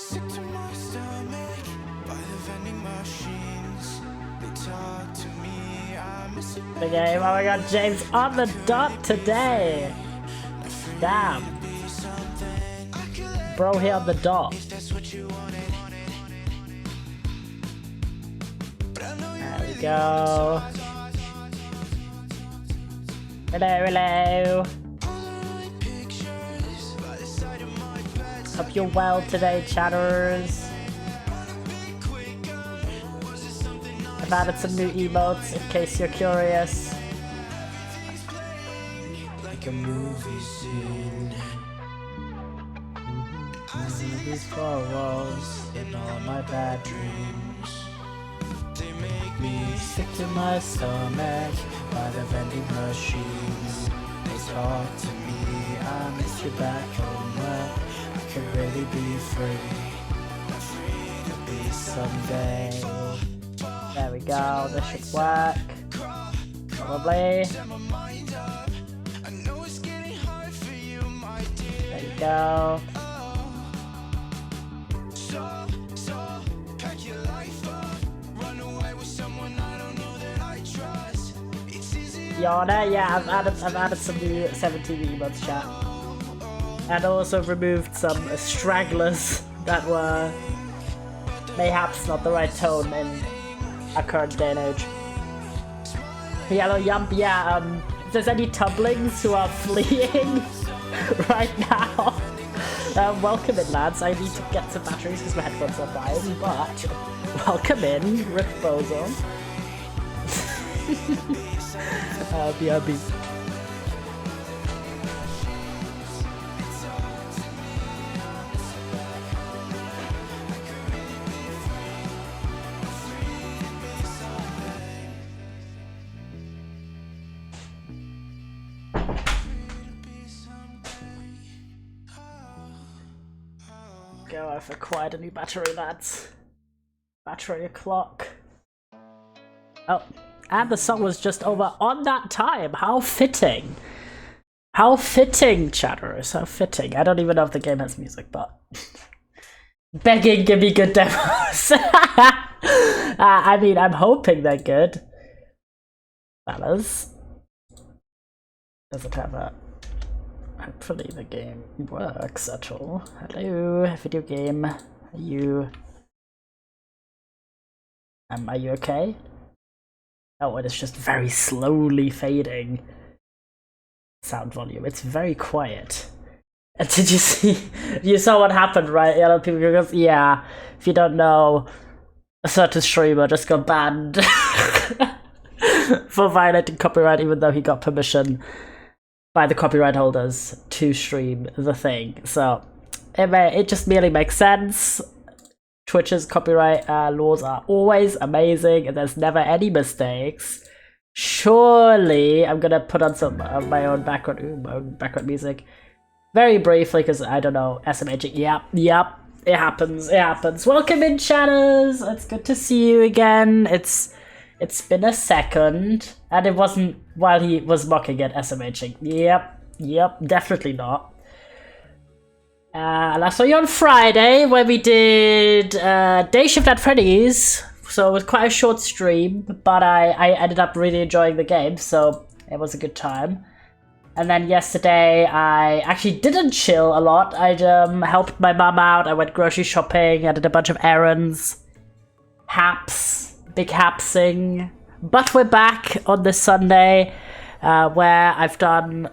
Sick to my stomach by the vending machines. They talk to me, I miss you. The game. Oh my god, James on the dot today. Damn. Bro here on the dot. There we go. Hello. Hope you're well today, chatters. I've added some new emotes in case you're curious. Like a movie scene. These four walls And all my bad dreams, they make me stick to my stomach. by the vending machines. They talk to me, I miss you back home where I could really be free. Free to be someday. There we go, this should work. Probably. I know it's getting hard for you, my dear. There you go. So, pack your life up. Run away with someone I don't know that I trust. It's easy. Yana, yeah, I've added some new 17 emotes, chat. And also removed some stragglers that were mayhaps not the right tone in our current day and age. Yellow Yump, yeah, if there's any tumblings who are fleeing right now, welcome in, lads. I need to get some batteries because my headphones are dying, but welcome in, Rip Bozo. BRB. Go, I've acquired a new battery, lads. Battery o'clock. Oh, and the song was just over on that time. How fitting. How fitting, chatters. How fitting. I don't even know if the game has music, but... Begging, give me good demos. I mean, I'm hoping they're good. Fellas. Does it have a... Hopefully the game works at all. Hello, video game. Are you okay? Oh, it is just very slowly fading. Sound volume. It's very quiet. And did you see? You saw what happened, right? Yeah, people go, yeah. If you don't know, a certain streamer just got banned for violating copyright, even though he got permission by the copyright holders to stream the thing. So it just merely makes sense. Twitch's copyright laws are always amazing and there's never any mistakes. Surely I'm gonna put on some of my own background music very briefly because I don't know, SMHing. Yep, it happens. Welcome in, chatters. It's good to see you again. It's been a second, and it wasn't while he was mocking at SMHing. Yep, definitely not. And I saw you on Friday where we did Day Shift at Freddy's, so it was quite a short stream, but I ended up really enjoying the game, so it was a good time. And then yesterday I actually didn't chill a lot. I helped my mum out, I went grocery shopping, I did a bunch of errands, big hapsing. But we're back on this Sunday where I've done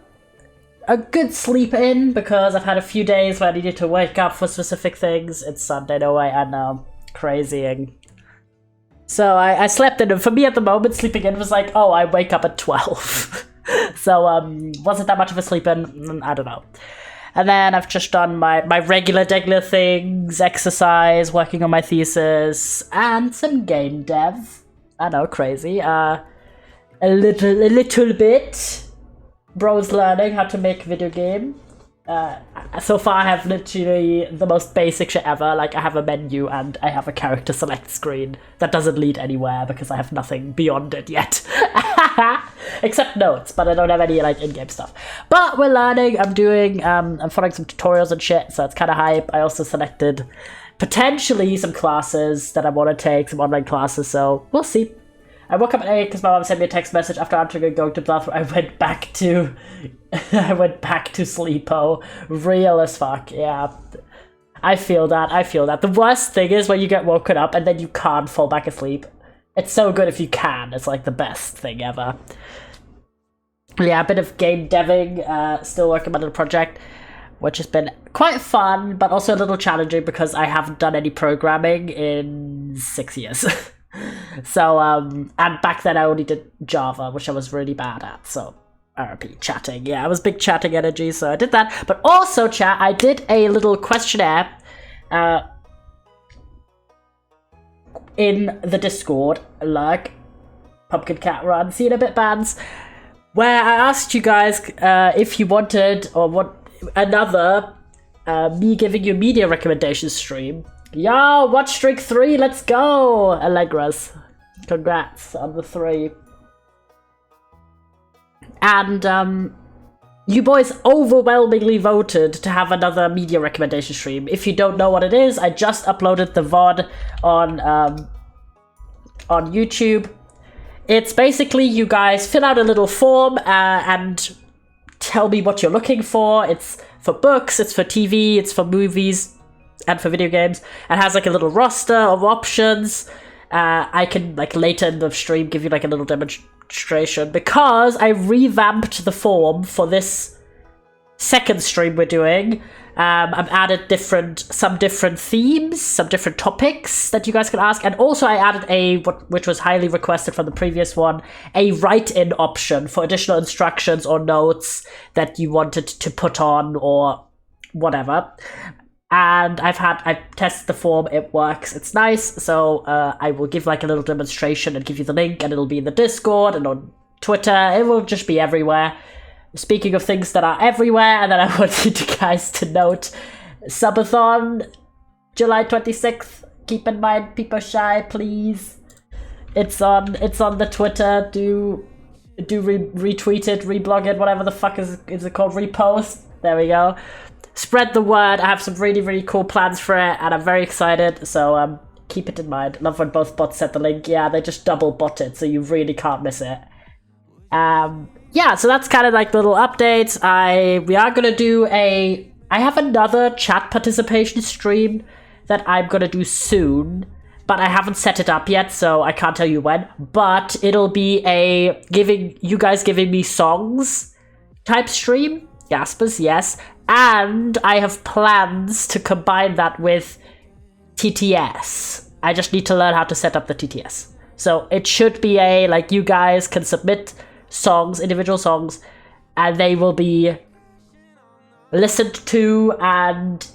a good sleep in because I've had a few days where I needed to wake up for specific things. It's Sunday, no way, I know, crazying. So I slept in, and for me at the moment, sleeping in was like, oh, I wake up at 12. So wasn't that much of a sleep in, I don't know. And then I've just done my regular things, exercise, working on my thesis, and some game dev. I know, crazy. A little bit. Bro's learning how to make a video game. So far I have literally the most basic shit ever. Like, I have a menu and I have a character select screen that doesn't lead anywhere because I have nothing beyond it yet. Except notes, but I don't have any like in-game stuff. But we're learning. I'm following some tutorials and shit, so it's kind of hype. I also selected potentially some classes that I want to take, some online classes, so we'll see. I woke up at 8 because my mom sent me a text message after answering and going to the bathroom. I went back to sleepo. Real as fuck, yeah. I feel that. The worst thing is when you get woken up and then you can't fall back asleep. It's so good if you can. It's like the best thing ever. Yeah, a bit of game deving, still working on a project, which has been quite fun, but also a little challenging because I haven't done any programming in 6 years. So, and back then I only did Java, which I was really bad at, so RP, chatting. Yeah, I was big chatting energy, so I did that. But also, chat, I did a little questionnaire in the Discord, like Pumpkin Cat Run, see in a bit bands, where I asked you guys if you wanted or what another me giving you media recommendations stream. Yo, watch streak 3, let's go! Allegras. Congrats on the 3. And you boys overwhelmingly voted to have another media recommendation stream. If you don't know what it is, I just uploaded the VOD on YouTube. It's basically you guys fill out a little form and tell me what you're looking for. It's for books, it's for TV, it's for movies, and for video games. It has like a little roster of options. I can like later in the stream give you like a little demonstration because I revamped the form for this second stream we're doing. I've added some different themes, some different topics that you guys can ask, and also I added which was highly requested from the previous one, a write-in option for additional instructions or notes that you wanted to put on or whatever. And I've tested the form, it works, it's nice, so I will give like a little demonstration and give you the link, and it'll be in the Discord and on Twitter, it will just be everywhere. Speaking of things that are everywhere, and then I want you guys to note, Subathon, July 26th, keep in mind, people shy, please. It's on the Twitter, do retweet it, reblog it, whatever the fuck is it called, repost, there we go. Spread the word. I have some really, really cool plans for it, and I'm very excited, so keep it in mind. Love when both bots set the link. Yeah, they just double bot it, so you really can't miss it. Yeah, so that's kind of like little updates. We are going to do I have another chat participation stream that I'm going to do soon, but I haven't set it up yet, so I can't tell you when. But it'll be giving me songs type stream. Jaspers, yes. And I have plans to combine that with TTS. I just need to learn how to set up the TTS. So it should be like you guys can submit songs, individual songs, and they will be listened to, and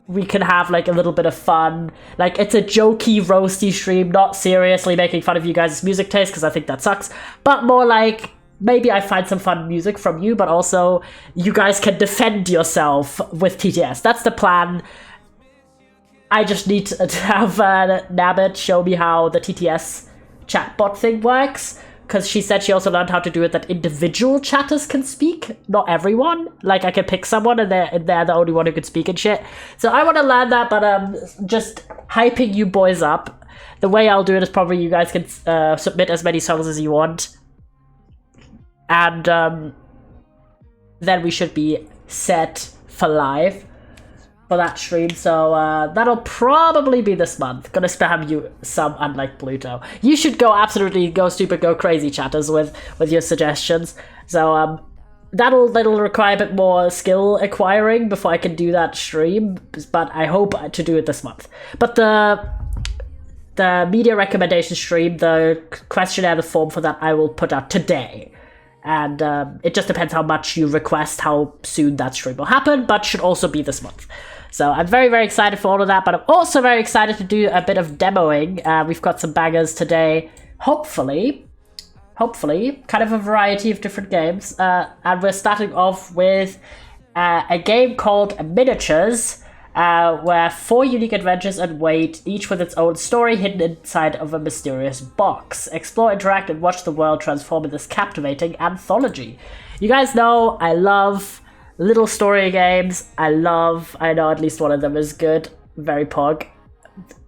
we can have like a little bit of fun. Like it's a jokey, roasty stream, not seriously making fun of you guys' music taste, because I think that sucks, but more like maybe I find some fun music from you, but also you guys can defend yourself with TTS. That's the plan. I just need to have Nabbit show me how the TTS chatbot thing works, because she said she also learned how to do it that individual chatters can speak, not everyone. Like I can pick someone and they're the only one who can speak and shit. So I want to learn that, but just hyping you boys up. The way I'll do it is probably you guys can submit as many songs as you want. And then we should be set for live for that stream. So that'll probably be this month. Gonna spam you some, unlike Pluto. You should absolutely go stupid, go crazy, chatters, with your suggestions. So that'll require a bit more skill acquiring before I can do that stream. But I hope to do it this month. But the media recommendation stream, the questionnaire, the form for that, I will put out today. And it just depends how much you request, how soon that stream will happen, but should also be this month. So I'm very, very excited for all of that, but I'm also very excited to do a bit of demoing. We've got some bangers today, hopefully, kind of a variety of different games. And we're starting off with a game called Miniatures, where 4 unique adventures await, each with its own story hidden inside of a mysterious box. Explore, interact, and watch the world transform in this captivating anthology. You guys know I love little story games. I know at least one of them is good. Very pog.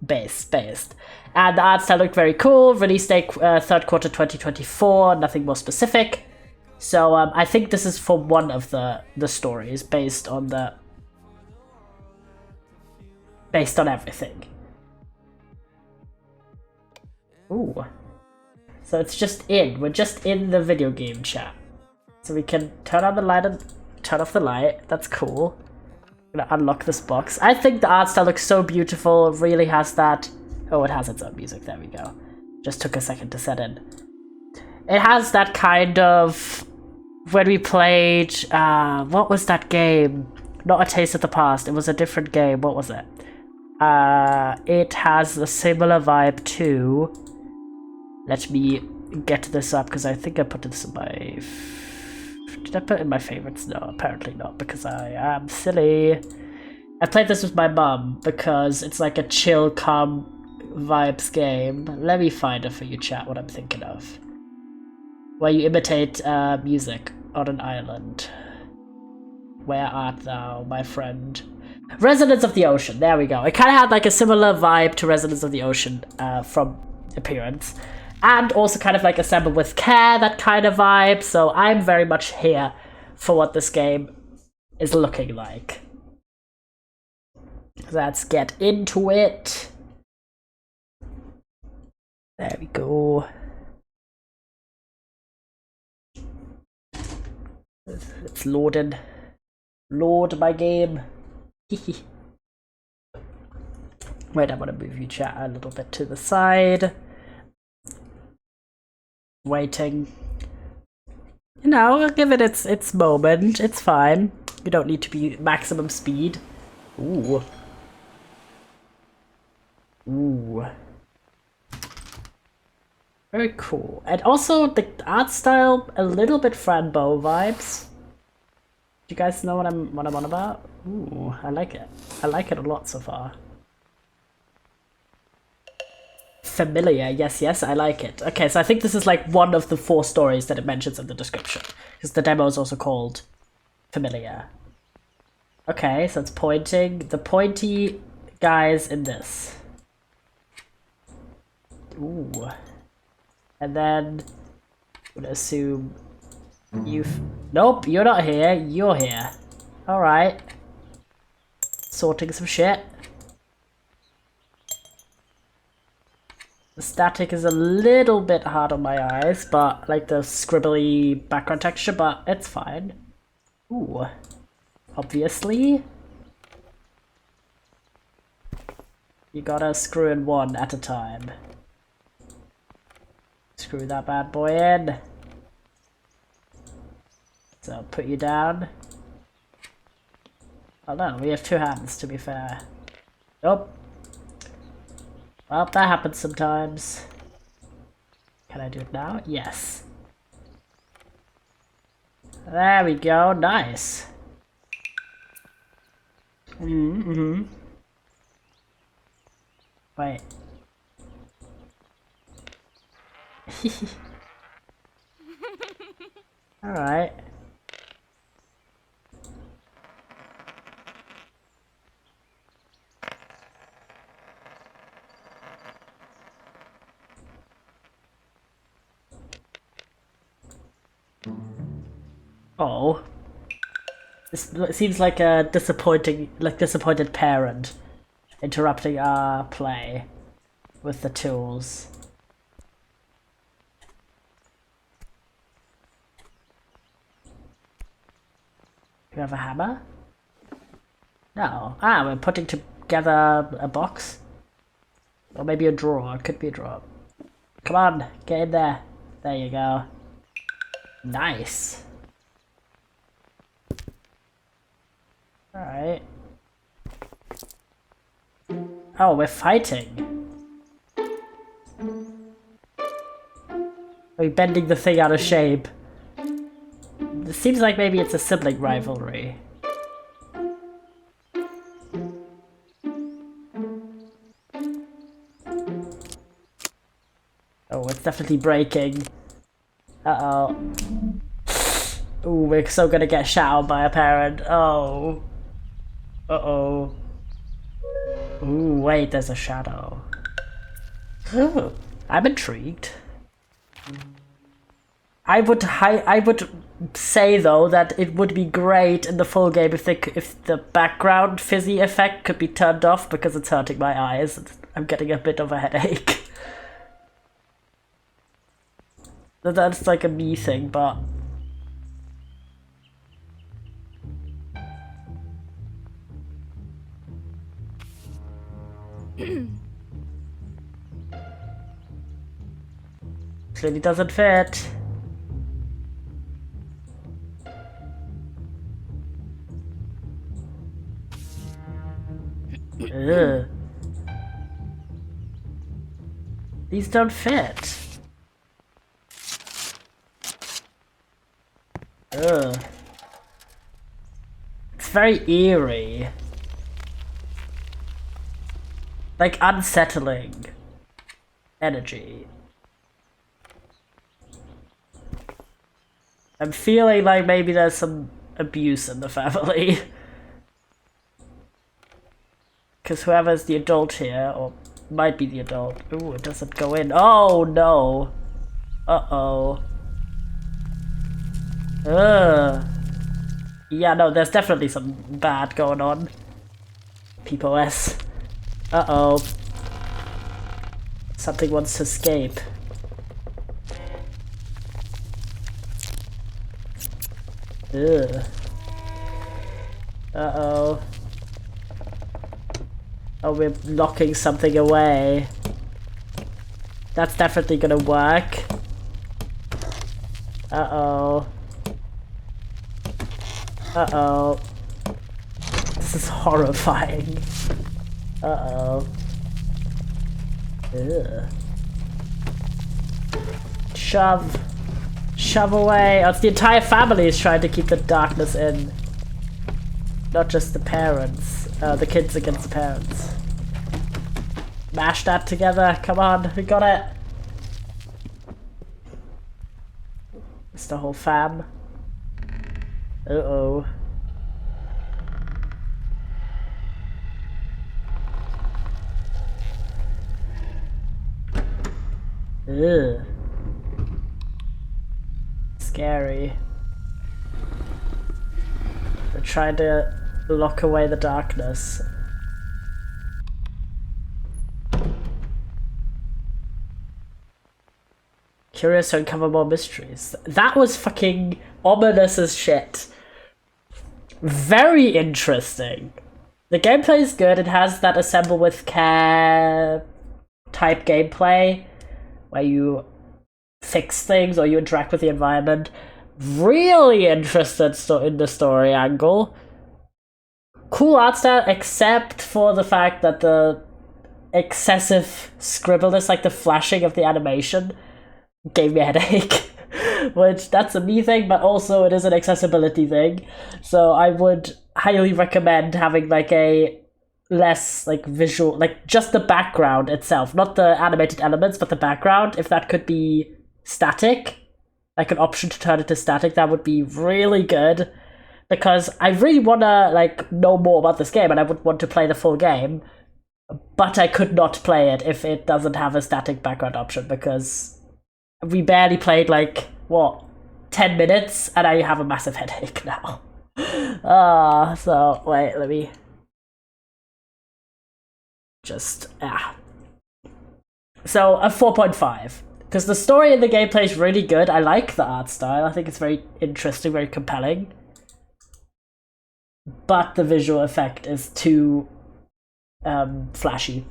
based. And the art style looked very cool. Release date 3rd quarter 2024. Nothing more specific. So I think this is for one of the stories based on everything. Ooh. So it's just we're just in the video game chat. So we can turn on the light and turn off the light. That's cool. I'm gonna unlock this box. I think the art style looks so beautiful. It really has that. Oh, it has its own music. There we go. Just took a second to set in. It has that kind of when we played. What was that game? Not A Taste of the Past. It was a different game. What was it? It has a similar vibe too. Let me get this up because I think I put this in my. Did I put it in my favorites? No, apparently not because I am silly. I played this with my mum because it's like a chill, calm vibes game. Let me find it for you, chat. What I'm thinking of, where you imitate music on an island. Where art thou, my friend? Resonance of the Ocean. There we go. It kind of had like a similar vibe to Resonance of the Ocean from appearance. And also kind of like Assembled with Care, that kind of vibe. So I'm very much here for what this game is looking like. Let's get into it. There we go. It's loaded. Load my game. Wait, I'm gonna move you chat a little bit to the side. Waiting. You know, I'll give it its moment. It's fine. You don't need to be maximum speed. Ooh. Ooh. Very cool. And also the art style, a little bit Fran Bow vibes. Do you guys know what I'm on about? Ooh, I like it. I like it a lot so far. Familiar, yes, I like it. Okay, so I think this is like one of the 4 stories that it mentions in the description. Because the demo is also called Familiar. Okay, so it's pointing. The pointy guys in this. Ooh. And then I'm gonna assume nope, you're not here, you're here. Alright. Sorting some shit. The static is a little bit hard on my eyes, but like the scribbly background texture, but it's fine. Ooh. Obviously. You gotta screw in one at a time. Screw that bad boy in. So I'll put you down. Oh no, we have 2 hands to be fair. Nope. Well, that happens sometimes. Can I do it now? Yes. There we go, nice. Wait. Alright. Oh. This seems like a disappointed parent interrupting our play with the tools. You have a hammer? No. Ah, we're putting together a box? Or maybe a drawer. It could be a drawer. Come on, get in there. There you go. Nice. Alright. Oh, we're fighting. We're bending the thing out of shape. It seems like maybe it's a sibling rivalry. Oh, it's definitely breaking. Uh-oh. Ooh, we're so gonna get shouted by a parent. Oh. Uh-oh. Ooh, wait, there's a shadow. Ooh, I'm intrigued. I would say though that it would be great in the full game if the background fizzy effect could be turned off because it's hurting my eyes. I'm getting a bit of a headache. That's like a me thing, but clearly doesn't fit. Ugh. These don't fit. Ugh. It's very eerie. Like unsettling energy. I'm feeling like maybe there's some abuse in the family. Because whoever's the adult here, or might be the adult. Ooh, it doesn't go in. Oh no. Uh-oh. Yeah, no, there's definitely some bad going on. POS. Uh-oh. Something wants to escape. Ugh. Uh-oh. Oh, we're locking something away. That's definitely gonna work. Uh-oh. Uh-oh. This is horrifying. Uh-oh. Ugh. Shove. Shove away. Oh, it's the entire family is trying to keep the darkness in. Not just the parents. The kids against the parents. Mash that together. Come on, we got it. It's the whole fam. Uh-oh. Ugh. Scary. They're trying to lock away the darkness. Curious to uncover more mysteries. That was fucking ominous as shit. Very interesting. The gameplay is good. It has that assemble with care type gameplay where you fix things or you interact with the environment. Really interested in the story angle. Cool art style, except for the fact that the excessive scribbleness, like the flashing of the animation, gave me a headache. Which, that's a me thing, but also it is an accessibility thing. So I would highly recommend having like a less like visual, like just the background itself, not the animated elements, but the background. If that could be static, like an option to turn it to static, that would be really good. Because I really want to like know more about this game and I would want to play the full game. But I could not play it if it doesn't have a static background option, because we barely played like, what, 10 minutes and I have a massive headache now. So wait, let me just, So a 4.5. Because the story and the gameplay is really good. I like the art style. I think it's very interesting, very compelling. But the visual effect is too flashy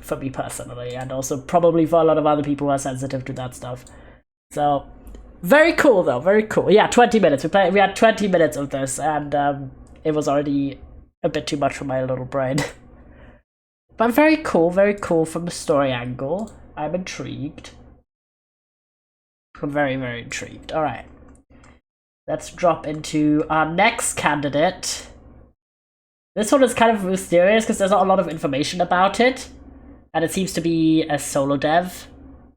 for me personally, and also probably for a lot of other people who are sensitive to that stuff. So very cool though, very cool. Yeah, 20 minutes. We had 20 minutes of this, and it was already a bit too much for my little brain. But very cool from the story angle. I'm intrigued. I'm very, very intrigued. Alright. Let's drop into our next candidate. This one is kind of mysterious because there's not a lot of information about it. And it seems to be a solo dev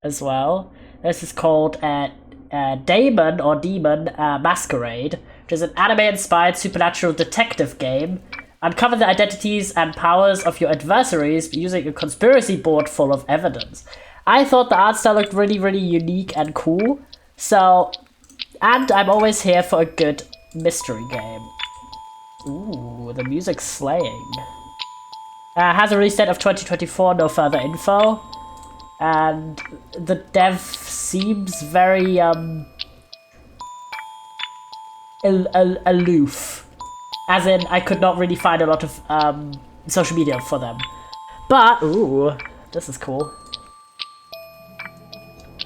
as well. This is called Daemon or Demon Masquerade, which is an anime-inspired supernatural detective game Uncover the identities and powers of your adversaries using a conspiracy board full of evidence. I thought the art style looked really, really unique and cool. So, and I'm always here for a good mystery game. Ooh, the music's slaying. Has a release date of 2024, no further info. And the dev seems very, aloof. As in, I could not really find a lot of, social media for them. But, ooh, this is cool.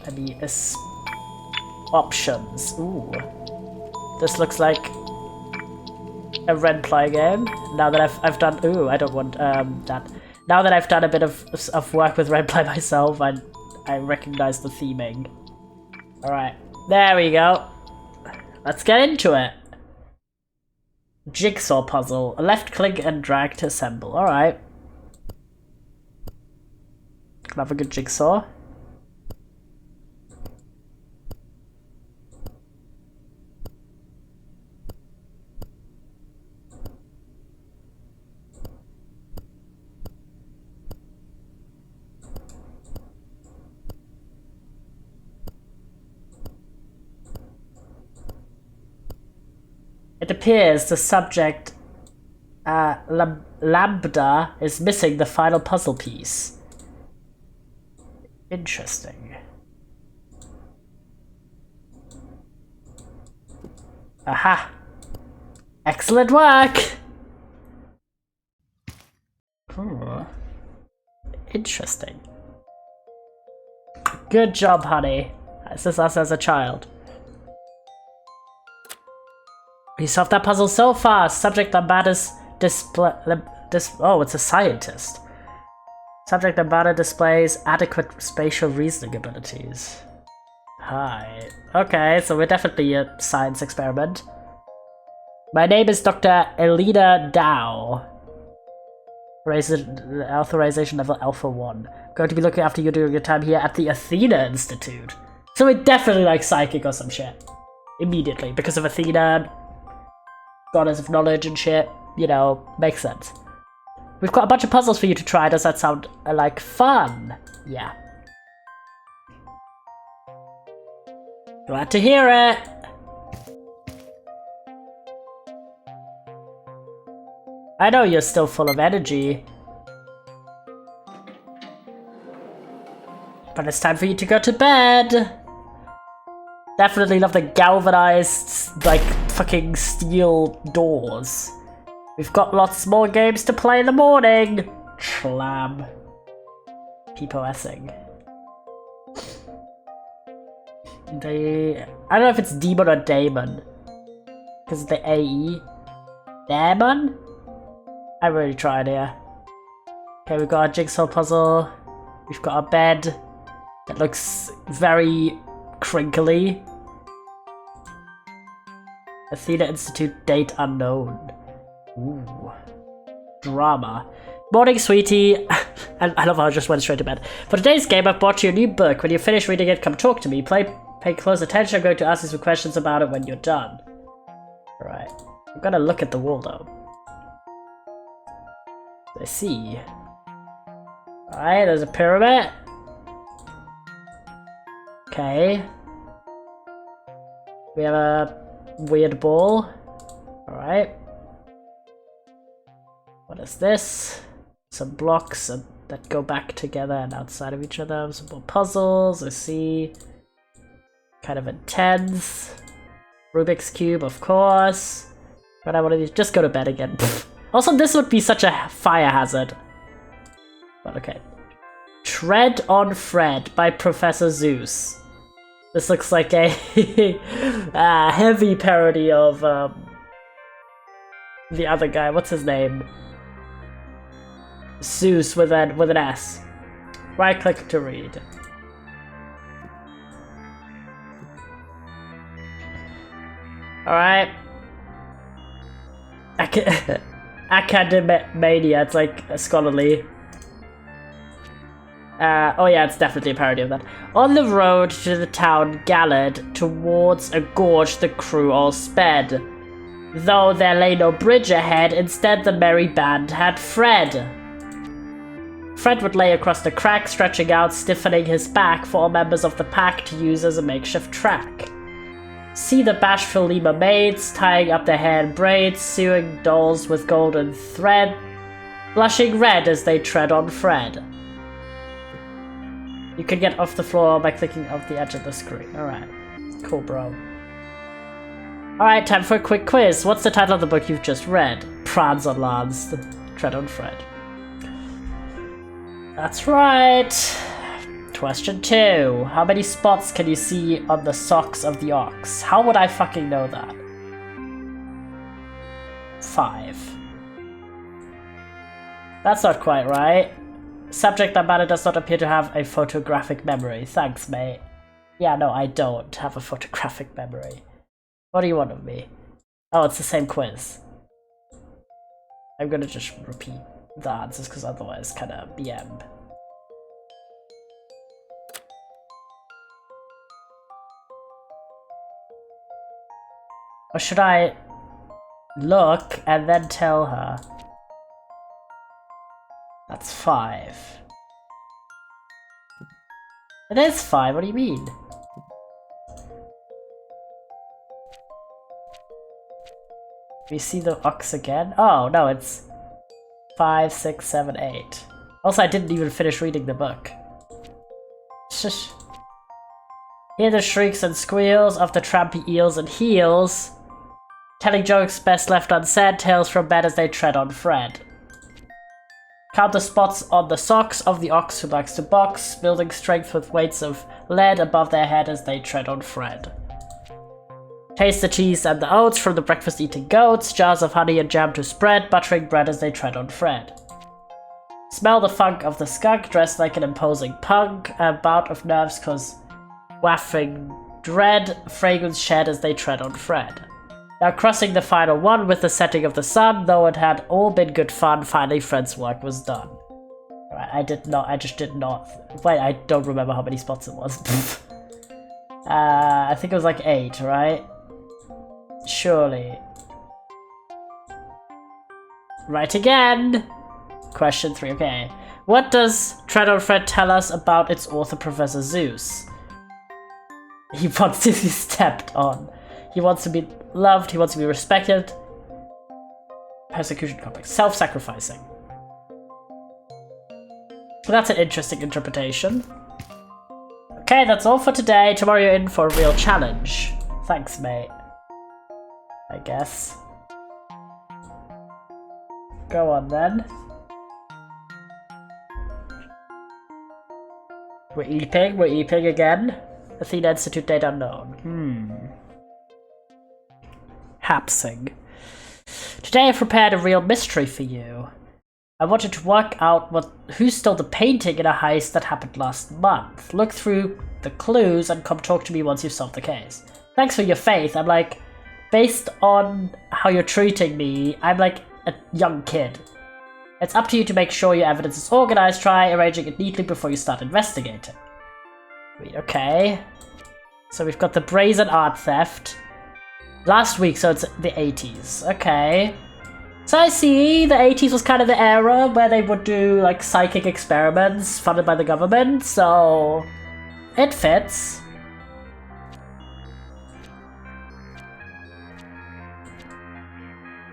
Any options? Ooh. This looks like a Renplay game. Now that I've done, ooh, I don't want that. Now that I've done a bit of work with Renplay myself, I recognize the theming. All right, there we go. Let's get into it. Jigsaw puzzle. Left click and drag to assemble. All right. Can I have a good jigsaw? It appears the subject, Lambda, is missing the final puzzle piece. Interesting. Aha! Excellent work! Interesting. Good job, honey. This is us as a child. You solved that puzzle so fast. Subject Lambada's oh, it's a scientist. Subject Lambada displays adequate spatial reasoning abilities. Hi. Okay, so we're definitely a science experiment. My name is Dr. Elena Dow. Authorization level Alpha 1. Going to be looking after you during your time here at the Athena Institute. So we're definitely like psychic or some shit. Immediately, because of Athena, goddess of knowledge and shit, you know, makes sense. We've got a bunch of puzzles for you to try. Does that sound like fun? Yeah. Glad to hear it. I know you're still full of energy. But it's time for you to go to bed. Definitely love the galvanized, like, fucking steel doors. We've got lots more games to play in the morning. Schlam. PPOSing. I don't know if it's demon or daemon. Because of the AE. Daemon? I really tried here. Okay, we've got a jigsaw puzzle. We've got a bed that looks very crinkly. Athena Institute date unknown. Ooh. Drama. Morning, sweetie. And I love how I just went straight to bed. For today's game, I've bought you a new book. When you finish reading it, come talk to me. Pay close attention. I'm going to ask you some questions about it when you're done. Alright. I'm gonna look at the wall, though. I see. Alright, there's a pyramid. Okay. We have a weird ball. Alright. What is this? Some blocks that go back together and outside of each other. Some more puzzles, I see. Kind of intense. Rubik's Cube, of course. But I want to just go to bed again. Also, this would be such a fire hazard. But okay. Tread on Fred by Professor Zeus. This looks like a heavy parody of the other guy. What's his name? Zeus with an S. Right click to read. Alright. Academania, it's like scholarly. Oh yeah, it's definitely a parody of that. On the road to the town Gallard, towards a gorge the crew all sped. Though there lay no bridge ahead, instead the merry band had Fred. Fred would lay across the crack, stretching out, stiffening his back for all members of the pack to use as a makeshift track. See the bashful Lima maids, tying up their hair in braids, sewing dolls with golden thread, blushing red as they tread on Fred. You can get off the floor by clicking off the edge of the screen. Alright. Cool, bro. Alright, time for a quick quiz. What's the title of the book you've just read? Prance on Lance, Tread on Fred. That's right. Question 2. How many spots can you see on the socks of the ox? How would I fucking know that? 5. That's not quite right. Subject matter does not appear to have a photographic memory. Thanks, mate. Yeah, no, I don't have a photographic memory. What do you want of me? Oh, it's the same quiz. I'm gonna just repeat the answers because otherwise it's kinda BM. Or should I look and then tell her? That's 5. It is 5, what do you mean? We see the ox again? Oh, no, it's 5, 6, 7, 8. Also, I didn't even finish reading the book. Shush. Hear the shrieks and squeals of the trampy eels and heels, telling jokes best left unsaid, tales from bed as they tread on Fred. Count the spots on the socks of the ox who likes to box, building strength with weights of lead above their head as they tread on Fred. Taste the cheese and the oats from the breakfast-eating goats, jars of honey and jam to spread, buttering bread as they tread on Fred. Smell the funk of the skunk dressed like an imposing punk, a bout of nerves cause wafting dread, fragrance shed as they tread on Fred. Now crossing the final one with the setting of the sun, though it had all been good fun, finally Fred's work was done. Alright, I just did not. Wait, I don't remember how many spots it was. I think it was like 8, right? Surely. Right again! Question 3, okay. What does Tread on Fred tell us about its author, Professor Zeus? He wants to be stepped on. He wants to be loved, he wants to be respected. Persecution complex. Self-sacrificing. That's an interesting interpretation. Okay, that's all for today. Tomorrow you're in for a real challenge. Thanks, mate. I guess. Go on then. We're eeping again. Athena Institute date unknown. Hapsing. Today I've prepared a real mystery for you. I wanted to work out who stole the painting in a heist that happened last month. Look through the clues and come talk to me once you've solved the case. Thanks for your faith. I'm like, based on how you're treating me, I'm like a young kid. It's up to you to make sure your evidence is organized. Try arranging it neatly before you start investigating. Wait, okay. So we've got the brazen art theft. Last week, so it's the 80s. Okay. So I see the 80s was kind of the era where they would do like psychic experiments funded by the government, so it fits.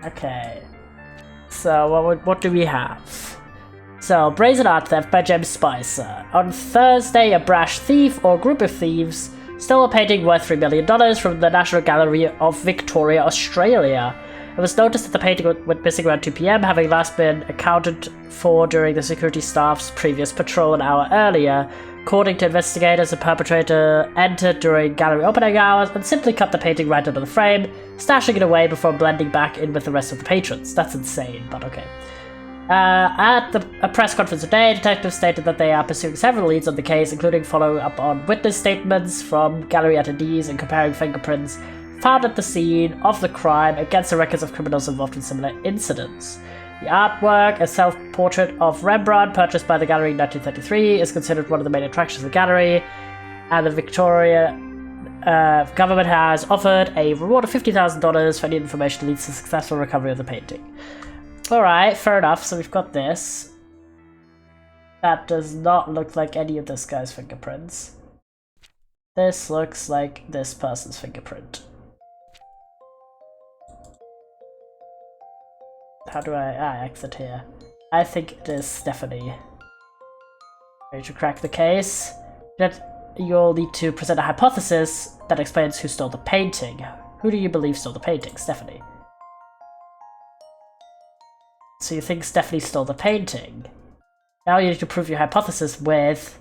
Okay. So what do we have? So, Brazen Art Theft by James Spicer. On Thursday, a brash thief or group of thieves stole a painting worth $3 million from the National Gallery of Victoria, Australia. It was noticed that the painting went missing around 2 PM, having last been accounted for during the security staff's previous patrol an hour earlier. According to investigators, the perpetrator entered during gallery opening hours and simply cut the painting right under the frame, stashing it away before blending back in with the rest of the patrons. That's insane, but okay. At a press conference today, detectives stated that they are pursuing several leads on the case, including following up on witness statements from gallery attendees and comparing fingerprints found at the scene of the crime against the records of criminals involved in similar incidents. The artwork, a self-portrait of Rembrandt purchased by the gallery in 1933, is considered one of the main attractions of the gallery, and the Victoria government has offered a reward of $50,000 for any information that leads to successful recovery of the painting. Alright, fair enough, so we've got this. That does not look like any of this guy's fingerprints. This looks like this person's fingerprint. How do I exit here? I think it is Stephanie. Ready to crack the case? You'll need to present a hypothesis that explains who stole the painting. Who do you believe stole the painting? Stephanie. So you think Stephanie stole the painting? Now you need to prove your hypothesis with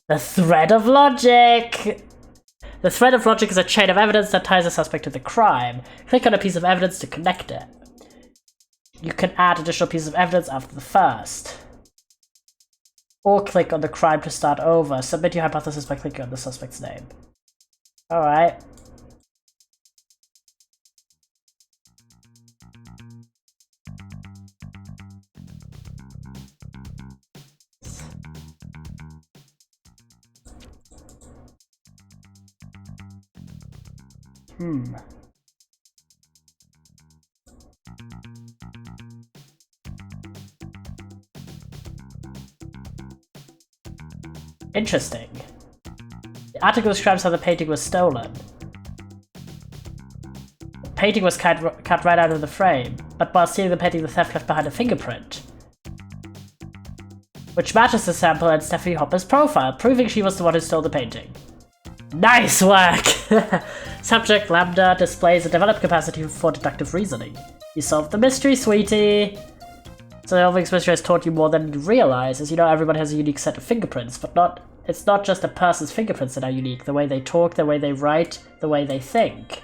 the thread of logic! The thread of logic is a chain of evidence that ties a suspect to the crime. Click on a piece of evidence to connect it. You can add additional pieces of evidence after the first. Or click on the crime to start over. Submit your hypothesis by clicking on the suspect's name. Alright. Interesting. The article describes how the painting was stolen. The painting was cut right out of the frame, but while stealing the painting, the theft left behind a fingerprint, which matches the sample in Stephanie Hopper's profile, proving she was the one who stole the painting. Nice work! Subject Lambda displays a developed capacity for deductive reasoning. You solved the mystery, sweetie! So solving this mystery has taught you more than you realize, as you know everyone has a unique set of fingerprints, but it's not just a person's fingerprints that are unique, the way they talk, the way they write, the way they think.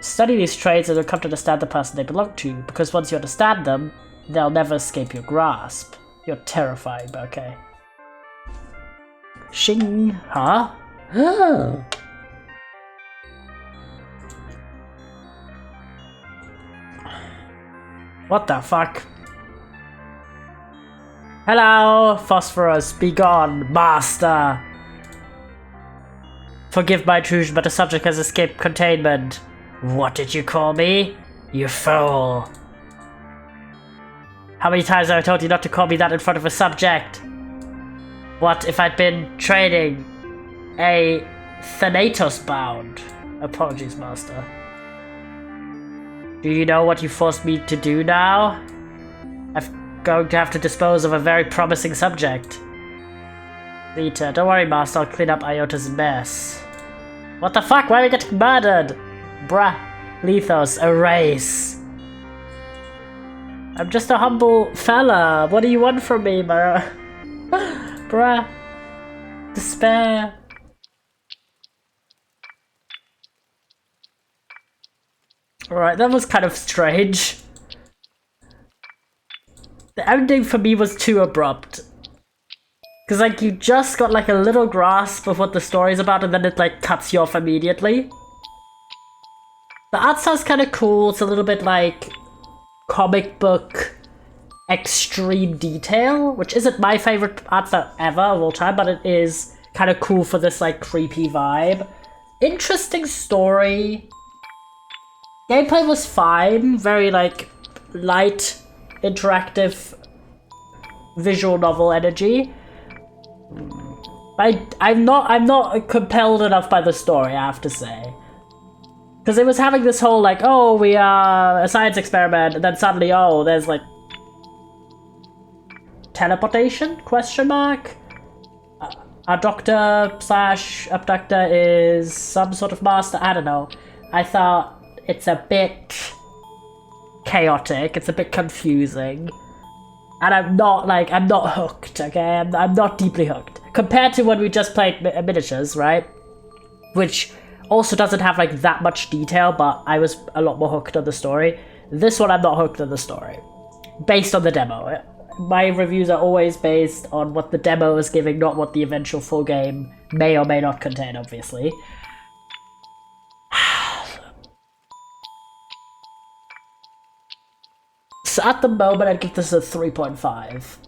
Study these traits and you'll come to understand the person they belong to, because once you understand them, they'll never escape your grasp. You're terrifying, but okay. Shing, huh? Oh. What the fuck? Hello, Phosphorus, be gone, master! Forgive my intrusion, but the subject has escaped containment. What did you call me? You fool! How many times have I told you not to call me that in front of a subject? What if I'd been training a Thanatos bound? Apologies, master. Do you know what you forced me to do now? I'm going to have to dispose of a very promising subject. Rita, don't worry, master, I'll clean up Iota's mess. What the fuck? Why are we getting murdered? Bruh. Lethos, erase. I'm just a humble fella. What do you want from me, Mara? Bruh. Despair. Alright, that was kind of strange. The ending for me was too abrupt. Cause like you just got like a little grasp of what the story's about and then it like cuts you off immediately. The art style's kind of cool. It's a little bit like comic book extreme detail, which isn't my favorite art style ever of all time, but it is kind of cool for this like creepy vibe. Interesting story. Gameplay was fine, very like light, interactive, visual novel energy. I'm not compelled enough by the story, I have to say. Because it was having this whole like, oh, we are a science experiment, and then suddenly, oh, there's like teleportation? Question mark? Our doctor slash abductor is some sort of master. I don't know. I thought it's a bit chaotic. It's a bit confusing. And I'm not hooked, okay? I'm not deeply hooked. Compared to when we just played miniatures, right? Which also doesn't have like that much detail, but I was a lot more hooked on the story. This one I'm not hooked on the story. Based on the demo. My reviews are always based on what the demo is giving, not what the eventual full game may or may not contain, obviously. So at the moment, I'd give this a 3.5.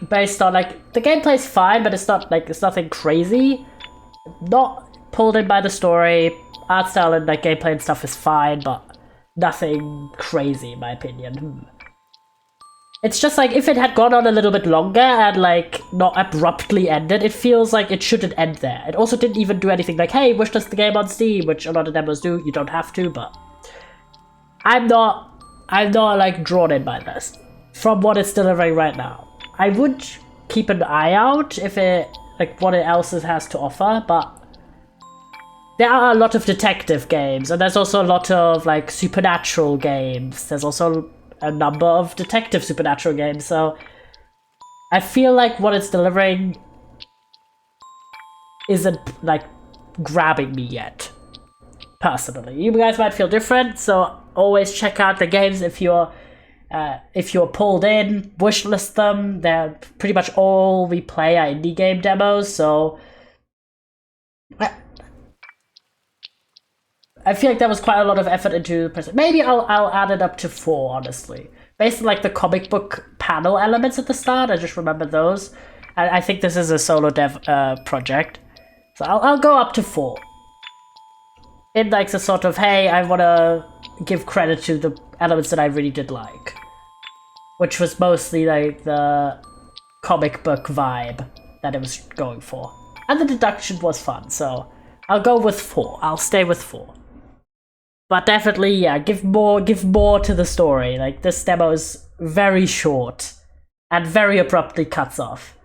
Based on, like, the gameplay's fine, but it's not, like, it's nothing crazy. Not pulled in by the story. Art style and like gameplay and stuff is fine, but nothing crazy in my opinion. It's just like, if it had gone on a little bit longer and like not abruptly ended, it feels like it shouldn't end there. It also didn't even do anything like, hey, wish list the game on Steam, which a lot of demos do. You don't have to, but I'm not like drawn in by this from what it's delivering right now. I would keep an eye out if it like what else it has to offer, but there are a lot of detective games, and there's also a lot of like supernatural games. There's also a number of detective supernatural games, so I feel like what it's delivering isn't like grabbing me yet, personally. You guys might feel different, so always check out the games if you're pulled in, wishlist them. They're pretty much all we play are indie game demos, so I feel like there was quite a lot of effort into the maybe I'll add it up to 4, honestly. Based on like the comic book panel elements at the start, I just remember those. I think this is a solo dev project. So I'll go up to 4. In like the sort of, hey, I wanna give credit to the elements that I really did like. Which was mostly like the comic book vibe that it was going for. And the deduction was fun, so I'll go with 4. I'll stay with 4. But definitely, yeah, give more to the story. Like, this demo is very short and very abruptly cuts off.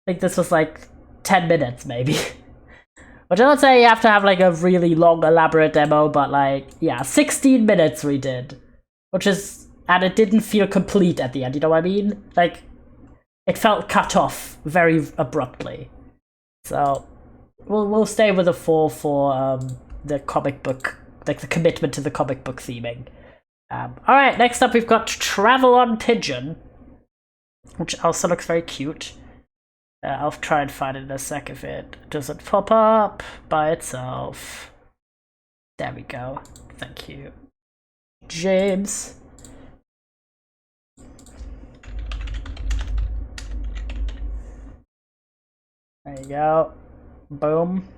I think this was like 10 minutes, maybe. Which I don't say you have to have like a really long, elaborate demo, but like, yeah, 16 minutes we did. Which is, and it didn't feel complete at the end, you know what I mean? Like, it felt cut off very abruptly. So, we'll stay with a 4 for the comic book, like the commitment to the comic book theming. Alright, next up we've got Travel on Pigeon, which also looks very cute. I'll try and find it in a sec if it doesn't pop up by itself. There we go. Thank you, James. There you go. Boom.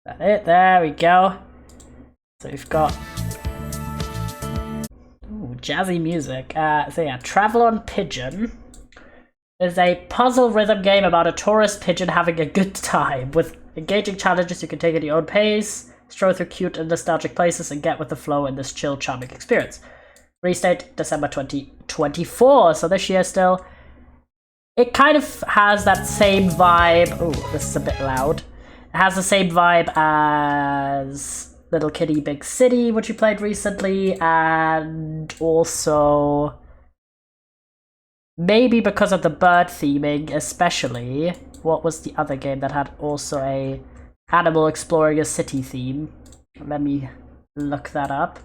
That it, there we go. So we've got jazzy music. So yeah, Travel on Pigeon is a puzzle rhythm game about a tourist pigeon having a good time. With engaging challenges you can take at your own pace, stroll through cute and nostalgic places, and get with the flow in this chill, charming experience. Release date December 2024, so this year still. It kind of has that same vibe. Oh, this is a bit loud. It has the same vibe as Little Kitty Big City, which you played recently, and also maybe because of the bird theming especially. What was the other game that had also a animal exploring a city theme? Let me look that up,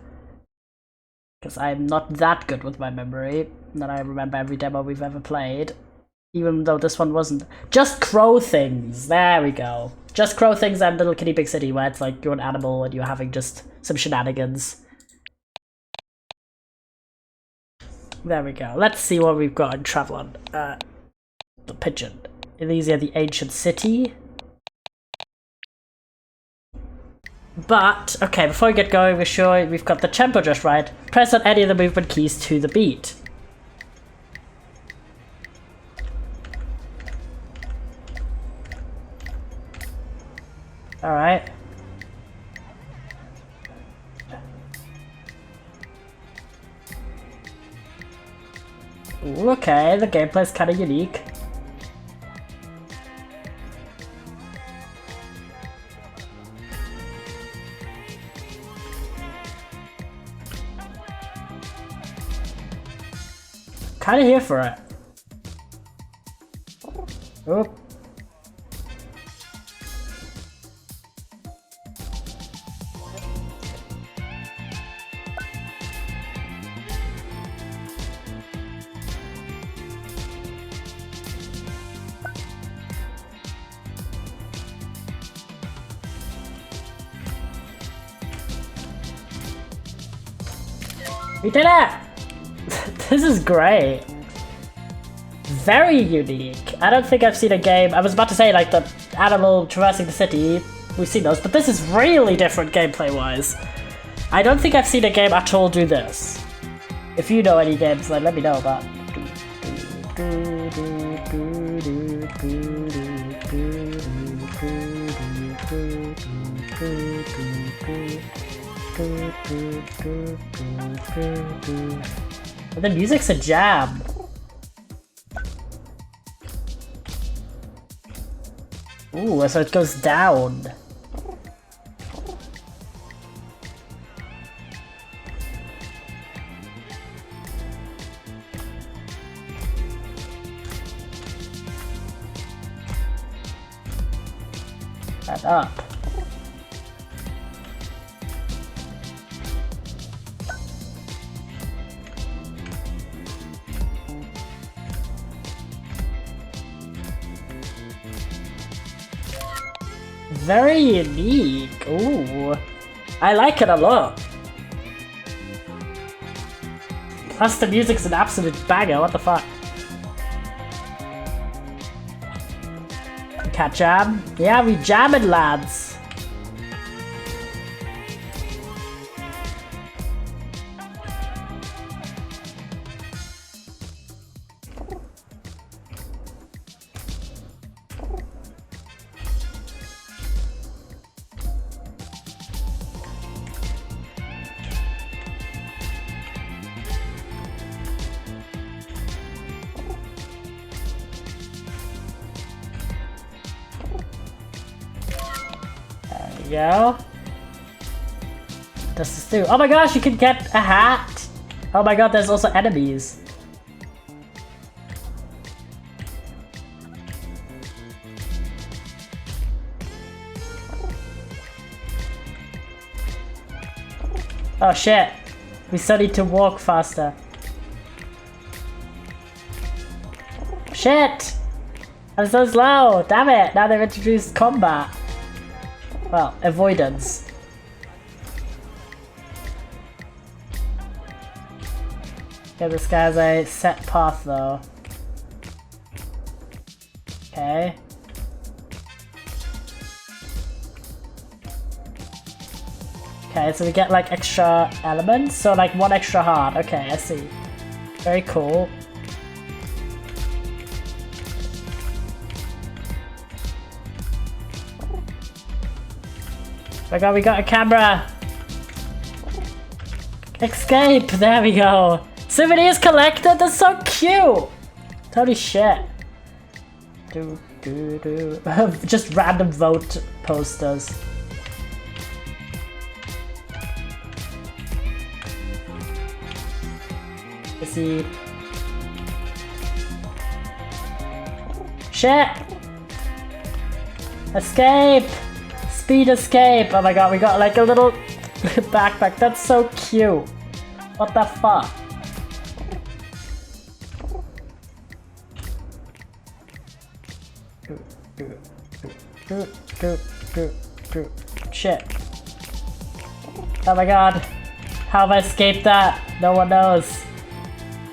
because I'm not that good with my memory that I remember every demo we've ever played, even though this one wasn't. Just Crow Things, there we go. Just Crow Things and Little Kitty Big City, where it's like you're an animal and you're having just some shenanigans. There we go. Let's see what we've got in Travel on the Pigeon. These are the ancient city. But, okay, before we get going, we're sure we've got the tempo just right. Press on any of the movement keys to the beat. Alright. Okay, the gameplay's kind of unique. Kind of here for it. Oh. We did it! This is great. Very unique. I don't think I've seen a game. I was about to say like the animal traversing the city. We've seen those, but this is really different gameplay-wise. I don't think I've seen a game at all do this. If you know any games, then let me know about. The music's a jam. Ooh, so it goes down. And up. Very unique. Ooh, I like it a lot. Plus the music's an absolute banger. What the fuck? Can't jam? Yeah, we jamming, lads. Go. Does this do? Oh my gosh, you can get a hat! Oh my god, there's also enemies. Oh shit. We still need to walk faster. Shit! I'm so slow! Damn it! Now they've introduced combat. Well, avoidance. Okay, this guy has a set path though. Okay. Okay, so we get like extra elements, so like one extra heart. Okay, I see. Very cool. Oh my god, we got a camera! Escape! There we go! Souvenirs collected? That's so cute! Holy shit. Just random vote posters. Let's see. Shit! Escape! Speed escape! Oh my god, we got like a little backpack. That's so cute. What the fuck? Shit. Oh my god. How have I escaped that? No one knows.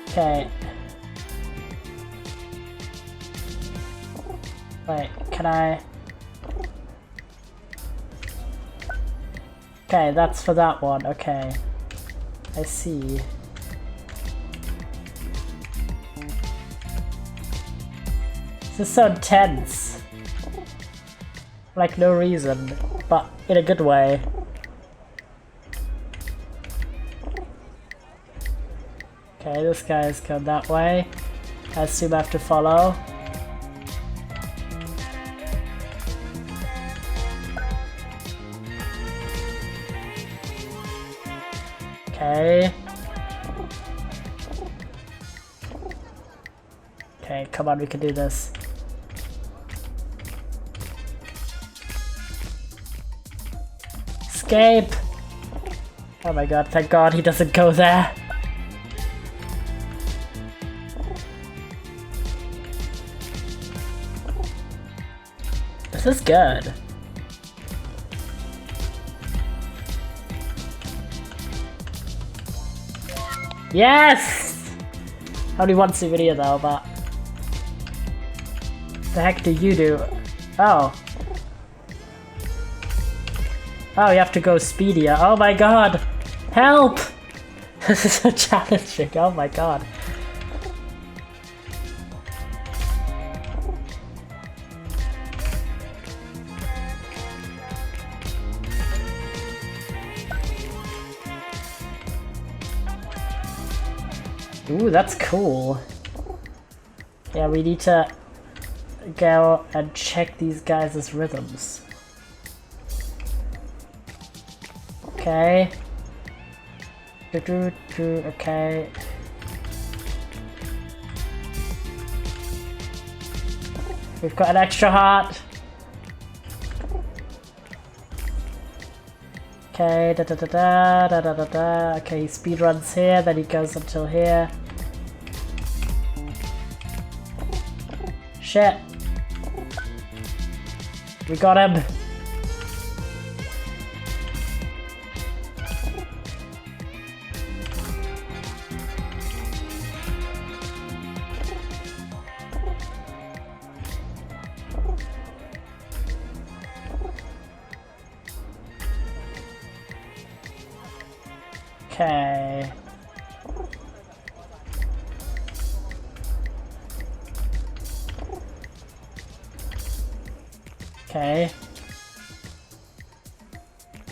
Okay. Wait, can I... Okay, that's for that one. Okay. I see. This is so intense. Like no reason, but in a good way. Okay, this guy's gone that way. I assume I have to follow. Okay. Okay, come on, we can do this. Escape! Oh my god, thank god he doesn't go there. This is good. Yes! I only once a video though, but... The heck do you do? Oh. Oh, you have to go speedier. Oh my god! Help! This is so challenging, oh my god. Ooh, that's cool. Yeah, we need to go and check these guys' rhythms. Okay. Okay. We've got an extra heart. Okay, da da da da da da da da. Okay, he speed runs here, then he goes until here. Shit. We got him. Okay. Okay.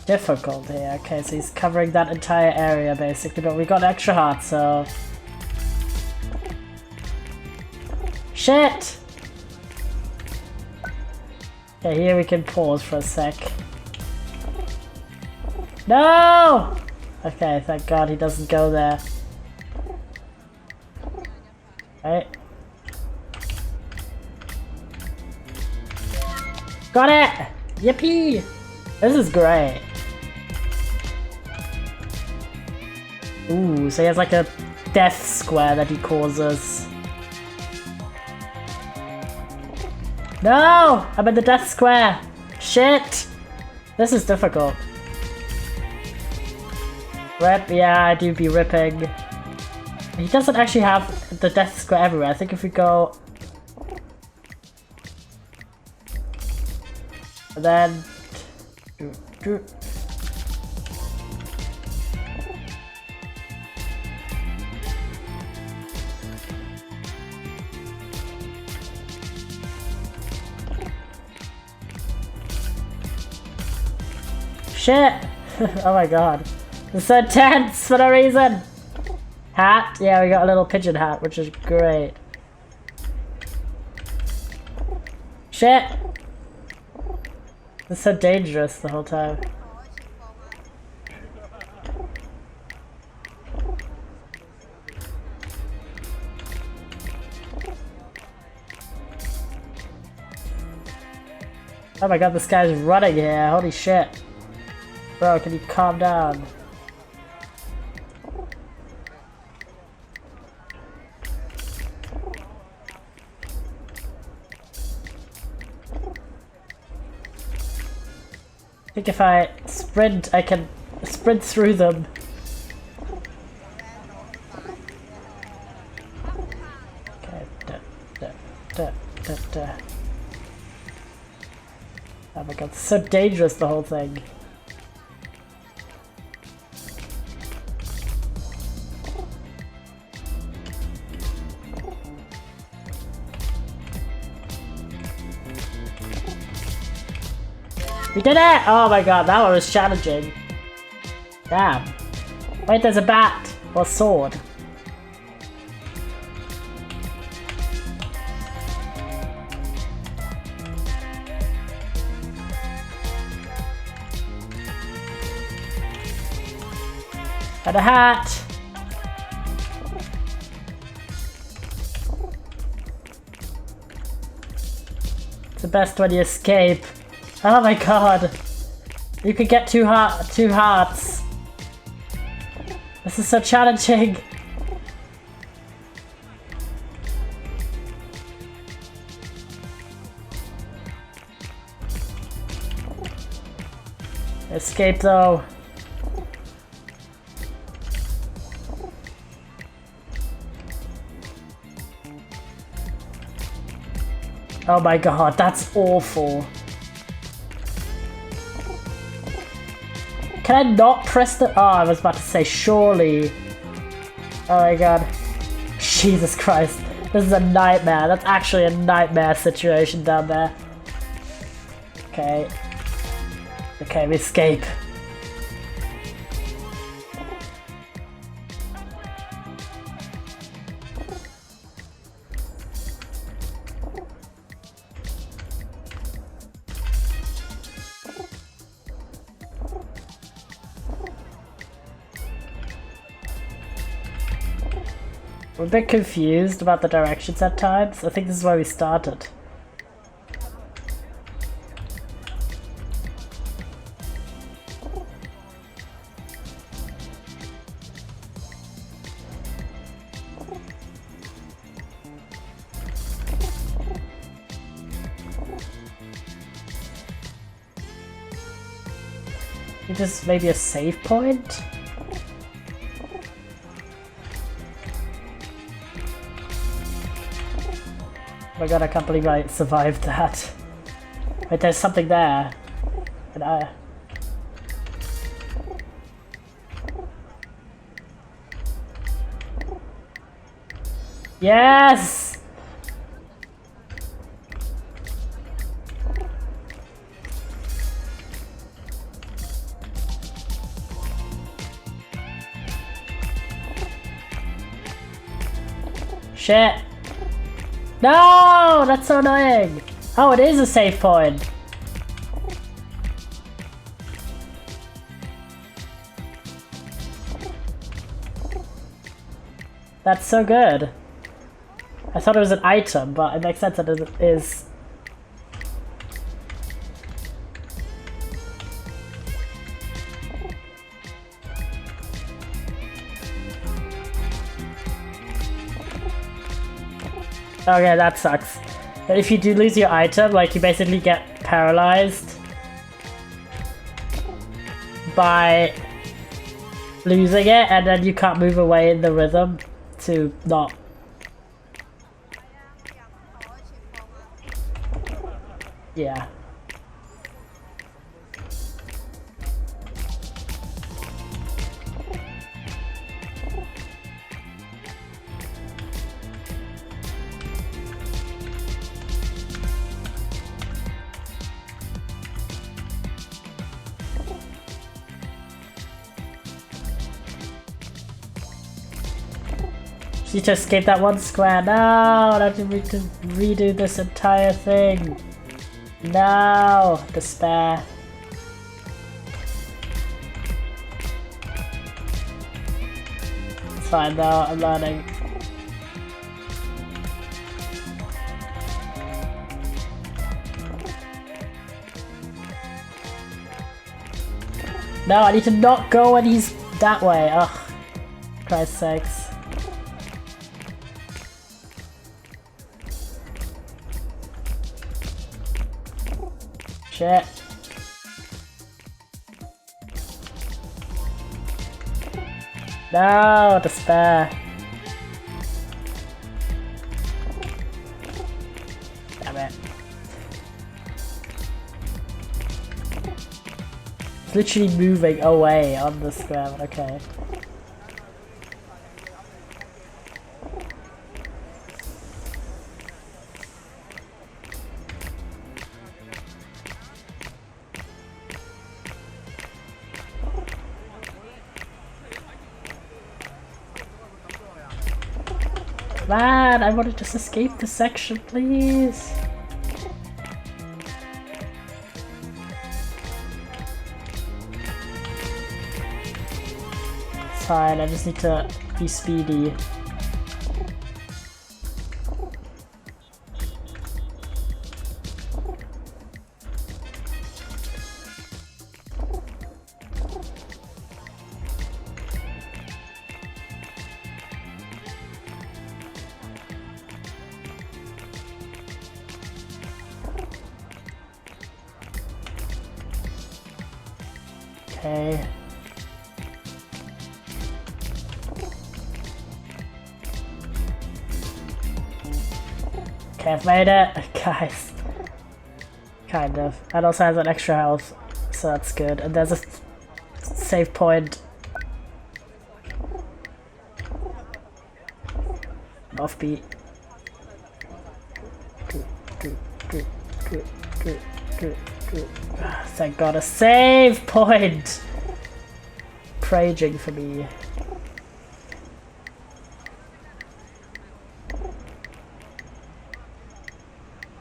Difficult here. Okay, so he's covering that entire area basically, but we got extra hearts, so... Shit! Okay, here we can pause for a sec. No! Okay, thank god he doesn't go there. Right. Got it! Yippee! This is great. Ooh, so he has like a death square that he causes. No! I'm in the death square! Shit! This is difficult. Rip, yeah, I do be ripping. He doesn't actually have the death square everywhere. I think if we go... And then... Shit! Oh my god. It's so tense for no reason! Hat? Yeah, we got a little pigeon hat, which is great. Shit! It's so dangerous the whole time. Oh my god, this guy's running here, holy shit. Bro, can you calm down? I think if I sprint, I can sprint through them. Okay, Oh my god, it's so dangerous, the whole thing. We did it! Oh my god, that one was challenging. Damn. Wait, there's a bat or sword. And a hat. It's the best when you escape. Oh my god! You could get two hearts. This is so challenging. Escape though. Oh my god, that's awful. Can I not press the... Oh, I was about to say, surely. Oh my god. Jesus Christ. This is a nightmare. That's actually a nightmare situation down there. Okay. Okay, we escape. I'm a bit confused about the directions at times. I think this is where we started. Is this maybe a save point? Oh my god, I can't believe I survived that. Wait, there's something there. And I... Yes! Shit! No! That's so annoying! Oh, it is a save point! That's so good. I thought it was an item, but it makes sense that it is. Okay, that sucks. But if you do lose your item, like, you basically get paralyzed by losing it, and then you can't move away in the rhythm to not. Yeah. Just need to escape that one square. No, I have to redo this entire thing. No, despair. It's fine though, I'm learning. No, I need to not go when he's that way. Ugh, Christ's sakes. Shit. No, despair. Damn it. It's literally moving away on the square, okay. Man, I want to just escape this section, please. It's fine, I just need to be speedy. Okay. Okay, I've made it. Guys. Kind of. And also has an extra health, so that's good. And there's a save point. Offbeat. Thank God, a save point! Praging for me.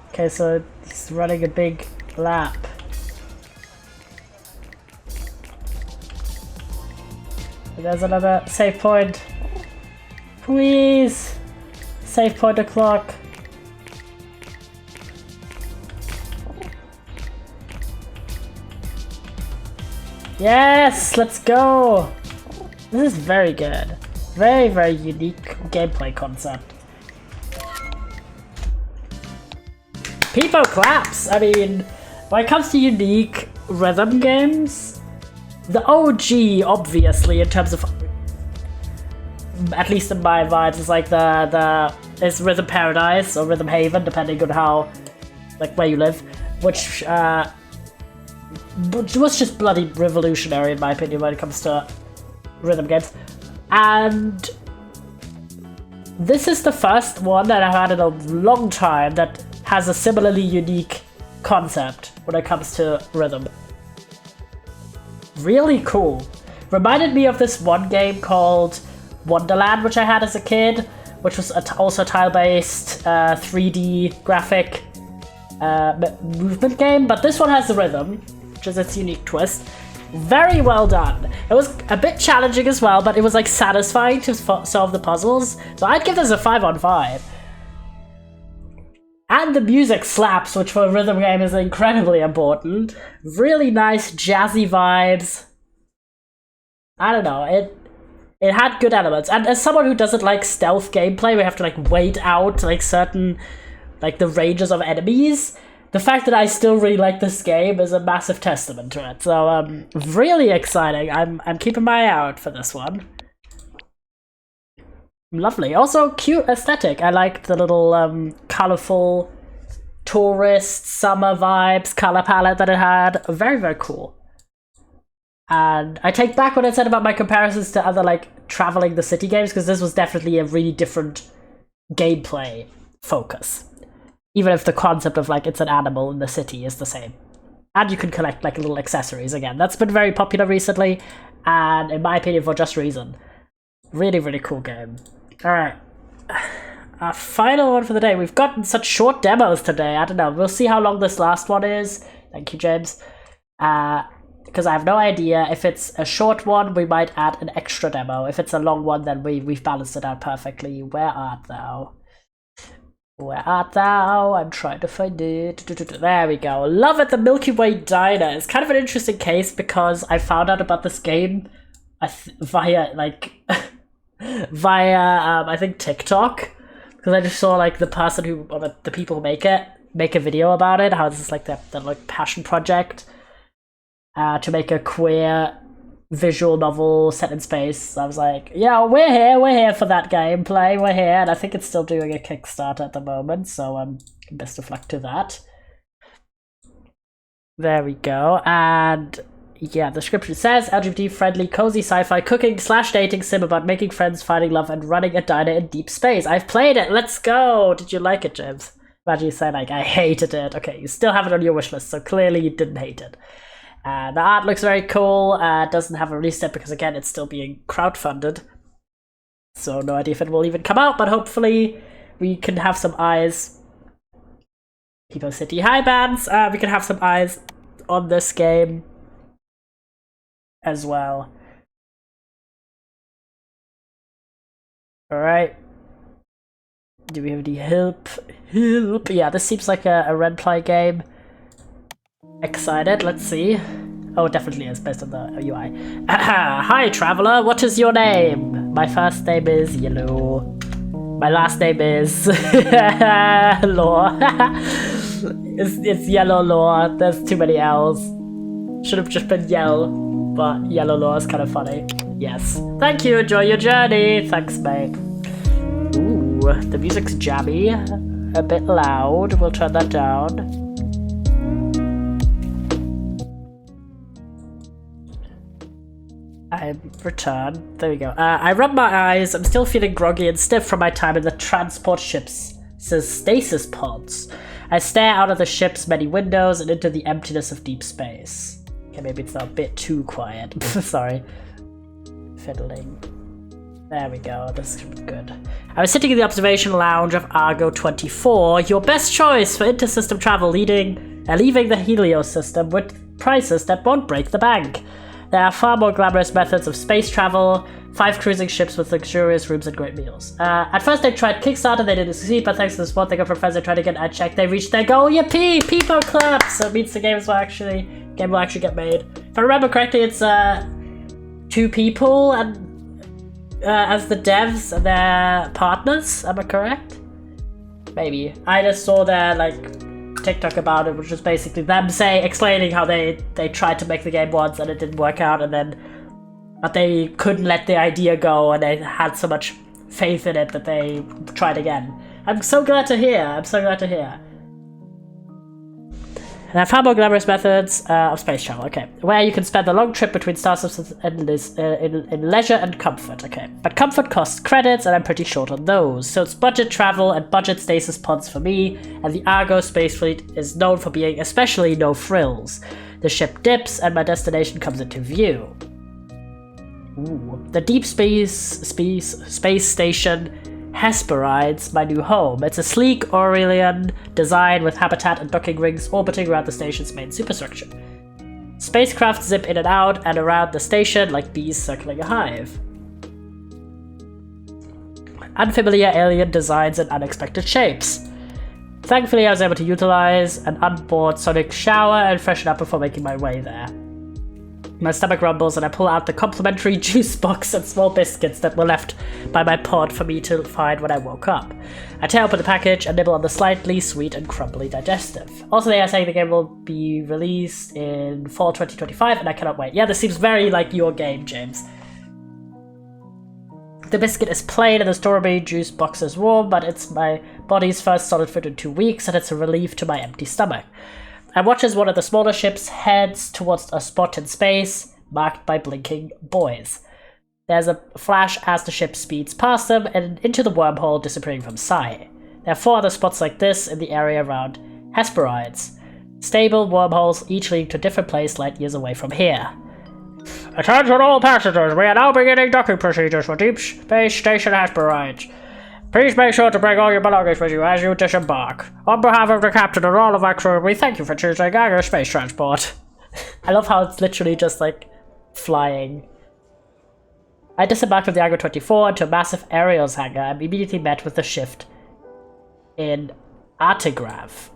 Okay, so he's running a big lap. And there's another save point. Please! Save point o'clock. Yes! Let's go! This is very good. Very, very unique gameplay concept. People claps! I mean, when it comes to unique rhythm games, the OG, obviously, in terms of, at least in my vibes, is like it's Rhythm Paradise or Rhythm Haven, depending on how, like, where you live, which was just bloody revolutionary in my opinion when it comes to rhythm games. And this is the first one that I've had in a long time that has a similarly unique concept when it comes to rhythm. Really cool. Reminded me of this one game called Wonderland, which I had as a kid, which was also a tile-based 3D graphic movement game, but this one has the rhythm, which is its unique twist. Very well done. It was a bit challenging as well, but it was like satisfying to solve the puzzles. So I'd give this a 5 on 5. And the music slaps, which for a rhythm game is incredibly important. Really nice jazzy vibes. I don't know, it had good elements. And as someone who doesn't like stealth gameplay, we have to like wait out like certain, like the ranges of enemies. The fact that I still really like this game is a massive testament to it. So really exciting. I'm keeping my eye out for this one. Lovely. Also cute aesthetic. I liked the little colorful tourist summer vibes color palette that it had. Very, very cool. And I take back what I said about my comparisons to other like traveling the city games, because this was definitely a really different gameplay focus. Even if the concept of like it's an animal in the city is the same. And you can collect like little accessories again. That's been very popular recently, and in my opinion for just reason. Really, really cool game. Alright. Our final one for the day. We've gotten such short demos today. I don't know. We'll see how long this last one is. Thank you, James. Because I have no idea. If it's a short one, we might add an extra demo. If it's a long one, then we've balanced it out perfectly. Where art thou? Where art thou? I'm trying to find it. There we go. Love at the Milky Way Diner. It's kind of an interesting case because I found out about this game via like I think TikTok, because I just saw like the person who, or the people who make a video about it. How this is like the like passion project to make a queer visual novel set in space. I was like, yeah, we're here for that gameplay, we're here, and I think it's still doing a Kickstarter at the moment, so best of luck to that. There we go. And yeah, the description says LGBT friendly cozy sci-fi cooking / dating sim about making friends, finding love, and running a diner in deep space. I've played it. Let's go. Did you like it, James? Imagine you say like, I hated it. Okay, you still have it on your wish list, so clearly you didn't hate it. The art looks very cool. It doesn't have a release date because, again, it's still being crowdfunded. So no idea if it will even come out, but hopefully we can have some eyes. People City High Bands. We can have some eyes on this game as well. Alright. Do we have any help? Help! Yeah, this seems like a Renplay game. Excited, let's see. Oh, it definitely is based on the UI. Hi, traveler, what is your name? My first name is Yellow. My last name is Law. it's Yellow Law. There's too many L's. Should have just been Yell, but Yellow Law is kind of funny. Yes. Thank you, enjoy your journey. Thanks, mate. Ooh, the music's jammy. a bit loud. We'll turn that down. I return. There we go. I rub my eyes. I'm still feeling groggy and stiff from my time in the transport ship's stasis pods. I stare out of the ship's many windows and into the emptiness of deep space. Okay, maybe it's a bit too quiet. Sorry. Fiddling. There we go, this is good. I was sitting in the observation lounge of Argo 24, your best choice for inter-system travel leaving the Helios system with prices that won't break the bank. There are far more glamorous methods of space travel, 5 cruising ships with luxurious rooms and great meals. At first they tried Kickstarter, they didn't succeed, but thanks to the support they got from friends they tried again, I checked, they reached their goal, yippee! People clap! So it means the game will actually get made. If I remember correctly, it's 2 people and as the devs and their partners, am I correct? Maybe. I just saw their TikTok about it, which was basically them explaining how they tried to make the game once and it didn't work out, but they couldn't let the idea go and they had so much faith in it that they tried again. I'm so glad to hear. And far more glamorous methods of space travel, okay. Where you can spend a long trip between star systems in leisure and comfort, okay. But comfort costs credits, and I'm pretty short on those. So it's budget travel and budget stasis pods for me, and the Argo space fleet is known for being especially no frills. The ship dips, and my destination comes into view. Ooh. The Deep Space Station Hesperides, my new home. It's a sleek Aurelian design with habitat and docking rings orbiting around the station's main superstructure. Spacecraft zip in and out and around the station like bees circling a hive. Unfamiliar alien designs and unexpected shapes. Thankfully, I was able to utilize an onboard sonic shower and freshen up before making my way there. My stomach rumbles and I pull out the complimentary juice box and small biscuits that were left by my pod for me to find when I woke up. I tear open the package and nibble on the slightly sweet and crumbly digestive. Also, they are saying the game will be released in fall 2025 and I cannot wait. Yeah, this seems very like your game, James. The biscuit is plain and the strawberry juice box is warm, but it's my body's first solid food in 2 weeks and it's a relief to my empty stomach. I watch as one of the smaller ships heads towards a spot in space, marked by blinking buoys. There's a flash as the ship speeds past them and into the wormhole disappearing from sight. There are 4 other spots like this in the area around Hesperides. Stable wormholes, each leading to a different place light years away from here. Attention all passengers, we are now beginning docking procedures for Deep Space Station Hesperides. Please make sure to bring all your belongings with you as you disembark. On behalf of the captain and all of our crew, we thank you for choosing our space transport. I love how it's literally just flying. I disembarked from the Argo 24 into a massive aerials hangar and immediately met with the shift in Artigrav.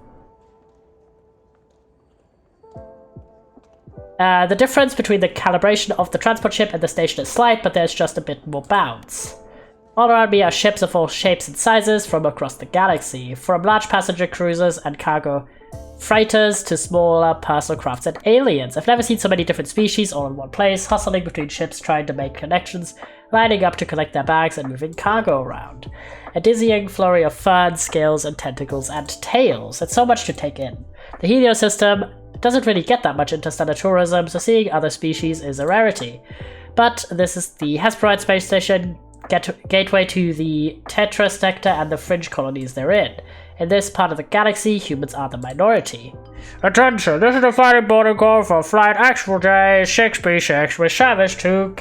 The difference between the calibration of the transport ship and the station is slight, but there's just a bit more bounce. All around me are ships of all shapes and sizes from across the galaxy, from large passenger cruisers and cargo freighters to smaller personal crafts and aliens. I've never seen so many different species all in one place, hustling between ships trying to make connections, lining up to collect their bags and moving cargo around. A dizzying flurry of ferns, scales and tentacles and tails. It's so much to take in. The Helios system doesn't really get that much interstellar tourism, so seeing other species is a rarity. But this is the Hesperide space station, gateway to the Tetrastecta and the fringe colonies they're in. In this part of the galaxy, humans are the minority. Attention, this is a flight boarding call for flight XJ6B6 with service to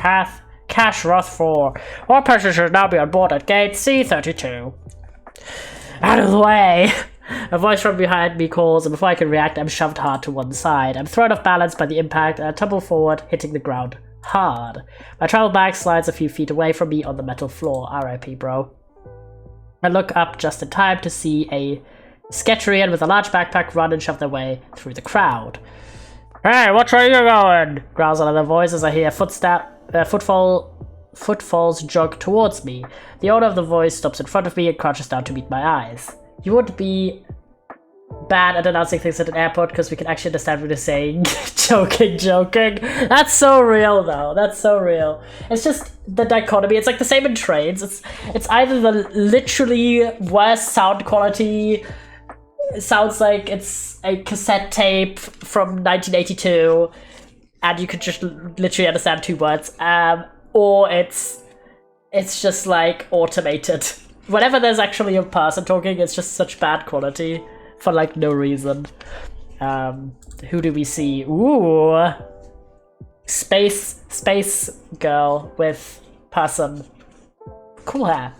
Kashroth 4. All passengers now be on board at gate C32. Out of the way! A voice from behind me calls, and before I can react, I'm shoved hard to one side. I'm thrown off balance by the impact, and I tumble forward, hitting the ground hard. My travel bag slides a few feet away from me on the metal floor. RIP, bro. I look up just in time to see a Sketterian with a large backpack run and shove their way through the crowd. Hey, which way you going? Growls another voice as I hear footfalls jog towards me. The owner of the voice stops in front of me and crouches down to meet my eyes. You would be bad at announcing things at an airport because we can actually understand what they're saying. Joking. That's so real, though. That's so real. It's just the dichotomy. It's like the same in trains. It's either the literally worst sound quality, it sounds like it's a cassette tape from 1982, and you could just literally understand 2 words, or it's just like automated. Whenever there's actually a person talking, it's just such bad quality for like no reason. Who do we see? Ooh, space girl with person. Cool hair.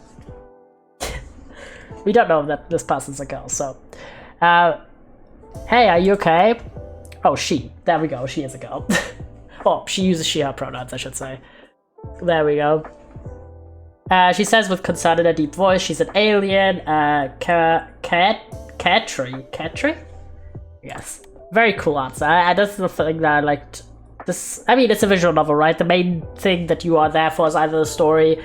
We don't know that this person's a girl, so. Hey, are you okay? Oh, she. There we go. She is a girl. Oh, she uses she/her pronouns, I should say. There we go. She says with concern in a deep voice, she's an alien. Katri? Yes. Very cool answer. That's the thing that I liked. This. I mean, it's a visual novel, right? The main thing that you are there for is either the story,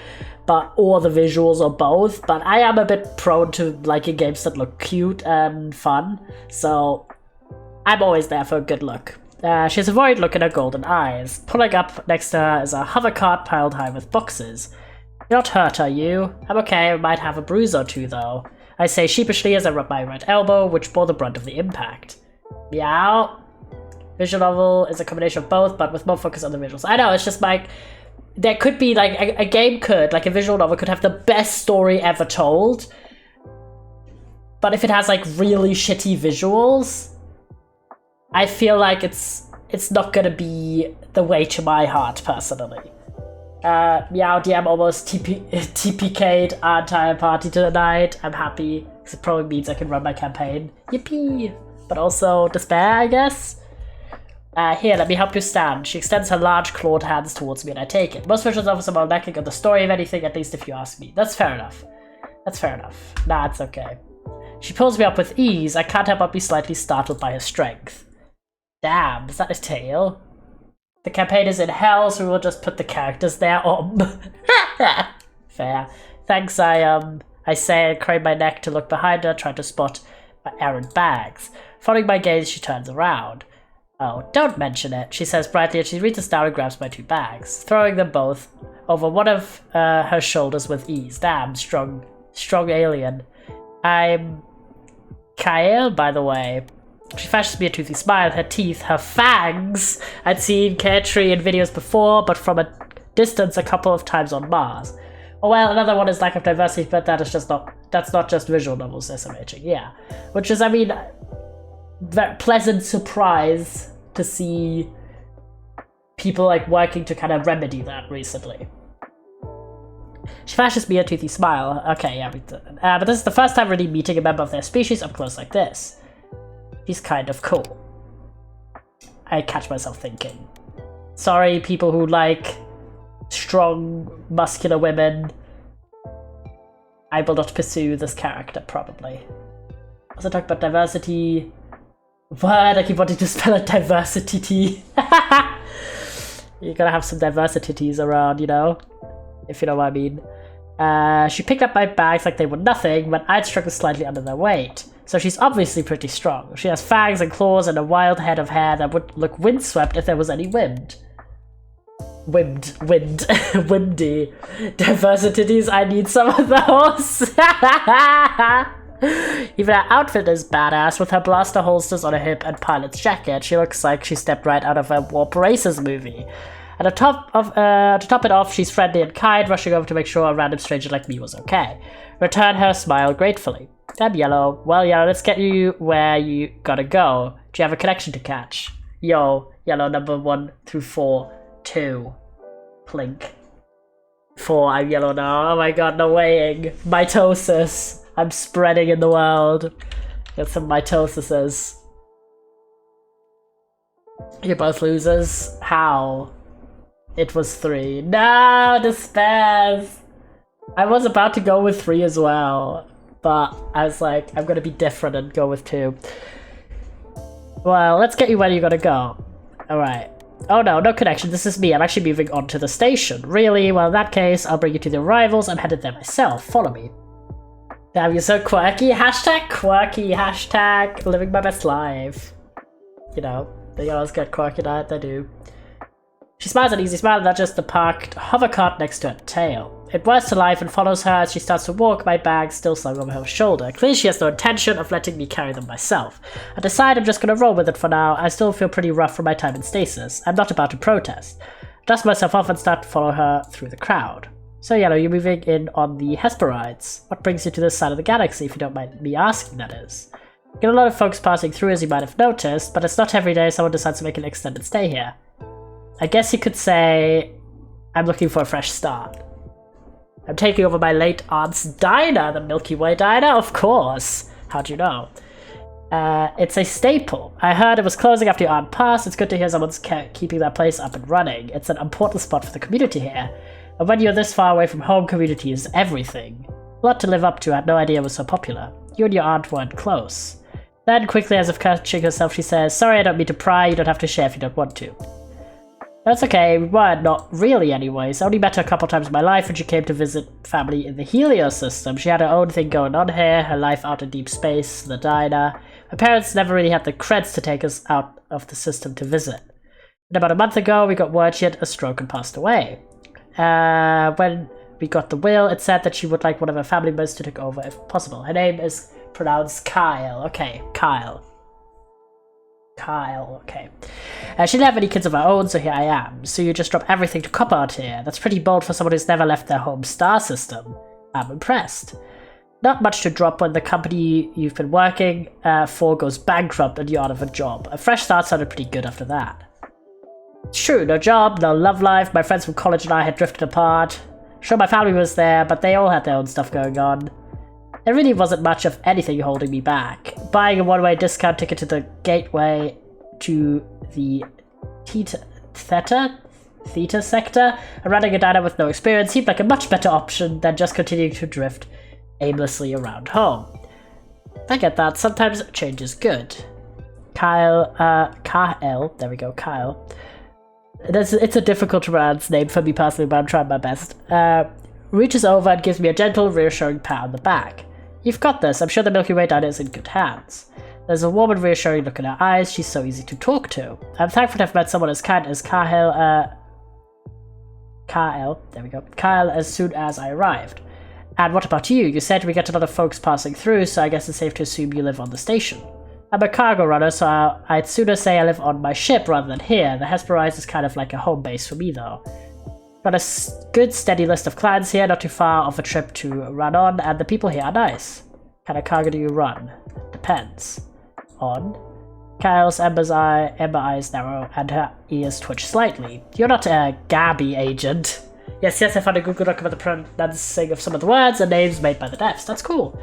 or the visuals, or both. But I am a bit prone to liking games that look cute and fun, so I'm always there for a good look. She has a worried look in her golden eyes. Pulling up next to her is a hover cart piled high with boxes. You're not hurt, are you? I'm okay, I might have a bruise or 2 though. I say sheepishly as I rub my right elbow, which bore the brunt of the impact. Meow. Visual novel is a combination of both, but with more focus on the visuals. I know, it's just like, there could be, like, a game could, like a visual novel could have the best story ever told, but if it has, like, really shitty visuals, I feel like it's not gonna be the way to my heart, personally. Meow, DM almost TPK'd our entire party tonight. I'm happy, because it probably means I can run my campaign. Yippee! But also despair, I guess? Here, let me help you stand. She extends her large clawed hands towards me and I take it. Most visual novels are more lacking on the story of anything, at least if you ask me. That's fair enough. Nah, it's okay. She pulls me up with ease. I can't help but be slightly startled by her strength. Damn, is that a tail? The campaign is in hell, so we will just put the characters there. Fair. Thanks, I say and crane my neck to look behind her, trying to spot my errant bags. Following my gaze, she turns around. Oh, don't mention it, she says brightly as she reaches down and grabs my 2 bags, throwing them both over one of her shoulders with ease. Damn, strong alien. I'm Kyle, by the way. She flashes me a toothy smile, her teeth, her fangs. I'd seen Katri in videos before, but from a distance a couple of times on Mars. Oh well, another one is lack of diversity, but that's not just visual novels SMHing, yeah. Which is, I mean, very pleasant surprise to see people like working to kind of remedy that recently. She flashes me a toothy smile. Okay, yeah, but this is the first time really meeting a member of their species up close like this. She's kind of cool. I catch myself thinking. Sorry, people who like strong, muscular women. I will not pursue this character, probably. Also talk about diversity. What? I keep wanting to spell it diversity. You gotta have some diversities around, you know? If you know what I mean. She picked up my bags like they were nothing, but I'd struggled slightly under their weight. So she's obviously pretty strong. She has fangs and claws and a wild head of hair that would look windswept if there was any wind. Windy. Diversities, I need some of those. Even her outfit is badass, with her blaster holsters on her hip and pilot's jacket. She looks like she stepped right out of a Warp Races movie. And to top it off, she's friendly and kind, rushing over to make sure a random stranger like me was okay. Return her smile gratefully. Damn, Yellow. Well, Yellow, let's get you where you gotta go. Do you have a connection to catch? Yo, Yellow, number 1 through 4, 2. Plink. 4, I'm yellow now. Oh my god, no weighing. Mitosis. I'm spreading in the world. Get some mitosises. You're both losers? How? It was 3. No, despairs! I was about to go with 3 as well, but I was like, I'm gonna be different and go with 2. Well, let's get you where you gotta go. Alright. Oh no, no connection, this is me. I'm actually moving on to the station. Really? Well, in that case, I'll bring you to the arrivals. I'm headed there myself. Follow me. Damn, you're so quirky. Hashtag quirky. Hashtag living my best life. You know, they always get quirky night, they do. She smiles an easy smile and adjusts the parked hover cart next to her tail. It whirs to life and follows her as she starts to walk, my bag still slung over her shoulder. Clearly she has no intention of letting me carry them myself. I decide I'm just gonna roll with it for now. I still feel pretty rough from my time in stasis. I'm not about to protest. Dust myself off and start to follow her through the crowd. So Yellow, you're moving in on the Hesperides. What brings you to this side of the galaxy, if you don't mind me asking, that is? I get a lot of folks passing through, as you might have noticed, but it's not every day someone decides to make an extended stay here. I guess you could say I'm looking for a fresh start. I'm taking over my late aunt's diner, the Milky Way diner, of course. How'd you know? It's a staple. I heard it was closing after your aunt passed. It's good to hear someone's keeping that place up and running. It's an important spot for the community here. And when you're this far away from home, community is everything. A lot to live up to. I had no idea it was so popular. You and your aunt weren't close. Then, quickly, as if catching herself, she says, sorry, I don't mean to pry. You don't have to share if you don't want to. That's okay, we were not really anyways. I only met her a couple times in my life when she came to visit family in the Helio system. She had her own thing going on here, her life out in deep space, the diner. My parents never really had the creds to take us out of the system to visit. And about a month ago, we got word she had a stroke and passed away. When we got the will, it said that she would like one of her family members to take over if possible. Her name is pronounced Kyle. Okay, Kyle, okay. She didn't have any kids of her own, so here I am. So you just drop everything to cop out here. That's pretty bold for someone who's never left their home star system. I'm impressed. Not much to drop when the company you've been working for goes bankrupt and you're out of a job. A fresh start sounded pretty good after that. It's true, no job, no love life. My friends from college and I had drifted apart. Sure, my family was there, but they all had their own stuff going on. There really wasn't much of anything holding me back. Buying a one-way discount ticket to the gateway to the Theta sector and running a diner with no experience seemed like a much better option than just continuing to drift aimlessly around home. I get that. Sometimes change is good. Kyle. There we go, Kyle. It's a difficult to pronounce name for me personally, but I'm trying my best. Reaches over and gives me a gentle, reassuring pat on the back. You've got this. I'm sure the Milky Way diner is in good hands. There's a warm and reassuring look in her eyes. She's so easy to talk to. I'm thankful to have met someone as kind as Kyle, there we go. Kyle as soon as I arrived. And what about you? You said we get a lot of folks passing through, so I guess it's safe to assume you live on the station. I'm a cargo runner, so I'd sooner say I live on my ship rather than here. The Hesperides is kind of like a home base for me, though. Got a good steady list of clients here, not too far off a trip to run on, and the people here are nice. What kind of cargo do you run? Depends. On? Kyle's amber eyes narrow and her ears twitch slightly. You're not a Gabby agent. Yes, I found a Google doc about the pronouncing of some of the words and names made by the devs. That's cool.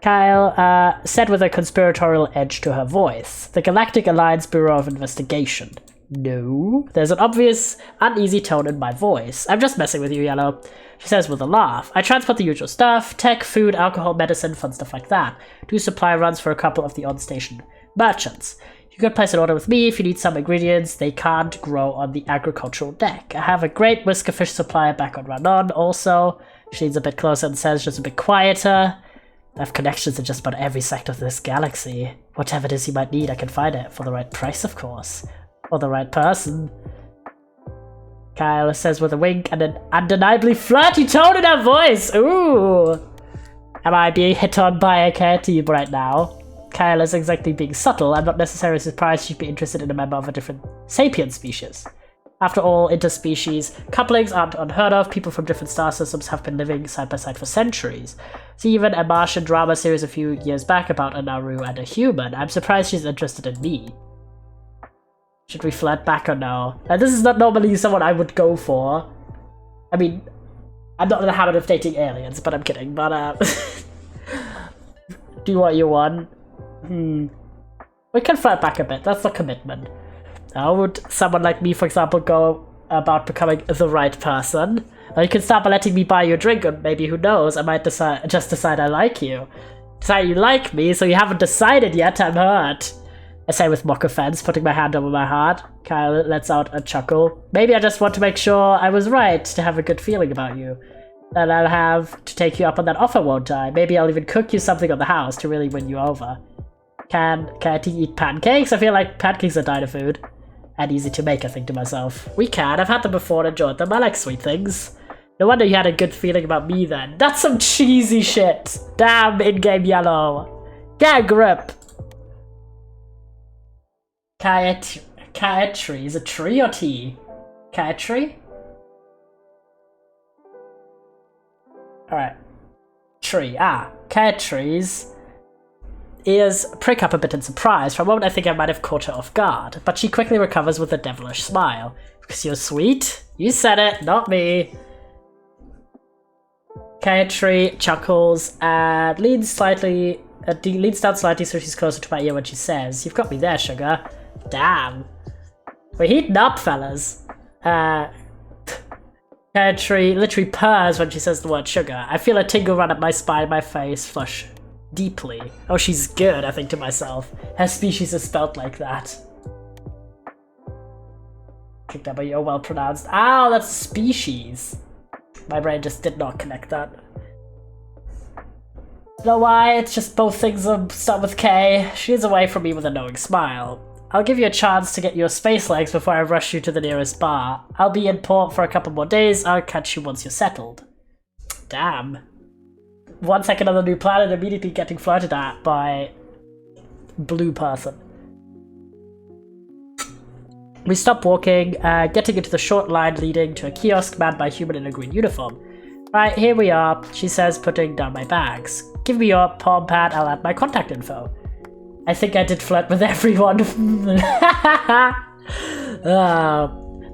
Kyle said with a conspiratorial edge to her voice. The Galactic Alliance Bureau of Investigation. No. There's an obvious, uneasy tone in my voice. I'm just messing with you, Yellow. She says with a laugh. I transport the usual stuff. Tech, food, alcohol, medicine, fun stuff like that. Do supply runs for a couple of the on-station merchants. You could place an order with me if you need some ingredients they can't grow on the agricultural deck. I have a great whiskerfish supplier back on Ranon also. She leans a bit closer and says just a bit quieter. I have connections in just about every sector of this galaxy. Whatever it is you might need, I can find it. For the right price, of course. Or the right person. Kyle says with a wink and an undeniably flirty tone in her voice. Ooh! Am I being hit on by a care team right now? Kyle is exactly being subtle. I'm not necessarily surprised she'd be interested in a member of a different sapient species. After all, interspecies couplings aren't unheard of. People from different star systems have been living side by side for centuries. See even a Martian drama series a few years back about a Naru and a human. I'm surprised she's interested in me. Should we flirt back or no? This is not normally someone I would go for. I mean, I'm not in the habit of dating aliens, but I'm kidding. But, do what you want. We can flirt back a bit. That's the commitment. How would someone like me, for example, go about becoming the right person? Or you can start by letting me buy you a drink, or maybe, who knows, I might just decide I like you. Decide you like me, so you haven't decided yet, I'm hurt. I say with mock offense, putting my hand over my heart. Kyle lets out a chuckle. Maybe I just want to make sure I was right, to have a good feeling about you. then I'll have to take you up on that offer, won't I? Maybe I'll even cook you something on the house to really win you over. Can I eat pancakes? I feel like pancakes are diner food. And easy to make, I think to myself. We can. I've had them before and enjoyed them. I like sweet things. No wonder you had a good feeling about me then. That's some cheesy shit. Damn, in-game yellow. Get a grip. Kaetri. Is it tree or tea? Kaetri? Alright. Tree. Kaetri's ears prick up a bit in surprise. For a moment I think I might have caught her off guard, but she quickly recovers with a devilish smile. Because you're sweet? You said it, not me. Kaetri chuckles and leans down slightly so she's closer to my ear when she says, "You've got me there, sugar." Damn. We're heating up, fellas. Kaetri literally purrs when she says the word sugar. I feel a tingle run up my spine, my face flush deeply. Oh, she's good, I think to myself. Her species is spelled like that. Kicked up, but you're well pronounced. Ow, that's species. My brain just did not connect that. You know why? It's just both things start with K. She is away from me with a knowing smile. I'll give you a chance to get your space legs before I rush you to the nearest bar. I'll be in port for a couple more days. I'll catch you once you're settled. Damn. 1 second on the new planet, immediately getting flirted at by blue person. We stop walking, getting into the short line leading to a kiosk manned by a human in a green uniform. Right, here we are, she says, putting down my bags. Give me your palm pad, I'll add my contact info. I think I did flirt with everyone.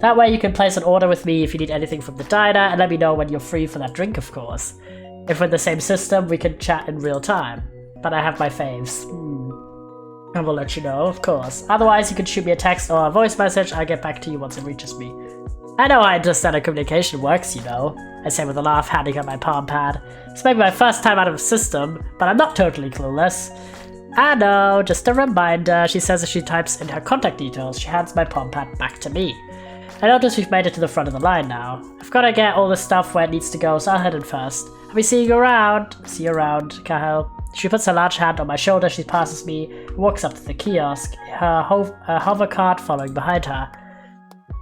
That way you can place an order with me if you need anything from the diner, and let me know when you're free for that drink, of course. If we're in the same system, we can chat in real time. But I have my faves. I will let you know, of course. Otherwise, you can shoot me a text or a voice message. I'll get back to you once it reaches me. I know I understand how communication works, you know. I say with a laugh, handing her my palm pad. It's maybe my first time out of the system, but I'm not totally clueless. I know, just a reminder, she says as she types in her contact details. She hands my palm pad back to me. I notice we've made it to the front of the line now. I've got to get all this stuff where it needs to go, so I'll head in first. I'll be seeing you around. See you around, Kahel. She puts her large hand on my shoulder, she passes me, and walks up to the kiosk, her hover cart following behind her.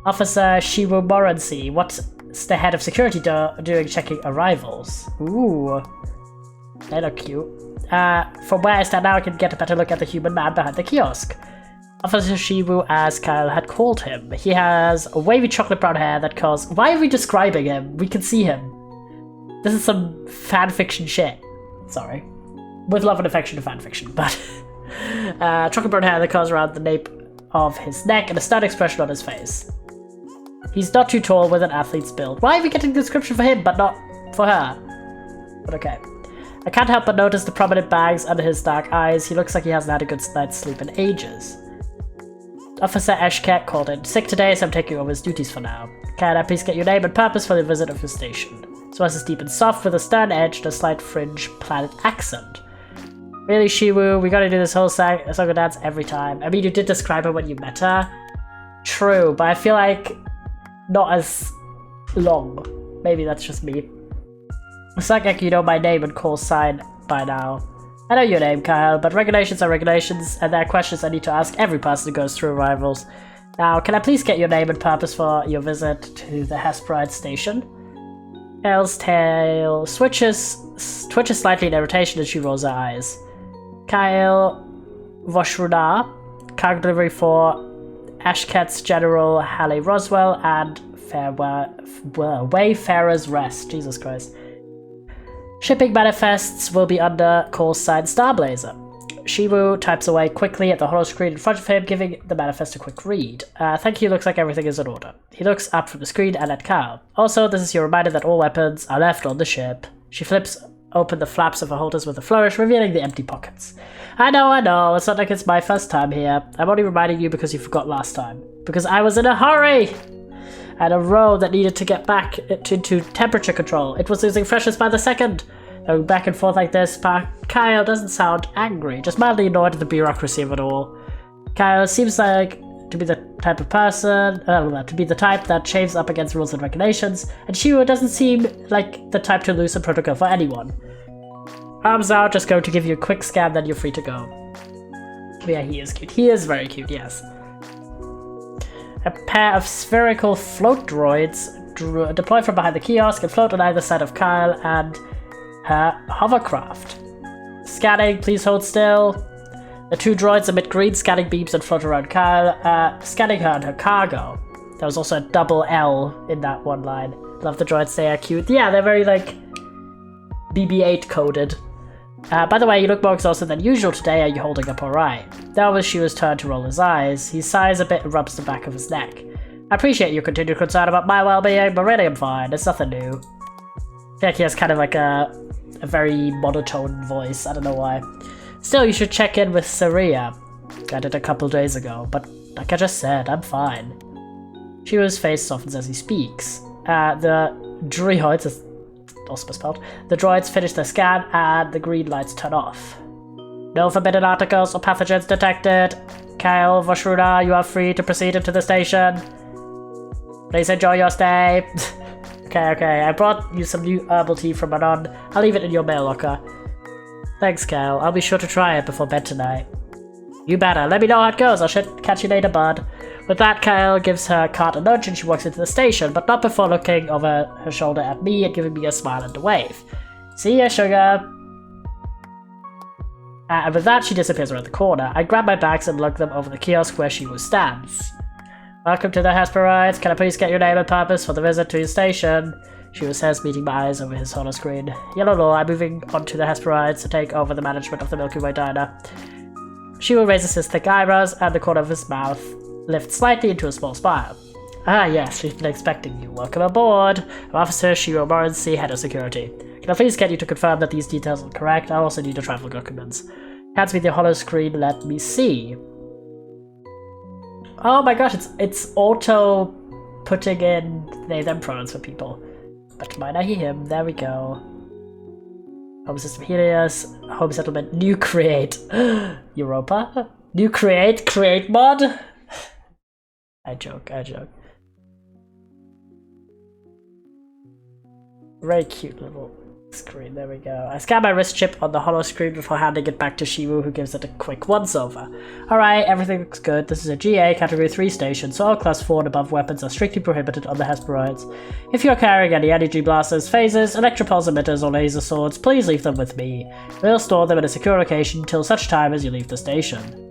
Officer Shiwu Morency, what's the head of security doing checking arrivals? Ooh. They look cute. From where I stand now, I can get a better look at the human man behind the kiosk. Officer Shiwu, as Kyle had called him. He has wavy chocolate brown hair that curls. Why are we describing him? We can see him. This is some fanfiction shit. Sorry. With love and affection to fanfiction, but... chocolate brown hair that curls around the nape of his neck and a stern expression on his face. He's not too tall with an athlete's build. Why are we getting a description for him, but not for her? But okay. I can't help but notice the prominent bags under his dark eyes. He looks like he hasn't had a good night's sleep in ages. Officer Eshket called in sick today, so I'm taking over his duties for now. Can I please get your name and purpose for the visit of your station? His voice is deep and soft with a stern edge and a slight fringe planet accent. Really, Shiwu? We gotta do this whole song and dance every time. I mean, you did describe her when you met her. True, but I feel like not as long. Maybe that's just me. It's like you know my name and call sign by now. I know your name, Kyle, but regulations are regulations, and there are questions I need to ask every person who goes through arrivals. Now, can I please get your name and purpose for your visit to the Hesperide station? Elle's tail twitches slightly in irritation as she rolls her eyes. Kyle Voshruna, cargo delivery for Ashket's General Halle Roswell and Wayfarer's Rest. Jesus Christ. Shipping manifests will be under call sign Starblazer. Shiwu types away quickly at the hollow screen in front of him, giving the manifest a quick read. Thank you, looks like everything is in order. He looks up from the screen and at Kyle. Also, this is your reminder that all weapons are left on the ship. She flips open the flaps of her holders with a flourish, revealing the empty pockets. I know, it's not like it's my first time here. I'm only reminding you because you forgot last time. Because I was in a hurry! I had a row that needed to get back into temperature control. It was losing freshness by the second. Going back and forth like this, Kyle doesn't sound angry, just mildly annoyed at the bureaucracy of it all. Kyle seems like to be the type of person, to be the type that shaves up against rules and regulations, and Shiwu doesn't seem like the type to loosen protocol for anyone. Arms out, just going to give you a quick scan, then you're free to go. Yeah, he is cute. He is very cute, yes. A pair of spherical float droids deploy from behind the kiosk and float on either side of Kyle and her hovercraft. Scanning, please hold still. The two droids emit green scanning beams and float around Kyle, scanning her and her cargo. There was also a double L in that one line. Love the droids, they are cute. Yeah, they're very, like, BB-8 coded. By the way, you look more exhausted than usual today. Are you holding up alright? That was Shiwa's turn to roll his eyes. He sighs a bit and rubs the back of his neck. I appreciate your continued concern about my well-being, but really I'm fine. It's nothing new. I feel like he has kind of like a very monotone voice. I don't know why. Still, you should check in with Saria. I did a couple days ago, but like I just said, I'm fine. Shiwa's face softens as he speaks. The droids, is also misspelled, the droids finish their scan and the green lights turn off. No forbidden articles or pathogens detected. Kyle, Vashruda, you are free to proceed into the station. Please enjoy your stay. Okay, I brought you some new herbal tea from Manon. I'll leave it in your mail locker. Thanks, Kyle. I'll be sure to try it before bed tonight. You better. Let me know how it goes. I should catch you later, bud. With that, Kyle gives her cart a nudge and she walks into the station, but not before looking over her shoulder at me and giving me a smile and a wave. See ya, sugar. And with that, she disappears around the corner. I grab my bags and lug them over the kiosk where she stands. Welcome to the Hesperides. Can I please get your name and purpose for the visit to your station? She says, meeting my eyes over his holoscreen. Yellow Law, I'm moving on to the Hesperides to take over the management of the Milky Way diner. Shiwu raises his thick eyebrows and the corner of his mouth lifts slightly into a small smile. Ah yes, we've been expecting you. Welcome aboard. I'm Officer Shiwu Morency, Head of Security. Can I please get you to confirm that these details are correct? I'll also need your travel documents. Hands me the holoscreen, let me see. Oh my gosh, it's auto putting in they them pronouns for people. But mine I hear him, there we go. Home system Helios, home settlement, new create. Europa? New create mod? I joke. Very cute little screen, there we go. I scan my wrist chip on the holo screen before handing it back to Shiwu, who gives it a quick once-over. Alright, everything looks good. This is a GA Category 3 station, so all Class 4 and above weapons are strictly prohibited on the Hesperides. If you're carrying any energy blasters, phasers, electropulse emitters, or laser swords, please leave them with me. We'll store them in a secure location until such time as you leave the station.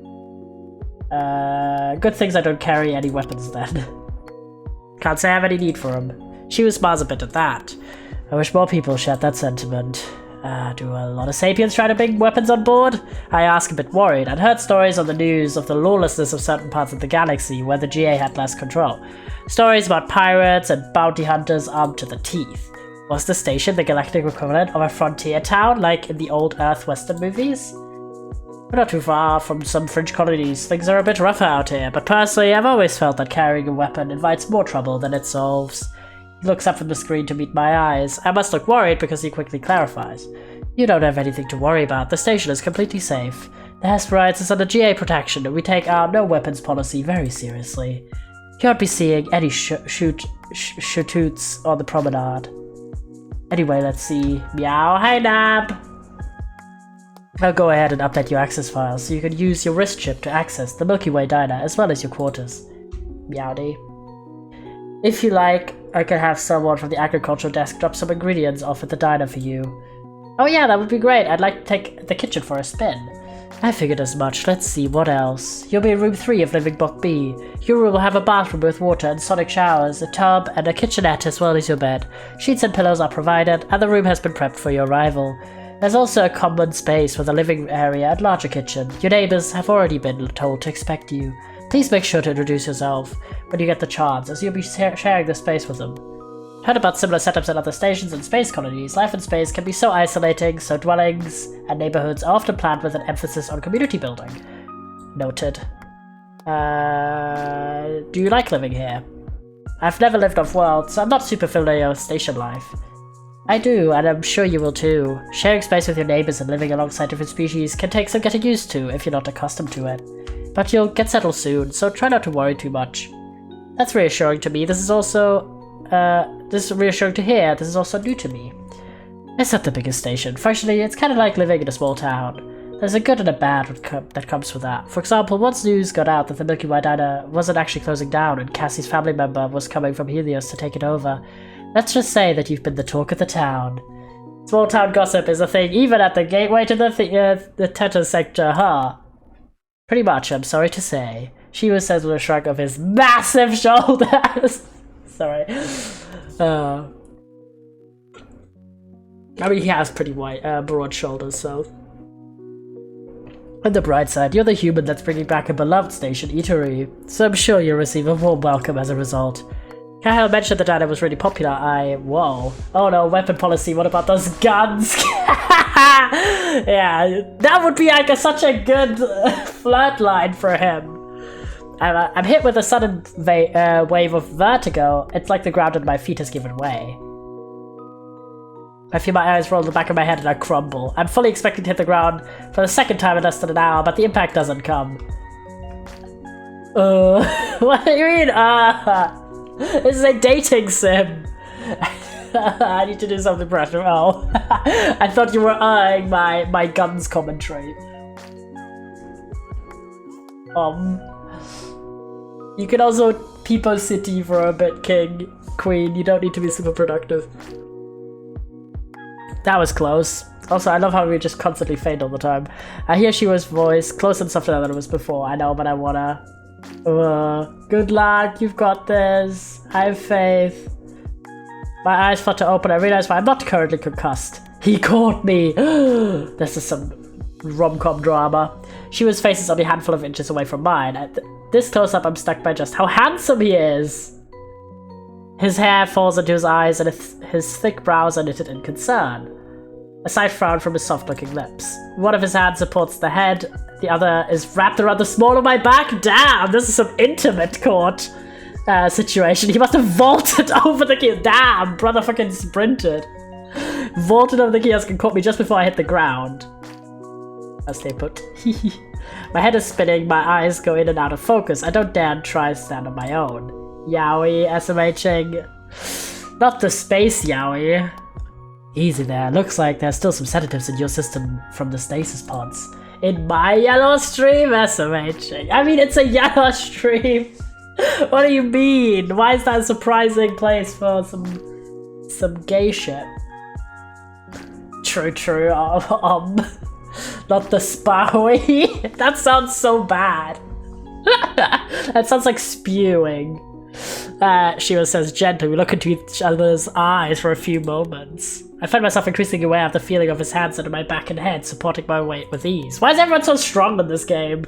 Good things I don't carry any weapons then. Can't say I have any need for them. Shiwu smiles a bit at that. I wish more people shared that sentiment. Do a lot of sapiens try to bring weapons on board? I ask, a bit worried. I'd heard stories on the news of the lawlessness of certain parts of the galaxy where the GA had less control. Stories about pirates and bounty hunters armed to the teeth. Was the station the galactic equivalent of a frontier town like in the old Earth Western movies? We're not too far from some fringe colonies. Things are a bit rougher out here, but personally I've always felt that carrying a weapon invites more trouble than it solves. He looks up from the screen to meet my eyes. I must look worried because he quickly clarifies. You don't have anything to worry about. The station is completely safe. The Hesperides is under GA protection and we take our no weapons policy very seriously. You won't be seeing any shoots on the promenade. Anyway, let's see. Meow, hi Nab! I'll go ahead and update your access files so you can use your wrist chip to access the Milky Way diner as well as your quarters. Meowdy. If you like, I can have someone from the agricultural desk drop some ingredients off at the diner for you. Oh yeah, that would be great. I'd like to take the kitchen for a spin. I figured as much. Let's see, what else? You'll be in room 3 of Living Book B. Your room will have a bathroom with water and sonic showers, a tub, and a kitchenette as well as your bed. Sheets and pillows are provided, and the room has been prepped for your arrival. There's also a common space with a living area and larger kitchen. Your neighbors have already been told to expect you. Please make sure to introduce yourself when you get the chance, as you'll be sharing the space with them. Heard about similar setups at other stations and space colonies. Life in space can be so isolating, so dwellings and neighborhoods are often planned with an emphasis on community building. Noted. Do you like living here? I've never lived off-world, so I'm not super familiar with station life. I do, and I'm sure you will too. Sharing space with your neighbors and living alongside different species can take some getting used to if you're not accustomed to it. but you'll get settled soon, so try not to worry too much. That's reassuring to me. This is reassuring to hear. This is also new to me. It's not the biggest station. Functionally, it's kind of like living in a small town. There's a good and a bad that comes with that. For example, once news got out that the Milky Way Diner wasn't actually closing down and Cassie's family member was coming from Helios to take it over, let's just say that you've been the talk of the town. Small town gossip is a thing even at the gateway to the Teta sector, huh? Pretty much, I'm sorry to say. Shiva says with a shrug of his massive shoulders. Sorry. I mean, he has pretty broad shoulders, so... On the bright side, you're the human that's bringing back a beloved station eatery, so I'm sure you'll receive a warm welcome as a result. Kyle mentioned the diner was really popular. Whoa. Oh no, weapon policy, what about those guns? Yeah, that would be like such a good flirt line for him. I'm hit with a sudden wave of vertigo. It's like the ground under my feet has given way. I feel my eyes roll in the back of my head and I crumble. I'm fully expecting to hit the ground for the second time in less than an hour, but the impact doesn't come. What do you mean? This is a dating sim. I need to do something better. Oh, I thought you were eyeing my guns commentary. You can also Peepo City for a bit, Queen. You don't need to be super productive. That was close. Also, I love how we just constantly fade all the time. I hear Shiva's voice, close and softer than it was before. I know, but I wanna... good luck, you've got this. I have faith. My eyes flutter open. I realize why I'm not currently concussed. He caught me. This is some rom-com drama. Shiva's face is only a handful of inches away from mine. At this close-up, I'm struck by just how handsome he is. His hair falls into his eyes and his thick brows are knitted in concern. A slight frown from his soft-looking lips. One of his hands supports the head, the other is wrapped around the small of my back. Damn, this is some intimate court situation. He must have vaulted over the kiosk. Damn, brother fucking sprinted. Vaulted over the kiosk and caught me just before I hit the ground. As they put. My head is spinning, my eyes go in and out of focus. I don't dare try to stand on my own. Yowie, SMHing. Not the space Yowie. Easy there. Looks like there's still some sedatives in your system from the stasis pods. In my yellow stream, SMHing. I mean, it's a yellow stream. What do you mean? Why is that a surprising place for some gay shit? True. Not the spowie. That sounds so bad. That sounds like spewing. Shiva says gently. We look into each other's eyes for a few moments. I find myself increasingly aware of the feeling of his hands under my back and head, supporting my weight with ease. Why is everyone so strong in this game?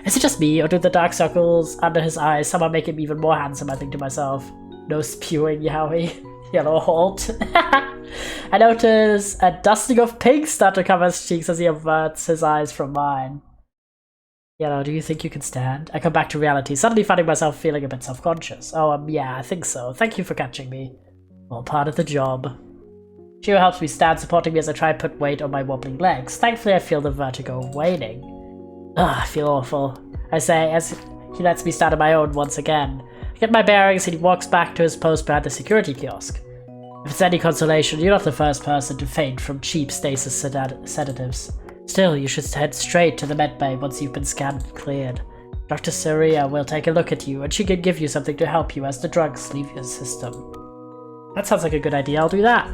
Is it just me, or do the dark circles under his eyes somehow make him even more handsome, I think to myself? No spewing, Yowie. Yellow halt. I notice a dusting of pink start to cover his cheeks as he averts his eyes from mine. Yellow, do you think you can stand? I come back to reality, suddenly finding myself feeling a bit self-conscious. Oh, yeah, I think so. Thank you for catching me. All part of the job. Shiro helps me stand, supporting me as I try and put weight on my wobbling legs. Thankfully, I feel the vertigo waning. Ugh, I feel awful, I say, as he lets me stand on my own once again. I get my bearings and he walks back to his post behind the security kiosk. If it's any consolation, you're not the first person to faint from cheap stasis sedatives. Still, you should head straight to the medbay once you've been scanned and cleared. Dr. Saria will take a look at you and she can give you something to help you as the drugs leave your system. That sounds like a good idea, I'll do that.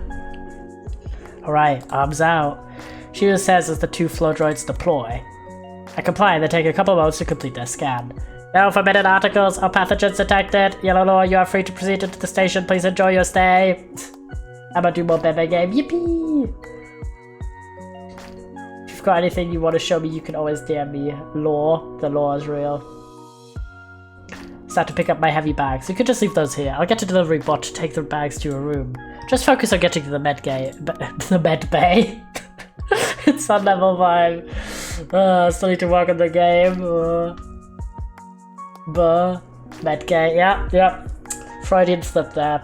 Alright, arms out. Shiro says as the two flow droids deploy. I comply and they take a couple moments to complete their scan. No forbidden articles or pathogens detected. Yellow Lore, you are free to proceed into the station. Please enjoy your stay. I'm gonna do more Bebe game. Yippee! If you've got anything you want to show me, you can always DM me. Lore. The lore is real. Start to pick up my heavy bags. You could just leave those here. I'll get a delivery bot to take the bags to your room. Just focus on getting to the med bay. It's on level 5. Still need to work on the game. Medgay, yep. Freudian slip there.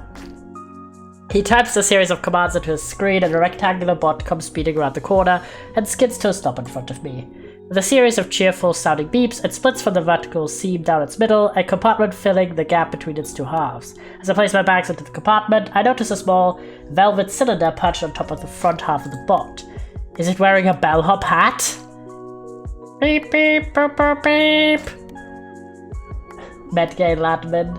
He types a series of commands into his screen and a rectangular bot comes speeding around the corner and skids to a stop in front of me. With a series of cheerful sounding beeps, it splits from the vertical seam down its middle, a compartment filling the gap between its two halves. As I place my bags into the compartment, I notice a small velvet cylinder perched on top of the front half of the bot. Is it wearing a bellhop hat? Beep beep boop boop beep. Medgay Ladman.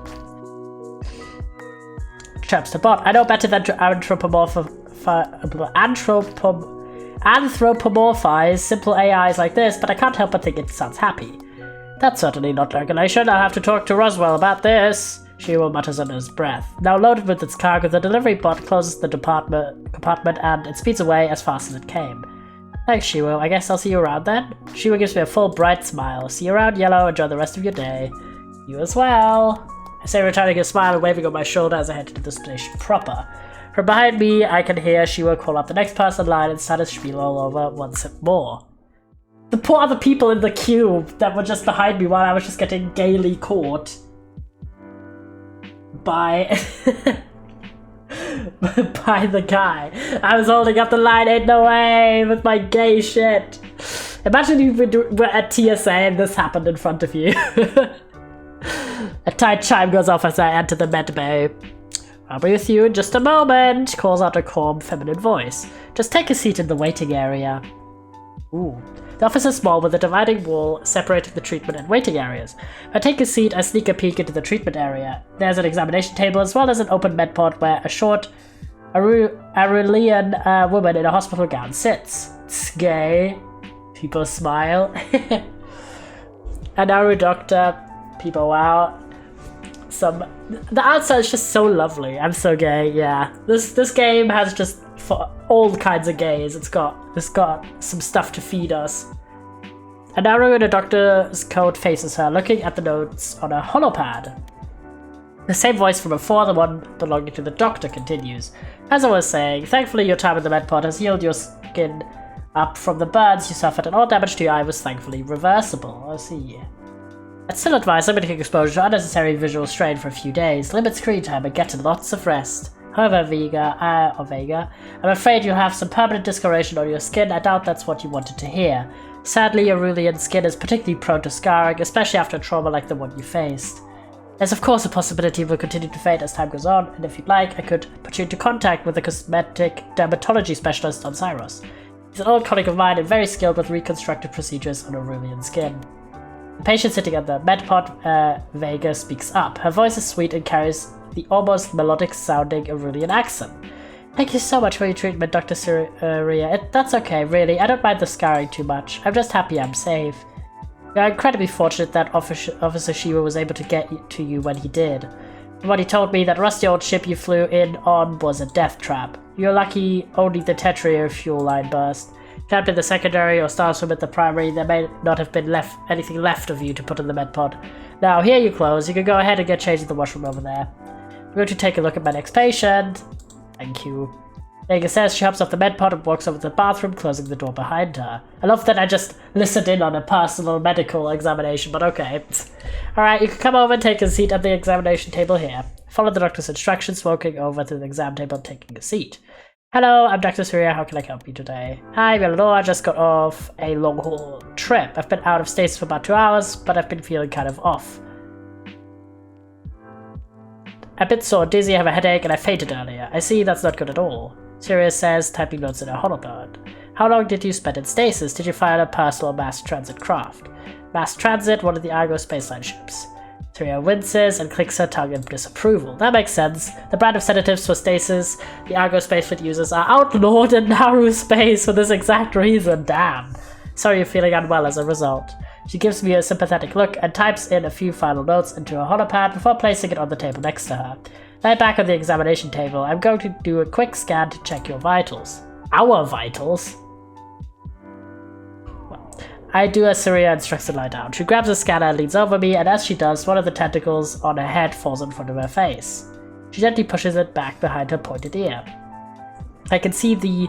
Traps the bot. I know better than to anthropomorphize simple AIs like this, but I can't help but think it sounds happy. That's certainly not regulation. I'll have to talk to Roswell about this. Shiro mutters under his breath. Now loaded with its cargo, the delivery bot closes the compartment and it speeds away as fast as it came. Thanks, Shiro. I guess I'll see you around then? Shiro gives me a full, bright smile. See you around, Yellow. Enjoy the rest of your day. You as well. I say, returning a smile and waving on my shoulder as I head into the station proper. From behind me, I can hear Shiro call up the next person in line and start his spiel all over once more. The poor other people in the queue that were just behind me while I was just getting gaily caught by by the guy. I was holding up the line, ain't no way, with my gay shit. Imagine you were at TSA and this happened in front of you. A tight chime goes off as I enter the med bay. I'll be with you in just a moment, calls out a calm, feminine voice. Just take a seat in the waiting area. Ooh. The office is small with a dividing wall separating the treatment and waiting areas. If I take a seat, I sneak a peek into the treatment area. There's an examination table as well as an open med pod where a short Aurelian woman in a hospital gown sits. It's gay. People smile. An Aru doctor. People wow. The outside is just so lovely. I'm so gay, yeah. This game has just for all kinds of gays. It's got some stuff to feed us. An arrow in a doctor's coat faces her, looking at the notes on a holopad. The same voice from before, the one belonging to the doctor, continues. As I was saying, thankfully your time in the medpod has healed your skin up from the burns you suffered, and all damage to your eye was thankfully reversible. I see. I'd still advise limiting exposure to unnecessary visual strain for a few days, limit screen time and get lots of rest. However, Vega, I'm afraid you'll have some permanent discoloration on your skin. I doubt that's what you wanted to hear. Sadly, your Aurelian skin is particularly prone to scarring, especially after a trauma like the one you faced. There's of course a possibility it will continue to fade as time goes on, and if you'd like, I could put you into contact with a cosmetic dermatology specialist on Cyros. He's an old colleague of mine and very skilled with reconstructive procedures on Aurelian skin. The patient sitting at the medpod, Vega, speaks up. Her voice is sweet and carries the almost melodic-sounding Aurelian accent. Thank you so much for your treatment, Dr. Surya. That's okay, really. I don't mind the scarring too much. I'm just happy I'm safe. We are incredibly fortunate that Officer Shiva was able to get to you when he did. From what he told me, that rusty old ship you flew in on was a death trap. You're lucky only the Tetrier fuel line burst. Trapped in the secondary or starswim at the primary, there may not have been anything left of you to put in the medpod. Now, here are your clothes. You can go ahead and get changed in the washroom over there. I'm going to take a look at my next patient. Thank you. Vega says she hops off the medpod and walks over to the bathroom, closing the door behind her. I love that I just listened in on a personal medical examination, but okay. Alright, you can come over and take a seat at the examination table here. Follow the doctor's instructions, walking over to the exam table and taking a seat. Hello, I'm Dr. Surya. How can I help you today? Hi, Eleanor. I just got off a long-haul trip. I've been out of states for about 2 hours, but I've been feeling kind of off. A bit sore, dizzy, I have a headache, and I fainted earlier. I see that's not good at all. Surya says, typing notes in a holopad. How long did you spend in stasis? Did you fly on a personal mass transit craft? Mass transit, one of the Argo spaceline ships. Surya winces and clicks her tongue in disapproval. That makes sense. The brand of sedatives for stasis the Argo spacefleet uses are outlawed in Nauru space for this exact reason. Damn. Sorry you're feeling unwell as a result. She gives me a sympathetic look and types in a few final notes into a holopad before placing it on the table next to her. Lie back on the examination table. I'm going to do a quick scan to check your vitals. Our vitals? Well, I do as Surya instructs to lie down. She grabs a scanner and leans over me, and as she does, one of the tentacles on her head falls in front of her face. She gently pushes it back behind her pointed ear. I can see the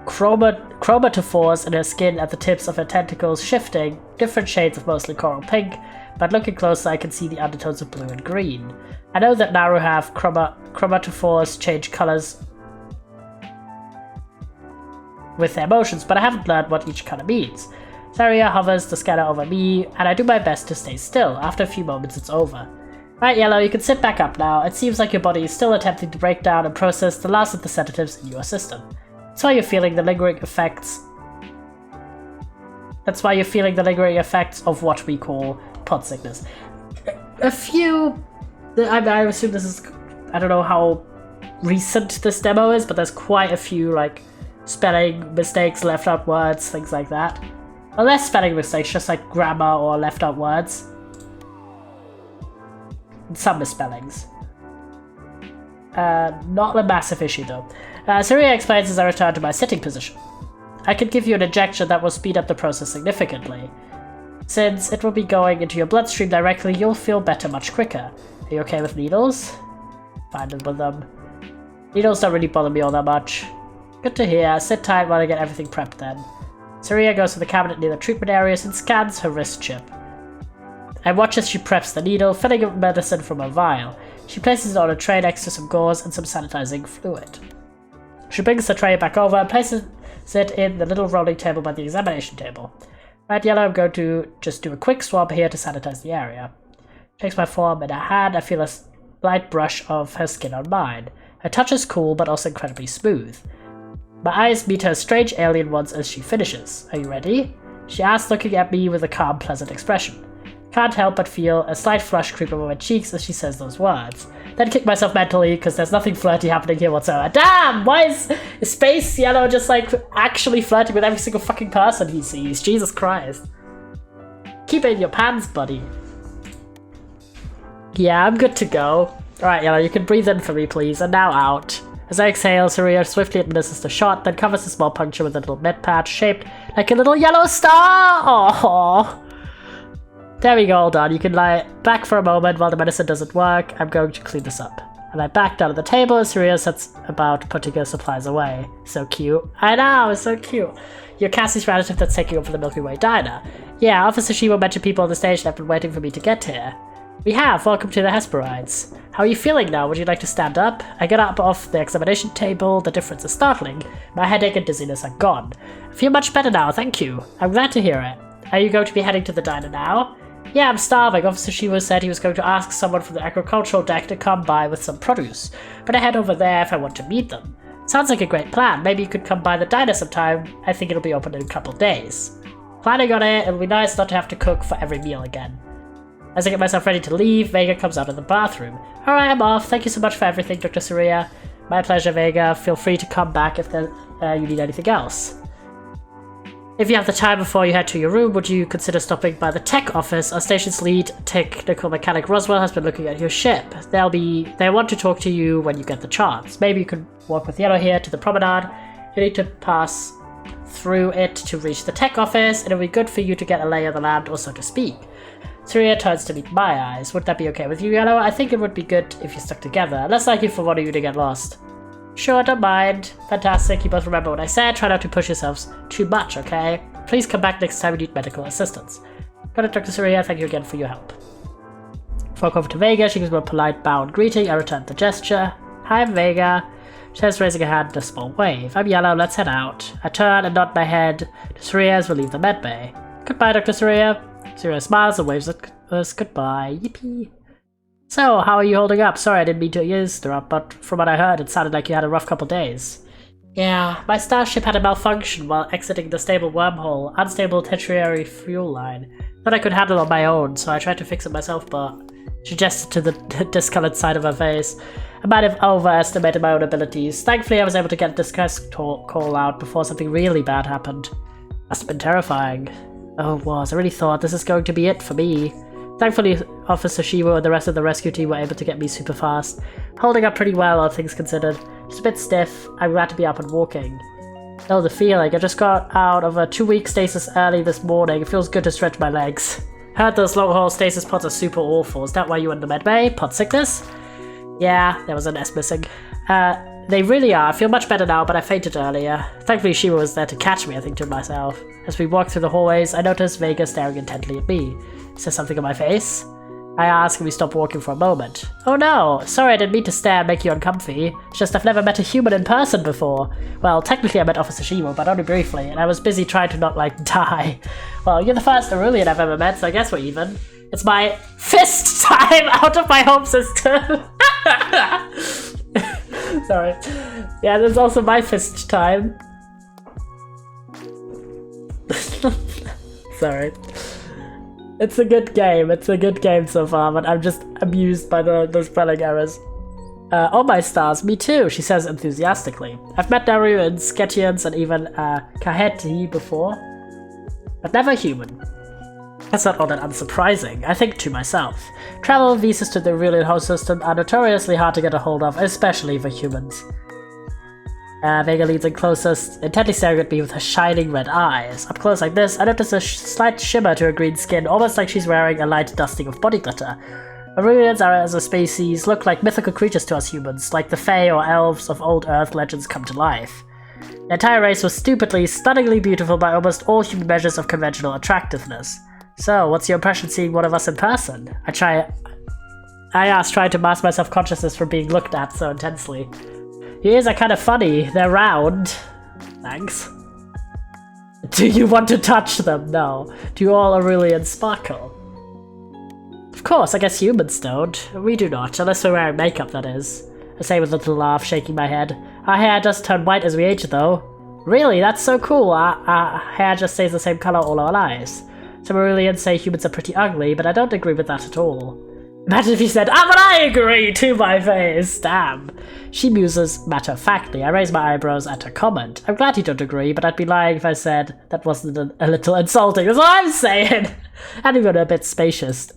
chromatophores in her skin at the tips of her tentacles shifting, different shades of mostly coral pink, but looking closer I can see the undertones of blue and green. I know that Nauru have chromatophores change colors with their motions, but I haven't learned what each color means. Saria hovers the scanner over me, and I do my best to stay still. After a few moments, it's over. Right, Yellow, you can sit back up now. It seems like your body is still attempting to break down and process the last of the sedatives in your system. That's why you're feeling the lingering effects. That's why you're feeling the lingering effects of what we call pot sickness. A few... I assume this is... I don't know how recent this demo is, but there's quite a few, like, spelling mistakes, left out words, things like that. Well, less spelling mistakes, just like grammar or left out words. And some misspellings. Not a massive issue though. Saria explains as I return to my sitting position. I can give you an injection that will speed up the process significantly. Since it will be going into your bloodstream directly, you'll feel better much quicker. Are you okay with needles? Fine with them. Needles don't really bother me all that much. Good to hear. Sit tight while I get everything prepped then. Saria goes to the cabinet near the treatment areas and scans her wrist chip. I watch as she preps the needle, filling up medicine from a vial. She places it on a tray next to some gauze and some sanitizing fluid. She brings the tray back over and places it in the little rolling table by the examination table. Right, Yellow, I'm going to just do a quick swab here to sanitize the area. Takes my form in her hand. I feel a light brush of her skin on mine. Her touch is cool, but also incredibly smooth. My eyes meet her strange alien ones as she finishes. Are you ready? She asks, looking at me with a calm, pleasant expression. Can't help but feel a slight flush creep over my cheeks as she says those words. Then kick myself mentally, because there's nothing flirty happening here whatsoever. Damn! Why is Space Yellow just, like, actually flirting with every single fucking person he sees? Jesus Christ. Keep it in your pants, buddy. Yeah, I'm good to go. Alright, Yellow, you can breathe in for me, please, and now out. As I exhale, Saria swiftly administers the shot, then covers a small puncture with a little med patch shaped like a little yellow star! Aww. There we go, all done. You can lie back for a moment while the medicine doesn't work. I'm going to clean this up. And I back down at the table as Saria sets about putting her supplies away. So cute. I know, it's so cute. You're Cassie's relative that's taking over the Milky Way diner. Yeah, Officer Shivo mentioned people on the stage that have been waiting for me to get here. We have. Welcome to the Hesperides. How are you feeling now? Would you like to stand up? I get up off the examination table. The difference is startling. My headache and dizziness are gone. I feel much better now, thank you. I'm glad to hear it. Are you going to be heading to the diner now? Yeah, I'm starving. Officer Shivo said he was going to ask someone from the agricultural deck to come by with some produce. But I head over there if I want to meet them. Sounds like a great plan. Maybe you could come by the diner sometime. I think it'll be open in a couple days. Planning on it. It'll be nice not to have to cook for every meal again. As I get myself ready to leave, Vega comes out of the bathroom. Alright, I'm off. Thank you so much for everything, Dr. Saria. My pleasure, Vega. Feel free to come back if you need anything else. If you have the time before you head to your room, would you consider stopping by the tech office? Our station's lead technical mechanic Roswell has been looking at your ship. They want to talk to you when you get the chance. Maybe you could walk with Yellow here to the promenade. You need to pass through it to reach the tech office, and it'll be good for you to get a lay of the land, or so to speak. Saria turns to meet my eyes. Would that be okay with you, Yellow? I think it would be good if you stuck together. Less likely for one of you to get lost. Sure, don't mind. Fantastic, you both remember what I said. Try not to push yourselves too much, okay? Please come back next time you need medical assistance. Got it, Dr. Saria. Thank you again for your help. Walk over to Vega. She gives me a polite bow and greeting. I return the gesture. Hi, I'm Vega. She says, raising her hand in a small wave. I'm Yellow. Let's head out. I turn and nod my head to Saria as we leave the medbay. Goodbye, Dr. Saria. Saria smiles and waves us goodbye. Yippee. So, how are you holding up? Sorry, I didn't mean to interrupt, but from what I heard, it sounded like you had a rough couple days. Yeah, my starship had a malfunction while exiting the stable wormhole, unstable tertiary fuel line. Thought I could handle on my own, so I tried to fix it myself, but she gestured to the discolored side of her face. I might have overestimated my own abilities. Thankfully, I was able to get this call out before something really bad happened. Must have been terrifying. Oh, it was. I really thought this is going to be it for me. Thankfully, Officer Shivo and the rest of the rescue team were able to get me super fast. Holding up pretty well, all things considered. Just a bit stiff. I'm glad to be up and walking. Oh, the feeling. I just got out of a 2-week stasis early this morning. It feels good to stretch my legs. Heard those long-haul stasis pods are super awful. Is that why you were in the medbay? Pod sickness? Yeah, there was an S missing. They really are. I feel much better now, but I fainted earlier. Thankfully, Shiva was there to catch me, I think to myself. As we walk through the hallways, I notice Vega staring intently at me. Is there something on my face? I ask and we stop walking for a moment. Oh no, sorry I didn't mean to stare and make you uncomfy. It's just I've never met a human in person before. Well, technically I met Officer Shimo, but only briefly, and I was busy trying to not, like, die. Well, you're the first Aurelian I've ever met, so I guess we're even. It's my 5th time out of my home system! Sorry. Yeah, there's also my 5th time. Sorry. It's a good game. It's a good game so far, but I'm just amused by the spelling errors. Oh my stars, me too, she says enthusiastically. I've met Daruans, Sketians, and even Kaheti before, but never human. That's not all that unsurprising, I think to myself. Travel visas to the Aurelian host system are notoriously hard to get a hold of, especially for humans. Vega leans in closest, intently staring at me with her shining red eyes. Up close like this, I notice a slight shimmer to her green skin, almost like she's wearing a light dusting of body glitter. Aurelians are, as a species, look like mythical creatures to us humans, like the Fae or elves of old Earth legends come to life. The entire race was stupidly, stunningly beautiful by almost all human measures of conventional attractiveness. So, what's your impression seeing one of us in person? I ask, trying to mask my self-consciousness from being looked at so intensely. Your ears are kind of funny. They're round. Thanks. Do you want to touch them? No. Do you all Aurelians sparkle? Of course, I guess humans don't. We do not, unless we're wearing makeup, that is. I say with a little laugh, shaking my head. Our hair does turn white as we age, though. Really? That's so cool. Our hair just stays the same color all our lives. Some Aurelians say humans are pretty ugly, but I don't agree with that at all. Imagine if you said, but I agree, to my face, damn. She muses matter-of-factly. I raise my eyebrows at her comment. I'm glad you don't agree, but I'd be lying if I said that wasn't a little insulting. That's what I'm saying! And even a bit spacious.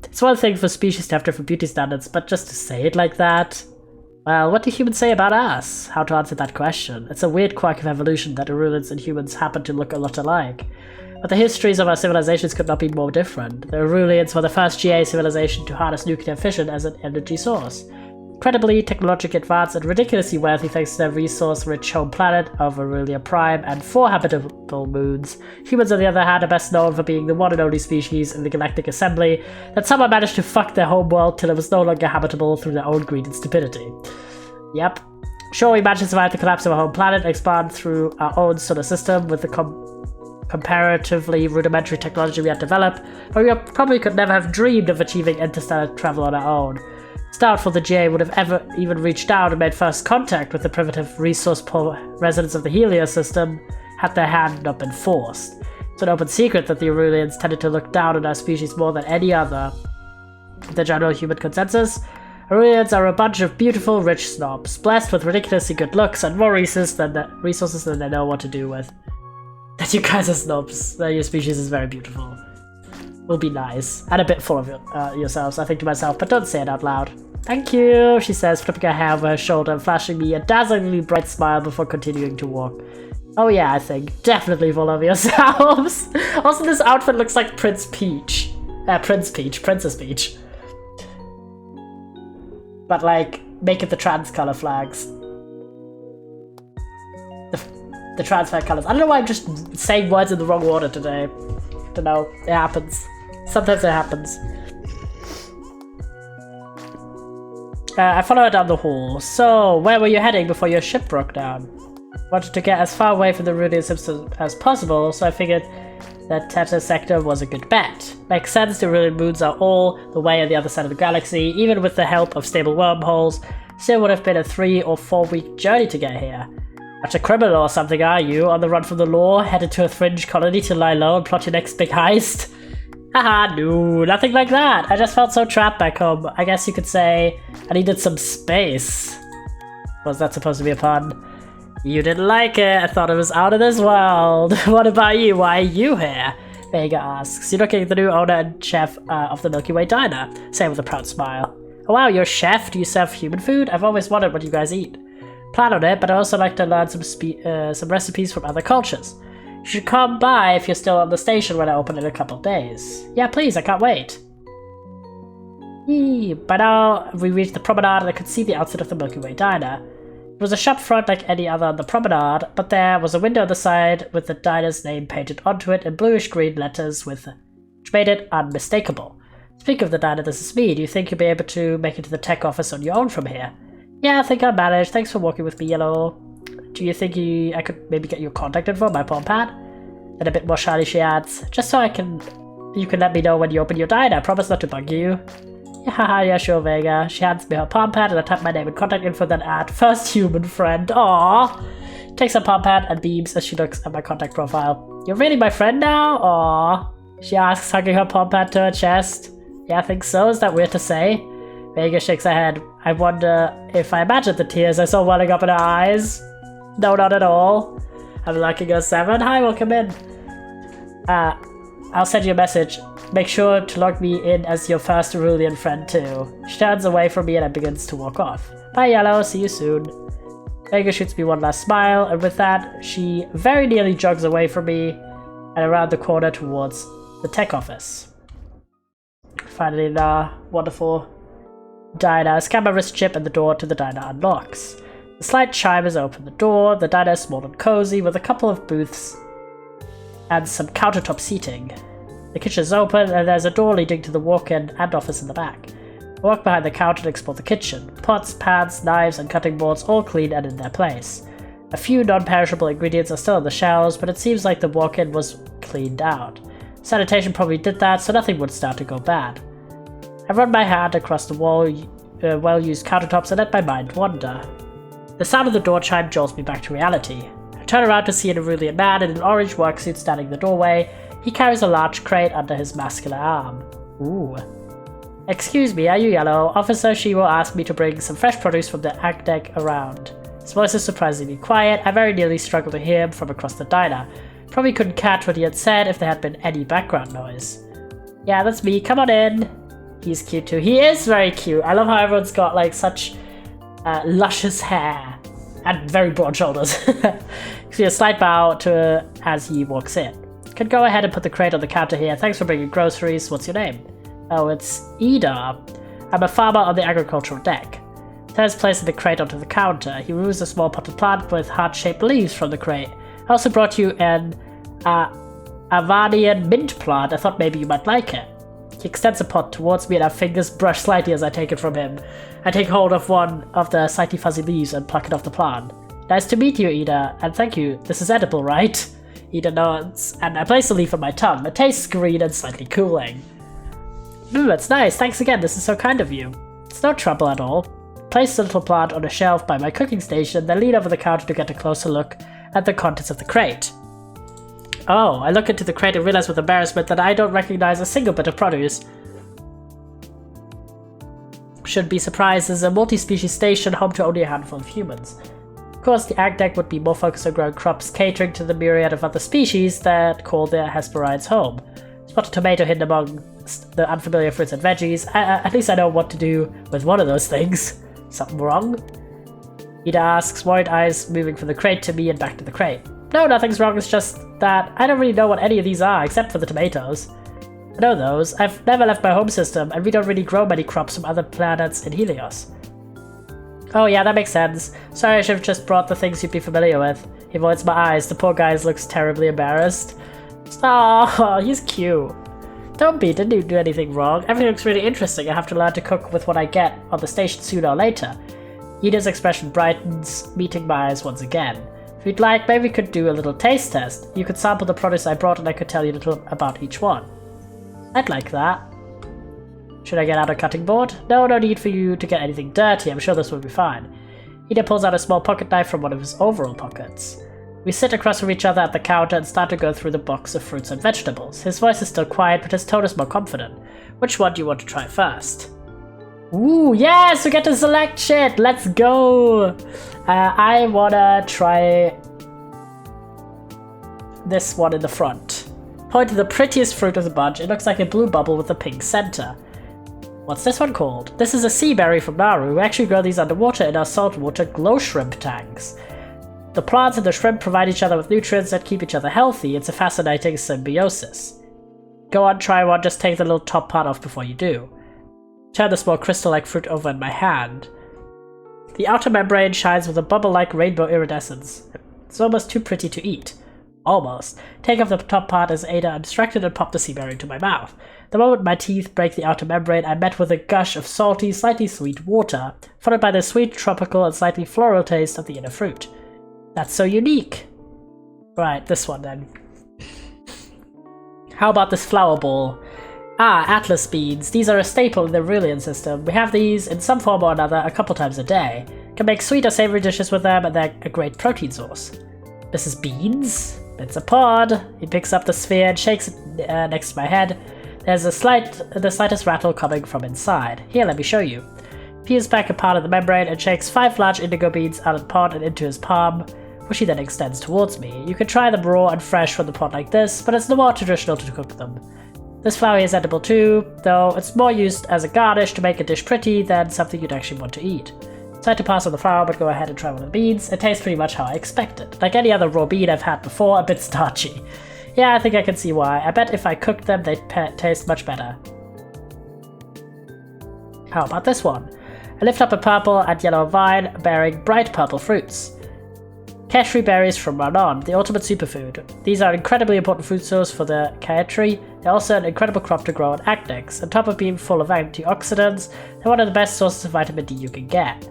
It's one thing for species to have different beauty standards, but just to say it like that? Well, what do humans say about us? How to answer that question? It's a weird quirk of evolution that Aurelians and humans happen to look a lot alike. But the histories of our civilizations could not be more different. The Aurelians were the first GA civilization to harness nuclear fission as an energy source. Incredibly technologically advanced and ridiculously wealthy thanks to their resource-rich home planet of Aurelia Prime and 4 habitable moons. Humans, on the other hand, are best known for being the one and only species in the Galactic Assembly that somehow managed to fuck their home world till it was no longer habitable through their own greed and stupidity. Yep. Sure, we managed to survive the collapse of our home planet and expand through our own solar system with the comparatively rudimentary technology we had developed, but we probably could never have dreamed of achieving interstellar travel on our own. It's doubtful the GA would have ever even reached out and made first contact with the primitive, resource-poor residents of the Helios system had their hand not been forced. It's an open secret that the Aurelians tended to look down on our species more than any other. The general human consensus? Aurelians are a bunch of beautiful, rich snobs, blessed with ridiculously good looks and more resources than they know what to do with. That you guys are snobs, that your species is very beautiful. Will be nice, and a bit full of yourselves, I think to myself, but don't say it out loud. Thank you, she says, flipping her hair over her shoulder and flashing me a dazzlingly bright smile before continuing to walk. Oh yeah, I think. Definitely full of yourselves. Also, this outfit looks like Princess Peach. But like, make it the trans color flags. The trans flag colors. I don't know why I'm just saying words in the wrong order today. Don't know. It happens. Sometimes it happens. I follow her down the hall. So, where were you heading before your ship broke down? Wanted to get as far away from the Aurelian system as possible, so I figured that Teta Sector was a good bet. Makes sense, the Aurelian moons are all the way on the other side of the galaxy. Even with the help of stable wormholes, still would have been a 3 or 4 week journey to get here. Much a criminal or something, are you? On the run from the law, headed to a fringe colony to lie low and plot your next big heist? Haha, no, nothing like that. I just felt so trapped back home. I guess you could say I needed some space. Was that supposed to be a pun? You didn't like it. I thought it was out of this world. What about you? Why are you here? Vega asks. You're looking at the new owner and chef of the Milky Way diner. Say with a proud smile. Oh wow, you're a chef? Do you serve human food? I've always wondered what you guys eat. Plan on it, but I also like to learn some recipes from other cultures. You should come by if you're still on the station when I open in a couple of days. Yeah, please, I can't wait. By now, we reached the promenade and I could see the outside of the Milky Way diner. It was a shop front like any other on the promenade, but there was a window on the side with the diner's name painted onto it in bluish-green letters which made it unmistakable. Speak of the diner, this is me. Do you think you'll be able to make it to the tech office on your own from here? Yeah, I think I'll manage. Thanks for walking with me, Yellow. Do you think I could maybe get your contact info, my palm pad? And a bit more shyly she adds, just so you can let me know when you open your diner. I promise not to bug you. Yeah, sure, Vega. She hands me her palm pad and I type my name and contact info, then add first human friend. Aww. Takes her palm pad and beams as she looks at my contact profile. You're really my friend now? Aww. She asks, hugging her palm pad to her chest. Yeah, I think so. Is that weird to say? Vega shakes her head. I wonder if I imagined the tears I saw welling up in her eyes. No, not at all. I'm liking her 7. Hi, welcome in. I'll send you a message. Make sure to log me in as your first Cerulean friend too. She turns away from me and begins to walk off. Bye, Yellow. See you soon. Vega shoots me one last smile, and with that, she very nearly jogs away from me and around the corner towards the tech office. Finally, the wonderful diner. I scan my wrist chip and the door to the diner unlocks. The slight chime has opened the door. The diner is small and cozy with a couple of booths and some countertop seating. The kitchen is open and there's a door leading to the walk-in and office in the back. I walk behind the counter and explore the kitchen. Pots, pans, knives, and cutting boards all clean and in their place. A few non-perishable ingredients are still on the shelves, but it seems like the walk-in was cleaned out. Sanitation probably did that, so nothing would start to go bad. I run my hand across the well-used countertops and let my mind wander. The sound of the door chime jolts me back to reality. I turn around to see an Cerulean man in an orange worksuit standing in the doorway. He carries a large crate under his muscular arm. Ooh. Excuse me, are you Yellow? Officer, she will ask me to bring some fresh produce from the ag deck around. His voice is surprisingly quiet. I very nearly struggled to hear him from across the diner. Probably couldn't catch what he had said if there had been any background noise. Yeah, that's me. Come on in. He's cute too. He is very cute. I love how everyone's got like such luscious hair and very broad shoulders. See a slight bow to as he walks in. Can go ahead and put the crate on the counter here. Thanks for bringing groceries. What's your name? Oh, it's Ida. I'm a farmer on the agricultural deck. There's placing the crate onto the counter. He removes a small potted plant with heart-shaped leaves from the crate. I also brought you an Avanian mint plant. I thought maybe you might like it. He extends a pot towards me and our fingers brush slightly as I take it from him. I take hold of one of the slightly fuzzy leaves and pluck it off the plant. Nice to meet you, Ida, and thank you. This is edible, right? Ida nods, and I place the leaf on my tongue. It tastes green and slightly cooling. It's nice. Thanks again. This is so kind of you. It's no trouble at all. Place the little plant on a shelf by my cooking station, then lean over the counter to get a closer look at the contents of the crate. Oh, I look into the crate and realize with embarrassment that I don't recognize a single bit of produce. Shouldn't be surprised, this is a multi-species station home to only a handful of humans. Of course, the ag deck would be more focused on growing crops catering to the myriad of other species that call their Hesperides home. Spot a tomato hidden among the unfamiliar fruits and veggies. At least I know what to do with one of those things. Something wrong? Ida asks, worried eyes moving from the crate to me and back to the crate. No, nothing's wrong, it's just that I don't really know what any of these are, except for the tomatoes. I know those. I've never left my home system, and we don't really grow many crops from other planets in Helios. Oh yeah, that makes sense. Sorry, I should have just brought the things you'd be familiar with. He avoids my eyes. The poor guy looks terribly embarrassed. Oh, he's cute. Don't be, didn't you do anything wrong? Everything looks really interesting. I have to learn to cook with what I get on the station sooner or later. Ida's expression brightens, meeting my eyes once again. If you'd like, maybe we could do a little taste test. You could sample the produce I brought and I could tell you a little about each one. I'd like that. Should I get out a cutting board? No need for you to get anything dirty. I'm sure this will be fine. Ida pulls out a small pocket knife from one of his overall pockets. We sit across from each other at the counter and start to go through the box of fruits and vegetables. His voice is still quiet, but his tone is more confident. Which one do you want to try first? Ooh, yes! We get to select shit! Let's go! I wanna try this one in the front. Point to the prettiest fruit of the bunch. It looks like a blue bubble with a pink center. What's this one called? This is a sea berry from Nauru. We actually grow these underwater in our saltwater glow shrimp tanks. The plants and the shrimp provide each other with nutrients that keep each other healthy. It's a fascinating symbiosis. Go on, try one. Just take the little top part off before you do. Turn the small crystal-like fruit over in my hand. The outer membrane shines with a bubble-like rainbow iridescence. It's almost too pretty to eat. Almost. Take off the top part as Ada abstracted and popped the sea berry into my mouth. The moment my teeth break the outer membrane, I'm met with a gush of salty, slightly sweet water, followed by the sweet, tropical, and slightly floral taste of the inner fruit. That's so unique. Right, this one then. How about this flower ball? Ah, Atlas beans. These are a staple in the Aurelian system. We have these in some form or another a couple times a day. Can make sweet or savory dishes with them, and they're a great protein source. This is beans? It's a pod. He picks up the sphere and shakes it next to my head. There's the slightest rattle coming from inside. Here, let me show you. He peels back a part of the membrane and shakes 5 large indigo beans out of the pod and into his palm, which he then extends towards me. You can try them raw and fresh from the pod like this, but it's more traditional to cook them. This flower is edible too, though it's more used as a garnish to make a dish pretty than something you'd actually want to eat. So I had to pass on the flower, but go ahead and try one of the beans. It tastes pretty much how I expected. Like any other raw bean I've had before, a bit starchy. Yeah, I think I can see why. I bet if I cooked them, they'd taste much better. How about this one? I lift up a purple and yellow vine bearing bright purple fruits. Cashew berries from Ranon, the ultimate superfood. These are an incredibly important food source for the Kaetri. They're also an incredible crop to grow on Acnex. On top of being full of antioxidants, they're one of the best sources of vitamin D you can get.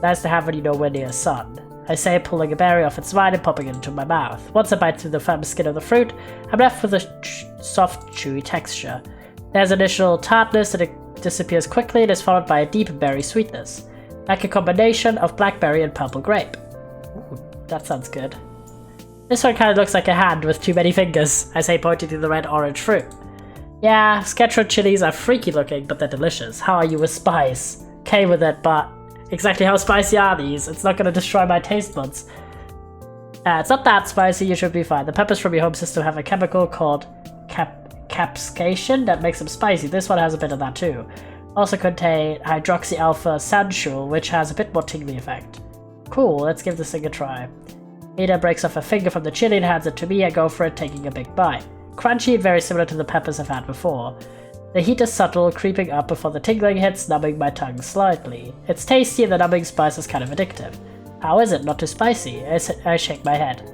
Nice to have when you know we're near sun. I say, pulling a berry off its vine and popping it into my mouth. Once I bite through the firm skin of the fruit, I'm left with a soft, chewy texture. There's initial tartness and it disappears quickly and is followed by a deep berry sweetness, like a combination of blackberry and purple grape. Ooh, that sounds good. This one kind of looks like a hand with too many fingers, I say, pointing to the red-orange fruit. Yeah, Sketron chilies are freaky looking, but they're delicious. How are you with spice? Okay with it, but exactly how spicy are these? It's not going to destroy my taste buds. It's not that spicy, you should be fine. The peppers from your home system have a chemical called capsaicin that makes them spicy. This one has a bit of that too. Also contain hydroxy-alpha sansure, which has a bit more tingly effect. Cool, let's give this thing a try. Ada breaks off a finger from the chili and hands it to me. I go for it, taking a big bite. Crunchy and very similar to the peppers I've had before. The heat is subtle, creeping up before the tingling hits, numbing my tongue slightly. It's tasty and the numbing spice is kind of addictive. How is it? Not too spicy? I shake my head.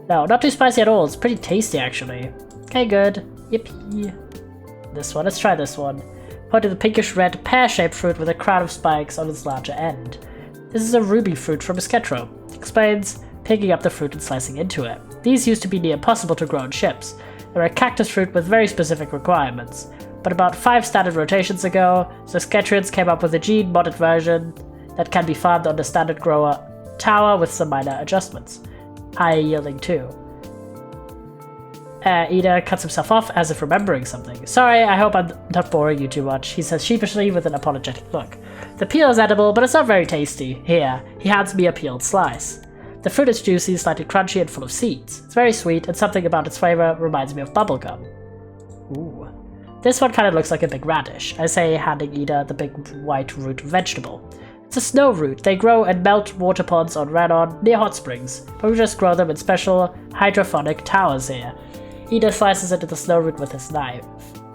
No, not too spicy at all. It's pretty tasty actually. Okay, good. Yippee. This one, let's try this one. Point to the pinkish red pear-shaped fruit with a crown of spikes on its larger end. This is a ruby fruit from Sketro. Explains, picking up the fruit and slicing into it. These used to be near impossible to grow in ships. They're a cactus fruit with very specific requirements. But about 5 standard rotations ago, the Sketrians came up with a gene-modded version that can be farmed on the standard grower tower with some minor adjustments. Higher yielding too. Ida cuts himself off as if remembering something. Sorry, I hope I'm not boring you too much, he says sheepishly with an apologetic look. The peel is edible, but it's not very tasty. Here, he hands me a peeled slice. The fruit is juicy, slightly crunchy, and full of seeds. It's very sweet, and something about its flavor reminds me of bubblegum. Ooh. This one kind of looks like a big radish, I say, handing Ida the big white root vegetable. It's a snow root. They grow in melt water ponds on Ranon near hot springs, but we just grow them in special hydroponic towers here. Ida slices into the snow root with his knife.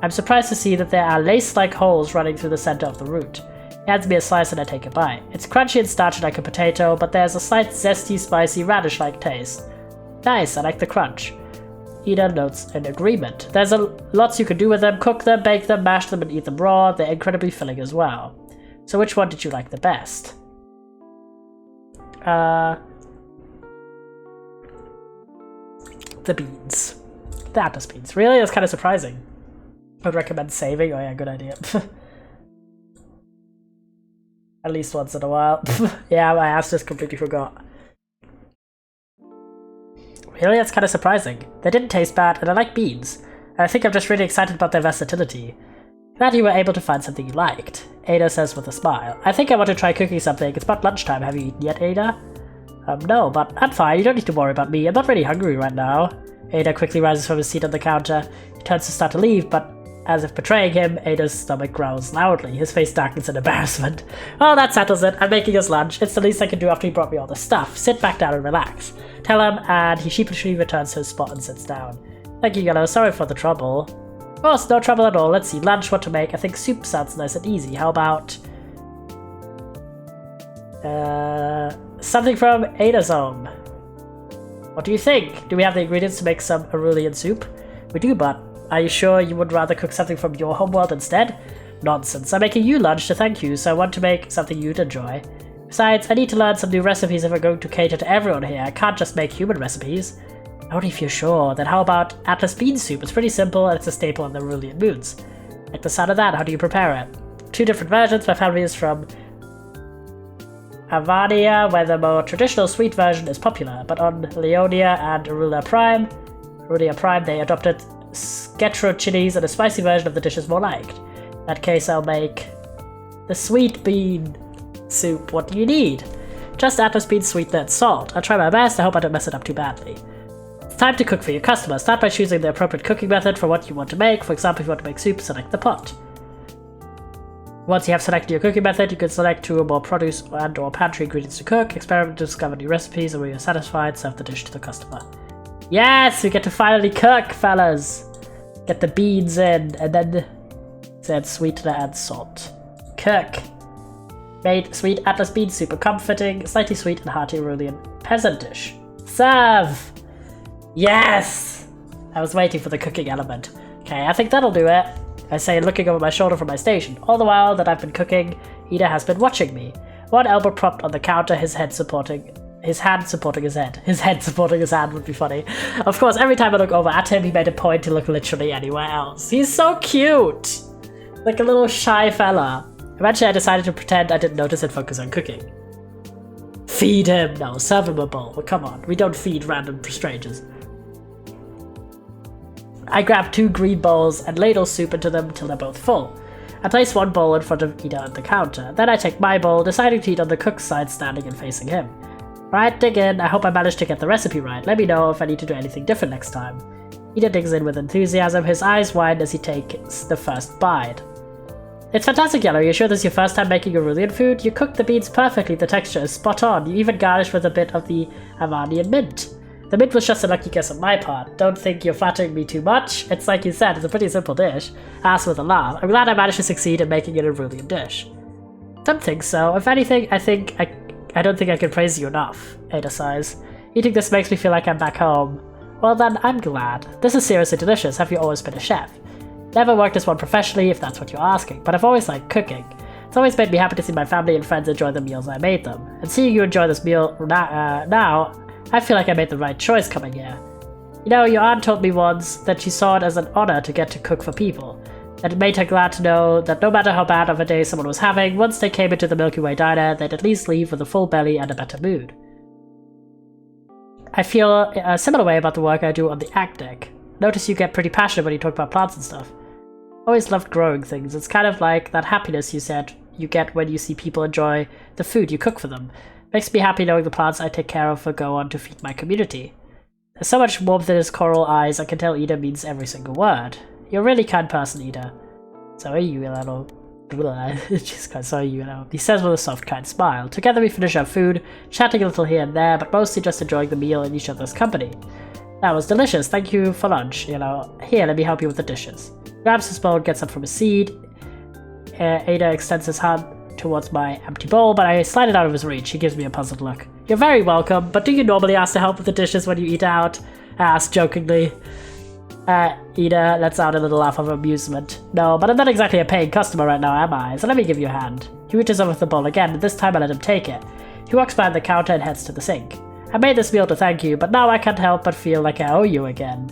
I'm surprised to see that there are lace-like holes running through the center of the root. He hands me a slice and I take a bite. It's crunchy and starchy like a potato, but there's a slight zesty, spicy, radish-like taste. Nice, I like the crunch. Ida notes an agreement. There's lots you can do with them. Cook them, bake them, mash them, and eat them raw. They're incredibly filling as well. So which one did you like the best? The beans. The Atlas beans. Really? That's kind of surprising. I'd recommend saving. Oh yeah, good idea. At least once in a while. Yeah, my ass just completely forgot. Really? That's kind of surprising. They didn't taste bad, and I like beans. And I think I'm just really excited about their versatility. Glad you were able to find something you liked, Ada says with a smile. I think I want to try cooking something. It's about lunchtime. Have you eaten yet, Ada? No, but I'm fine. You don't need to worry about me. I'm not really hungry right now. Ada quickly rises from his seat on the counter. He turns to start to leave, but as if betraying him, Ada's stomach growls loudly. His face darkens in embarrassment. Oh, that settles it. I'm making us lunch. It's the least I can do after he brought me all this stuff. Sit back down and relax. Tell him, and he sheepishly returns to his spot and sits down. Thank you, Yellow. Sorry for the trouble. Of course, no trouble at all. Let's see. Lunch, what to make. I think soup sounds nice and easy. How about... something from Ada's home. What do you think? Do we have the ingredients to make some Arulian soup? We do, but are you sure you would rather cook something from your homeworld instead? Nonsense. I'm making you lunch to thank you, so I want to make something you'd enjoy. Besides, I need to learn some new recipes if we're going to cater to everyone here. I can't just make human recipes. Only if you're sure. Then how about Atlas bean soup? It's pretty simple and it's a staple on the Arulian moons. Like the sound of that, how do you prepare it? 2 different versions. My family is from Avania, where the more traditional sweet version is popular, but on Leonia and Arulia Prime, they adopted Sketro chilies and a spicy version of the dish is more liked. In that case, I'll make the sweet bean soup. What do you need? Just Atlas bean sweetener and salt. I'll try my best. I hope I don't mess it up too badly. It's time to cook for your customers. Start by choosing the appropriate cooking method for what you want to make. For example, if you want to make soup, select the pot. Once you have selected your cooking method, you can select 2 or more produce and or pantry ingredients to cook, experiment to discover new recipes, and when you're satisfied, serve the dish to the customer. Yes! We get to finally cook, fellas! Get the beans in, and then add sweetener and salt. Cook! Made sweet Atlas bean soup, a comforting, slightly sweet and hearty Arulian peasant dish. Serve! Yes! I was waiting for the cooking element. Okay, I think that'll do it. I say, looking over my shoulder from my station. All the while that I've been cooking, Ida has been watching me. One elbow propped on the counter, his hand supporting his head. His head supporting his hand would be funny. Of course, every time I look over at him, he made a point to look literally anywhere else. He's so cute! Like a little shy fella. Eventually, I decided to pretend I didn't notice and focus on cooking. Feed him! No, serve him a bowl. Well, come on, we don't feed random strangers. I grab 2 green bowls and ladle soup into them till they're both full. I place 1 bowl in front of Ida at the counter. Then I take my bowl, deciding to eat on the cook's side, standing and facing him. Right, dig in. I hope I managed to get the recipe right. Let me know if I need to do anything different next time. Ida digs in with enthusiasm, his eyes wide as he takes the first bite. It's fantastic, Yellow. You sure this is your first time making Arulian food? You cooked the beans perfectly, the texture is spot on. You even garnished with a bit of the Avanian mint. The mint was just a lucky guess on my part. Don't think you're flattering me too much. It's like you said, it's a pretty simple dish. Asked with a laugh. I'm glad I managed to succeed in making it a Arulian dish. Don't think so. If anything, I don't think I can praise you enough. Ada sighs. Eating this makes me feel like I'm back home. Well then, I'm glad. This is seriously delicious. Have you always been a chef? Never worked as one professionally, if that's what you're asking, but I've always liked cooking. It's always made me happy to see my family and friends enjoy the meals I made them. And seeing you enjoy this meal now, I feel like I made the right choice coming here. You know, your aunt told me once that she saw it as an honor to get to cook for people. And it made her glad to know that no matter how bad of a day someone was having, once they came into the Milky Way diner, they'd at least leave with a full belly and a better mood. I feel a similar way about the work I do on the Act Deck. Notice you get pretty passionate when you talk about plants and stuff. Always loved growing things. It's kind of like that happiness you said you get when you see people enjoy the food you cook for them. Makes me happy knowing the plants I take care of will go on to feed my community. There's so much warmth in his coral eyes, I can tell Ida means every single word. You're a really kind person, Ida. So are you, little... so are you, he says with a soft, kind smile. Together we finish our food, chatting a little here and there, but mostly just enjoying the meal in each other's company. That was delicious, thank you for lunch, Here, let me help you with the dishes. Grabs his bowl and gets up from his seat. Ada extends his hand towards my empty bowl, but I slide it out of his reach. He gives me a puzzled look. You're very welcome, but do you normally ask to help with the dishes when you eat out? I asked jokingly. Ida lets out a little laugh of amusement. No, but I'm not exactly a paying customer right now, am I? So let me give you a hand. He reaches over the bowl again, and this time I let him take it. He walks behind the counter and heads to the sink. I made this meal to thank you, but now I can't help but feel like I owe you again.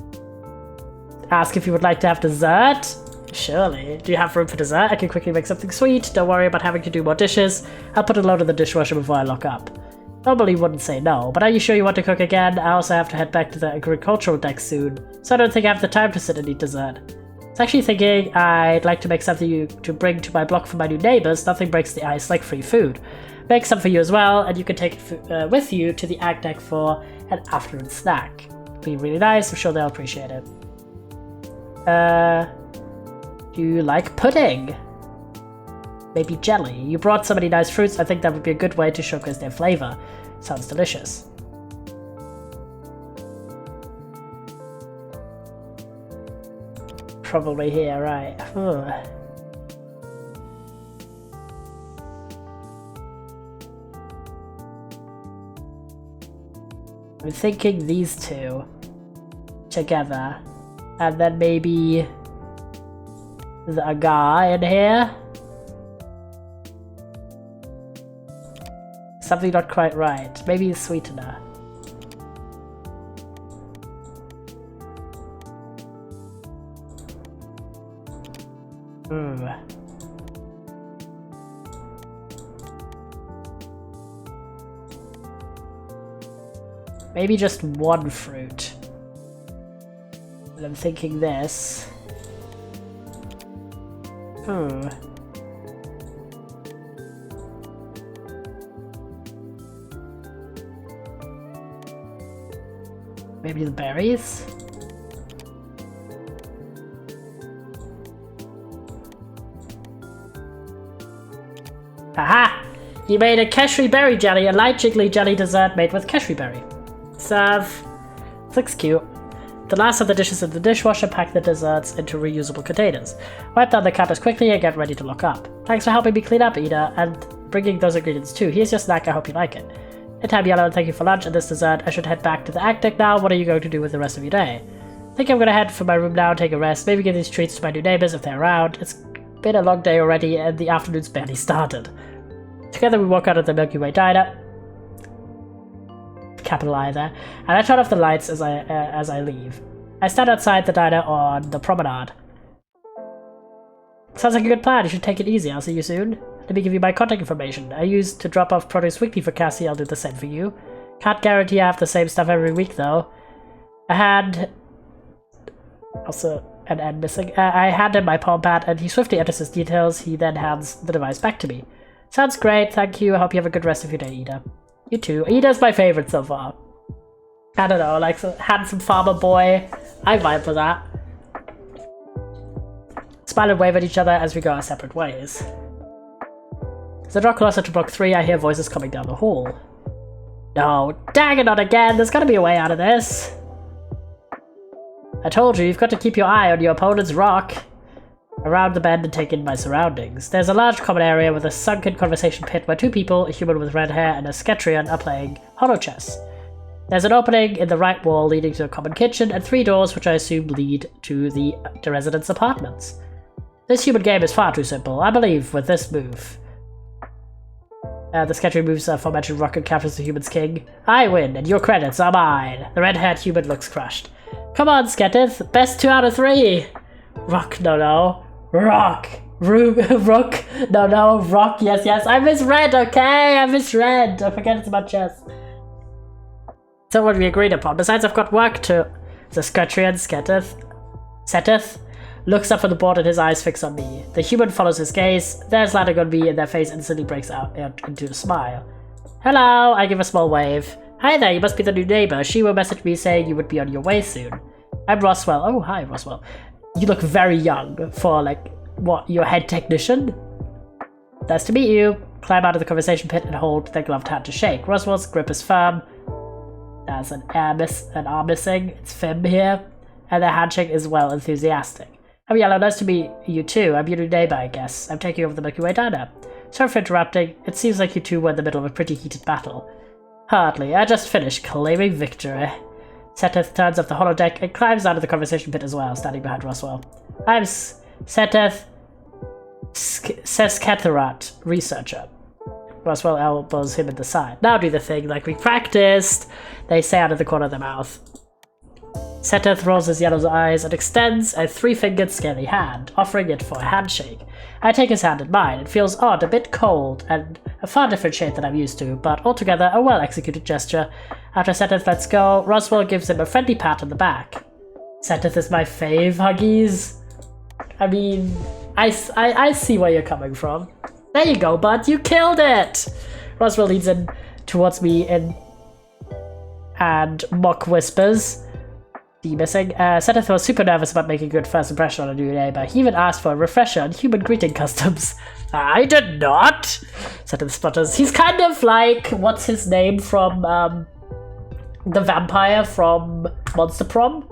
Ask if you would like to have dessert? Surely. Do you have room for dessert? I can quickly make something sweet. Don't worry about having to do more dishes. I'll put a load in the dishwasher before I lock up. Normally wouldn't say no, but are you sure you want to cook again? I also have to head back to the agricultural deck soon, so I don't think I have the time to sit and eat dessert. I was actually thinking I'd like to make something to bring to my block for my new neighbors. Nothing breaks the ice like free food. Make some for you as well, and you can take it with you to the Ag Deck for an afternoon snack. It'll be really nice. I'm sure they'll appreciate it. Do you like pudding? Maybe jelly. You brought so many nice fruits, I think that would be a good way to showcase their flavor. Sounds delicious. Probably here, right. Ugh. I'm thinking these two together. And then maybe the agar in here. Something not quite right. Maybe a sweetener. Maybe just one fruit. And I'm thinking this. Maybe the berries? Haha! You made a cashew berry jelly, a light jiggly jelly dessert made with cashew berry. Serve. Looks cute. The last of the dishes in the dishwasher, pack the desserts into reusable containers. Wipe down the counters quickly and get ready to lock up. Thanks for helping me clean up, Ida, and bringing those ingredients too. Here's your snack, I hope you like it. Anytime, Yellow, and thank you for lunch and this dessert. I should head back to the ag deck now. What are you going to do with the rest of your day? I think I'm gonna head for my room now and take a rest. Maybe give these treats to my new neighbors if they're around. It's been a long day already and the afternoon's barely started. Together we walk out of the Milky Way diner. Capital I there. And I turn off the lights as I leave. I stand outside the diner on the promenade. Sounds like a good plan. You should take it easy. I'll see you soon. Let me give you my contact information. I used to drop off produce weekly for Cassie. I'll do the same for you. Can't guarantee I have the same stuff every week though. I had... Also, an N missing. I hand him my palm pad and he swiftly enters his details. He then hands the device back to me. Sounds great. Thank you. I hope you have a good rest of your day, Ida. You too. Ida's my favorite so far. I don't know, like some handsome farmer boy. I vibe with that. Smile and wave at each other as we go our separate ways. As I draw closer to block 3, I hear voices coming down the hall. No, dang it, not again! There's gotta be a way out of this! I told you, you've got to keep your eye on your opponent's rock. Around the bend and take in my surroundings. There's a large common area with a sunken conversation pit where 2 people, a human with red hair and a Sketrian, are playing holo chess. There's an opening in the right wall leading to a common kitchen and 3 doors which I assume lead to the residents' apartments. This human game is far too simple, I believe, with this move. The Sketrian moves aforementioned rock and captures the human's king. I win, and your credits are mine. The red-haired human looks crushed. Come on, Sketith, best 2 out of 3! Rock, no. Rock! Rook! No, rock, yes. I misread, okay? I misread. Don't forget it's about chess. So what we agreed upon. Besides, I've got work to... The Sketrian, Seteth, looks up from the board and his eyes fix on me. The human follows his gaze. There's landing on me and their face instantly breaks out into a smile. Hello, I give a small wave. Hi there, you must be the new neighbor. She will message me saying you would be on your way soon. I'm Roswell. Oh, hi, Roswell. You look very young for, like, what, your head technician? Nice to meet you. Climb out of the conversation pit and hold their gloved hand to shake. Roswell's grip is firm. There's an arm missing. It's Fim here. And their handshake is well enthusiastic. Oh, Yellow, nice to meet you too. I'm your new neighbor, I guess. I'm taking over the Milky Way diner. Sorry for interrupting. It seems like you two were in the middle of a pretty heated battle. Hardly. I just finished claiming victory. Seteth turns off the holodeck and climbs out of the conversation pit as well, standing behind Roswell. I'm Seteth Sesketherat, researcher. Roswell elbows him in the side. Now do the thing like we practiced, they say out of the corner of their mouth. Seteth rolls his yellow eyes and extends a 3-fingered scaly hand, offering it for a handshake. I take his hand in mine. It feels odd, a bit cold, and a far different shape than I'm used to, but altogether a well-executed gesture. After Seteth lets go, Roswell gives him a friendly pat on the back. Seteth is my fave, Huggies. I mean, I see where you're coming from. There you go, bud, you killed it! Roswell leans in towards me and mock whispers. Missing. Seteth was super nervous about making a good first impression on a new neighbor. He even asked for a refresher on human greeting customs. I did not! Seteth sputters. He's kind of like, what's his name from, the vampire from Monster Prom?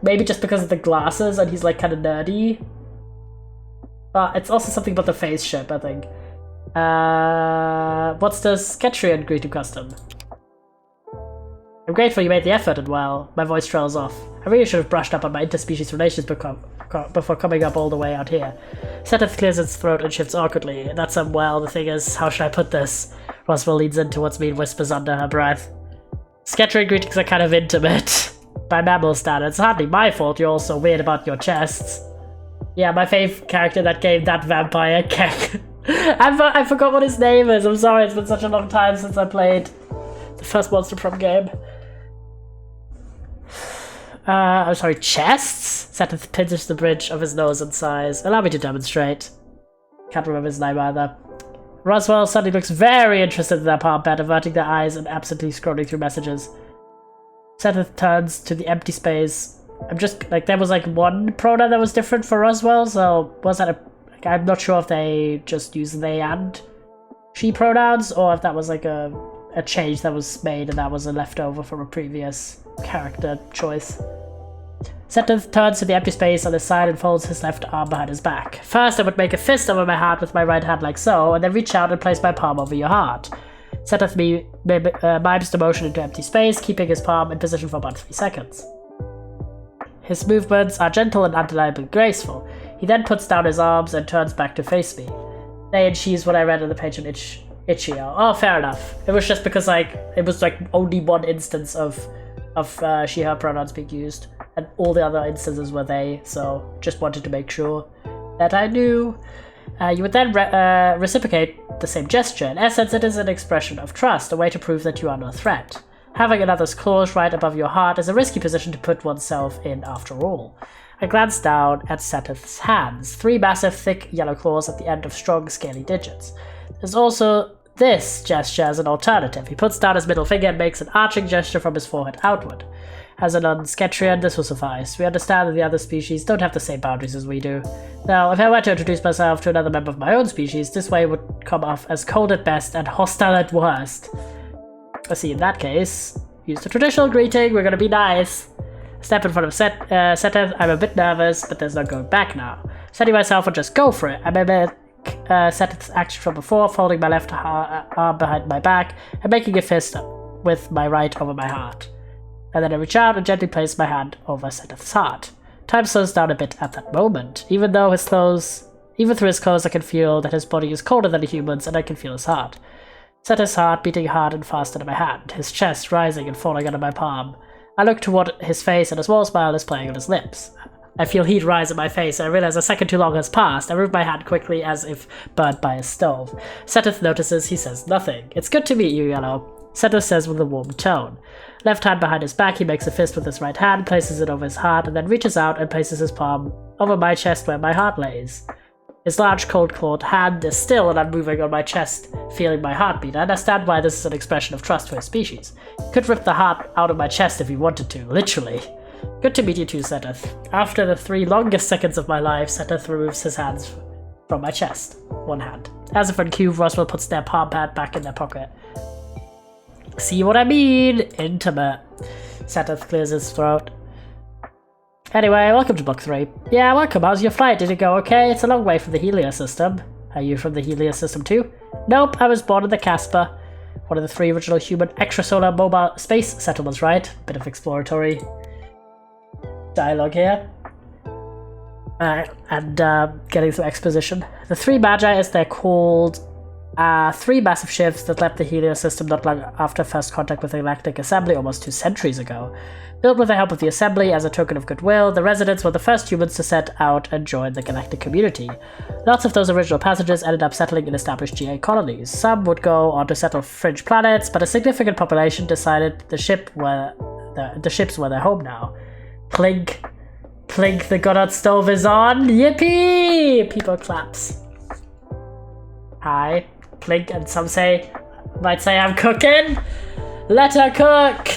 Maybe just because of the glasses and he's like kind of nerdy. It's also something about the face shape, I think. What's the Sketrian greeting custom? I'm grateful you made the effort and well. My voice trails off. I really should have brushed up on my interspecies relations before coming up all the way out here. Seteth clears its throat and shifts awkwardly. That's well, the thing is, how should I put this? Roswell leans in towards me and whispers under her breath. Scattering greetings are kind of intimate. By mammal standards, it's hardly my fault you're all so weird about your chests. Yeah, my fave character in that game, that vampire Kek. I forgot what his name is. I'm sorry, it's been such a long time since I played the first Monster From game. I'm sorry, chests? Seteth pinches the bridge of his nose and sighs. Allow me to demonstrate. Can't remember his name either. Roswell suddenly looks very interested in their palm pad, averting their eyes and absently scrolling through messages. Seteth turns to the empty space. I'm just, like, there was like one pronoun that was different for Roswell, so was that a... Like, I'm not sure if they just use they and she pronouns, or if that was like a change that was made and that was a leftover from a previous character choice. Seteth turns to the empty space on his side and folds his left arm behind his back. First, I would make a fist over my heart with my right hand like so, and then reach out and place my palm over your heart. Seteth mimes the motion into empty space, keeping his palm in position for about 3 seconds. His movements are gentle and undeniably graceful. He then puts down his arms and turns back to face me. They and she is what I read on the page on Itch.io. Oh, fair enough. It was just because, like, it was like only one instance of she, her pronouns being used, and all the other instances were they, so just wanted to make sure that I knew. You would then reciprocate the same gesture. In essence, it is an expression of trust, a way to prove that you are no threat. Having another's claws right above your heart is a risky position to put oneself in after all. I glanced down at Seteth's hands, 3 massive, thick yellow claws at the end of strong, scaly digits. There's also this gesture as an alternative. He puts down his middle finger and makes an arching gesture from his forehead outward. As a non-Scatrian, this will suffice. We understand that the other species don't have the same boundaries as we do. Now, if I were to introduce myself to another member of my own species, this way would come off as cold at best and hostile at worst. I see, in that case, use the traditional greeting, we're gonna be nice. Step in front of Seteth, I'm a bit nervous, but there's no going back now. Setting myself and just go for it. I mimic Seteth's action from before, folding my left arm behind my back and making a fist with my right over my heart. And then I reach out and gently place my hand over Seteth's heart. Time slows down a bit at that moment. Even through his clothes, I can feel that his body is colder than a human's, and I can feel his heart. Seteth's heart beating hard and fast under my hand, his chest rising and falling under my palm. I look toward his face and a small smile is playing on his lips. I feel heat rise in my face and I realize a second too long has passed. I move my hand quickly as if burnt by a stove. Seteth notices, he says nothing. It's good to meet you, Yellow. Seteth says with a warm tone. Left hand behind his back, he makes a fist with his right hand, places it over his heart, and then reaches out and places his palm over my chest where my heart lays. His large, cold-clawed hand is still and unmoving on my chest, feeling my heartbeat. I understand why this is an expression of trust for his species. He could rip the heart out of my chest if he wanted to, literally. Good to meet you too, Seteth. After the 3 longest seconds of my life, Seteth removes his hands from my chest. One hand. As if on cue, Roswell puts their palm pad back in their pocket. See what I mean? Intimate. Seteth clears his throat. Anyway, welcome to Book 3. Yeah, welcome. How's your flight? Did it go okay? It's a long way from the Helios system. Are you from the Helios system too? Nope, I was born in the Casper. One of the 3 original human extrasolar mobile space settlements, right? Bit of exploratory dialogue here. Getting through exposition. The 3 Magi, as they're called, 3 massive ships that left the Helios system not long after first contact with the Galactic Assembly almost 2 centuries ago. Built with the help of the Assembly as a token of goodwill, the residents were the first humans to set out and join the galactic community. Lots of those original passengers ended up settling in established GA colonies. Some would go on to settle fringe planets, but a significant population decided the ships were their home now. Plink. Plink, the Goddard stove is on! Yippee! People claps. Hi. Plink, and some might say I'm cooking. Let her cook!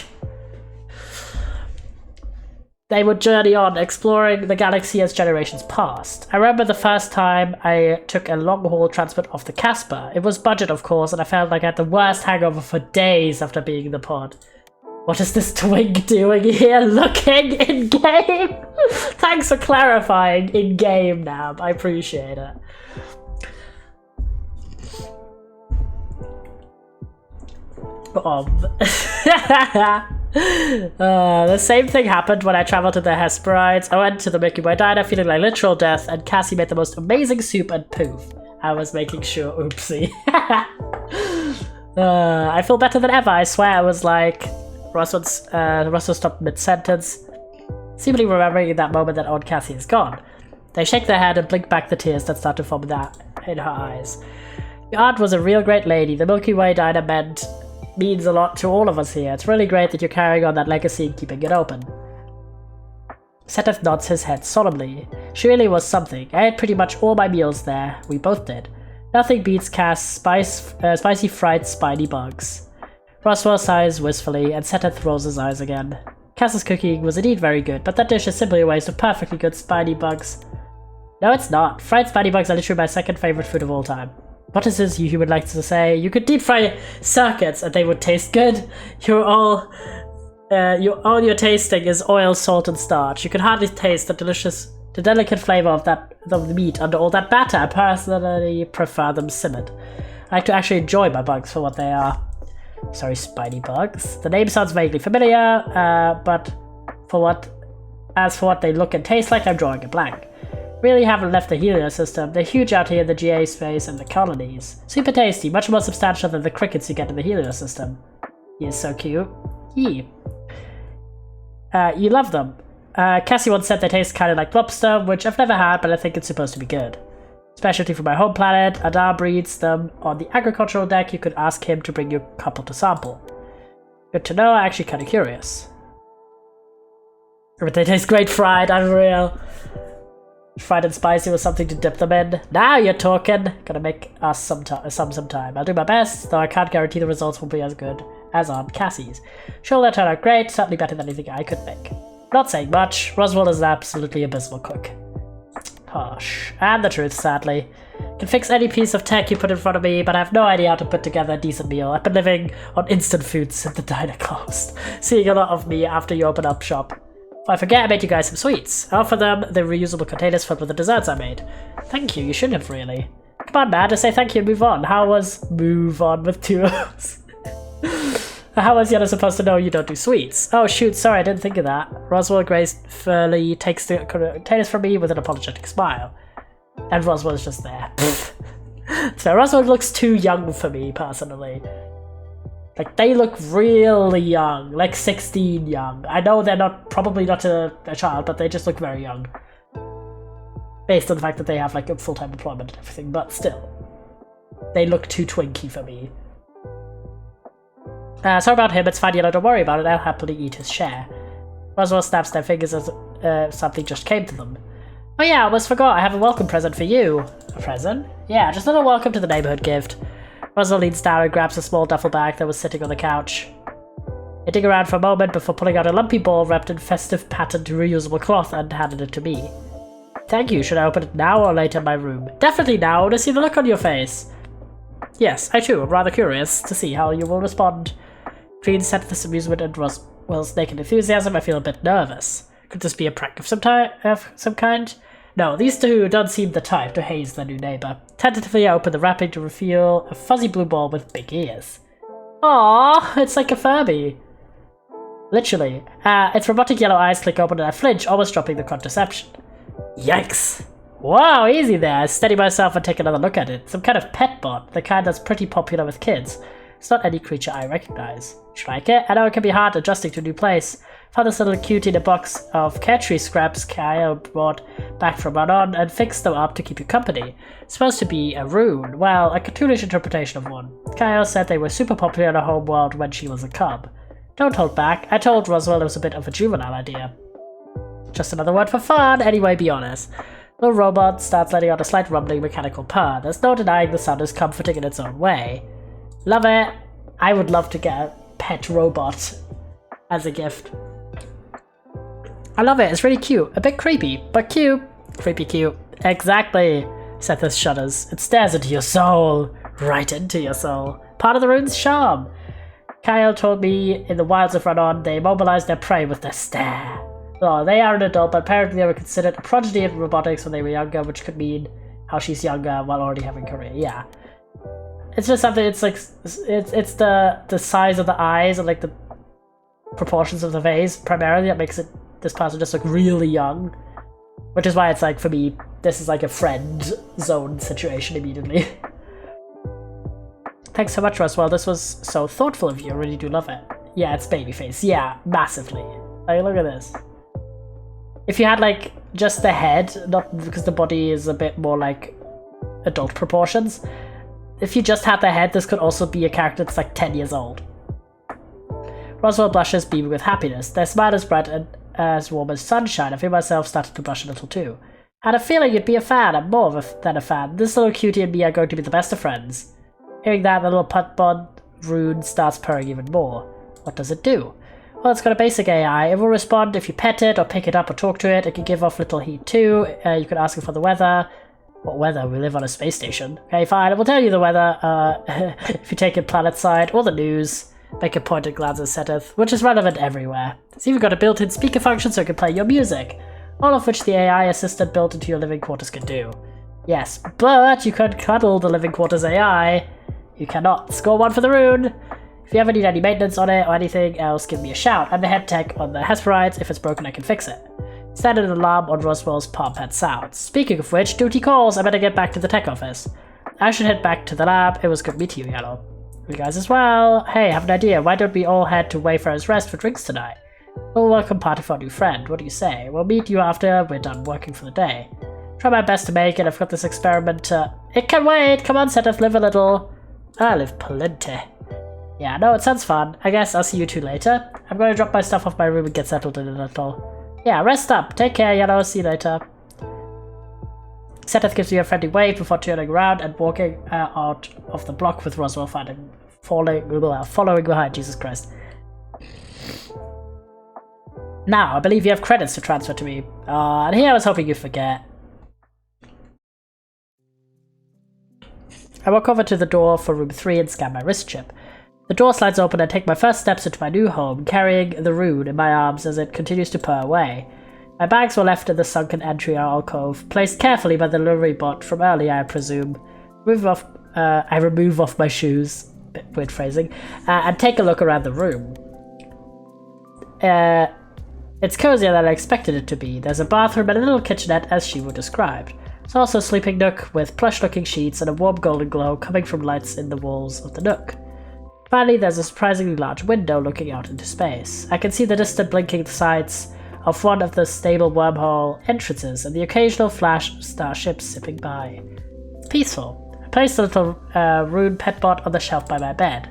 They would journey on, exploring the galaxy as generations passed. I remember the first time I took a long-haul transport off the Casper. It was budget, of course, and I felt like I had the worst hangover for days after being in the pod. What is this twig doing here? Looking in-game? Thanks for clarifying in-game, Nab. I appreciate it. The same thing happened when I traveled to the Hesperides. I went to the Milky Way diner feeling like literal death, and Cassie made the most amazing soup and poof. I was making sure, oopsie. I feel better than ever, I swear. I was like, Russell stopped mid-sentence, seemingly remembering in that moment that old Cassie is gone. They shake their head and blink back the tears that start to form in her eyes. Your aunt was a real great lady. The Milky Way diner means a lot to all of us here. It's really great that you're carrying on that legacy and keeping it open. Seth nods his head solemnly. She really was something. I ate pretty much all my meals there. We both did. Nothing beats Cass' spicy fried spiny bugs. Roswell sighs wistfully, and Seth rolls his eyes again. Cass's cooking was indeed very good, but that dish is simply a waste of perfectly good spiny bugs. No, it's not. Fried spiny bugs are literally my second favorite food of all time. What is this you would like to say? You could deep fry circuits and they would taste good. All you're tasting is oil, salt, and starch. You can hardly taste the delicate flavor of the meat under all that batter. I personally prefer them simmered. I like to actually enjoy my bugs for what they are. Sorry, spiny bugs. The name sounds vaguely familiar, but as for what they look and taste like, I'm drawing a blank. Really haven't left the Helio system. They're huge out here in the GA space and the colonies. Super tasty, much more substantial than the crickets you get in the Helio system. He is so cute. You love them. Cassie once said they taste kind of like lobster, which I've never had, but I think it's supposed to be good. Specialty from my home planet, Adar breeds them on the agricultural deck. You could ask him to bring you a couple to sample. Good to know, I'm actually kind of curious. But they taste great fried, unreal. Fried and spicy with something to dip them in. Now you're talking. Gonna make us some time. I'll do my best, though I can't guarantee the results will be as good as Aunt Cassie's. Sure, they'll turn out great, certainly better than anything I could make. Not saying much, Roswell is an absolutely abysmal cook. Harsh. And the truth, sadly. Can fix any piece of tech you put in front of me, but I have no idea how to put together a decent meal. I've been living on instant food since the diner closed. Seeing a lot of me after you open up shop. If I forget, I made you guys some sweets. I offer them the reusable containers filled with the desserts I made. Thank you, you shouldn't have really. Come on, man, just say thank you and move on. How was move on with 2 O's? How was Yana supposed to know you don't do sweets? Oh shoot, sorry, I didn't think of that. Roswell gracefully takes the containers from me with an apologetic smile. And Roswell's just there. So Roswell looks too young for me, personally. Like, they look really young, like 16 young. I know they're probably not a child, but they just look very young. Based on the fact that they have like a full-time employment and everything, but still. They look too twinky for me. Sorry about him, it's fine, Yellow, don't worry about it, I'll happily eat his share. Roswell snaps their fingers as something just came to them. Oh yeah, I almost forgot, I have a welcome present for you. A present? Yeah, just a little welcome to the neighborhood gift. Roswell leans down and grabs a small duffel bag that was sitting on the couch. They dig around for a moment before pulling out a lumpy ball wrapped in festive patterned reusable cloth and handed it to me. Thank you, should I open it now or later in my room? Definitely now, I want to see the look on your face. Yes, I too am rather curious to see how you will respond. Green set this amusement and Roswell's naked enthusiasm. I feel a bit nervous. Could this be a prank of some kind? No, these two don't seem the type to haze their new neighbor. Tentatively, I open the wrapping to reveal a fuzzy blue ball with big ears. Aww, it's like a Furby. Literally. Its robotic yellow eyes click open and I flinch, almost dropping the contraception. Yikes. Wow, easy there. I steady myself and take another look at it. Some kind of pet bot, the kind that's pretty popular with kids. It's not any creature I recognize. You like it? I know it can be hard adjusting to a new place. Found this little cutie in a box of cat tree scraps Kyle brought back from Run-On and fixed them up to keep you company. It's supposed to be a rune. Well, a cartoonish interpretation of one. Kyle said they were super popular in her home world when she was a cub. Don't hold back. I told Roswell it was a bit of a juvenile idea. Just another word for fun. Anyway, be honest. The robot starts letting out a slight rumbling mechanical purr. There's no denying the sound is comforting in its own way. Love it. I would love to get a pet robot as a gift. I love it. It's really cute. A bit creepy, but cute. Creepy cute. Exactly. Sethus shudders. It stares into your soul. Right into your soul. Part of the rune's charm. Kyle told me in the wilds of Run-On, they immobilized their prey with their stare. Oh, they are an adult, but apparently they were considered a prodigy in robotics when they were younger, which could mean how she's younger while already having a career. Yeah. It's just something, it's like, it's the size of the eyes and like proportions of the vase primarily that makes this person just look really young. Which is why it's like, for me, this is like a friend zone situation immediately. Thanks so much, Roswell. This was so thoughtful of you. I really do love it. Yeah, it's baby face. Yeah, massively. Like, look at this. If you had like just the head, not because the body is a bit more like adult proportions. If you just had the head, this could also be a character that's like 10 years old. Roswell blushes, beaming with happiness. Their smile is bright and as warm as sunshine. I feel myself starting to blush a little too. I had a feeling you'd be a fan. I'm more than a fan. This little cutie and me are going to be the best of friends. Hearing that, the little Putbon rune starts purring even more. What does it do? Well, it's got a basic AI. It will respond if you pet it or pick it up or talk to it. It can give off little heat too. You can ask it for the weather. What weather? We live on a space station. Okay, fine. It will tell you the weather if you take it planet side or the news. Make a pointed glance at Seteth, which is relevant everywhere. It's even got a built-in speaker function so it can play your music. All of which the AI assistant built into your living quarters can do. Yes, but you can cuddle the living quarters AI. You cannot. Score 1 for the rune. If you ever need any maintenance on it or anything else, give me a shout. I'm the head tech on the Hesperides. If it's broken, I can fix it. Standard alarm on Roswell's palm pad sounds. Speaking of which, duty calls. I better get back to the tech office. I should head back to the lab. It was good meeting you, Yellow. You guys as well. Hey, I have an idea. Why don't we all head to Wayfarer's Rest for drinks tonight? A welcome party for our new friend. What do you say? We'll meet you after we're done working for the day. Try my best to make it. I've got this experiment. It can wait. Come on, Seteth, live a little. I live plenty. Yeah, no, it sounds fun. I guess I'll see you two later. I'm going to drop my stuff off my room and get settled in a little. Yeah, rest up. Take care, Yellow. See you later. Seteth gives me a friendly wave before turning around and walking out of the block with Roswell following behind. Jesus Christ. Now, I believe you have credits to transfer to me. And here I was hoping you'd forget. I walk over to the door for room 3 and scan my wrist chip. The door slides open and I take my first steps into my new home, carrying the rune in my arms as it continues to purr away. My bags were left in the sunken entry alcove, placed carefully by the delivery bot from earlier, I presume. I remove off my shoes, bit weird phrasing, and take a look around the room. It's cozier than I expected it to be. There's a bathroom and a little kitchenette as she would described. There's also a sleeping nook with plush-looking sheets and a warm golden glow coming from lights in the walls of the nook. Finally, there's a surprisingly large window looking out into space. I can see the distant blinking sights of one of the stable wormhole entrances and the occasional flash starships zipping by. It's peaceful. I placed the little rune pet bot on the shelf by my bed.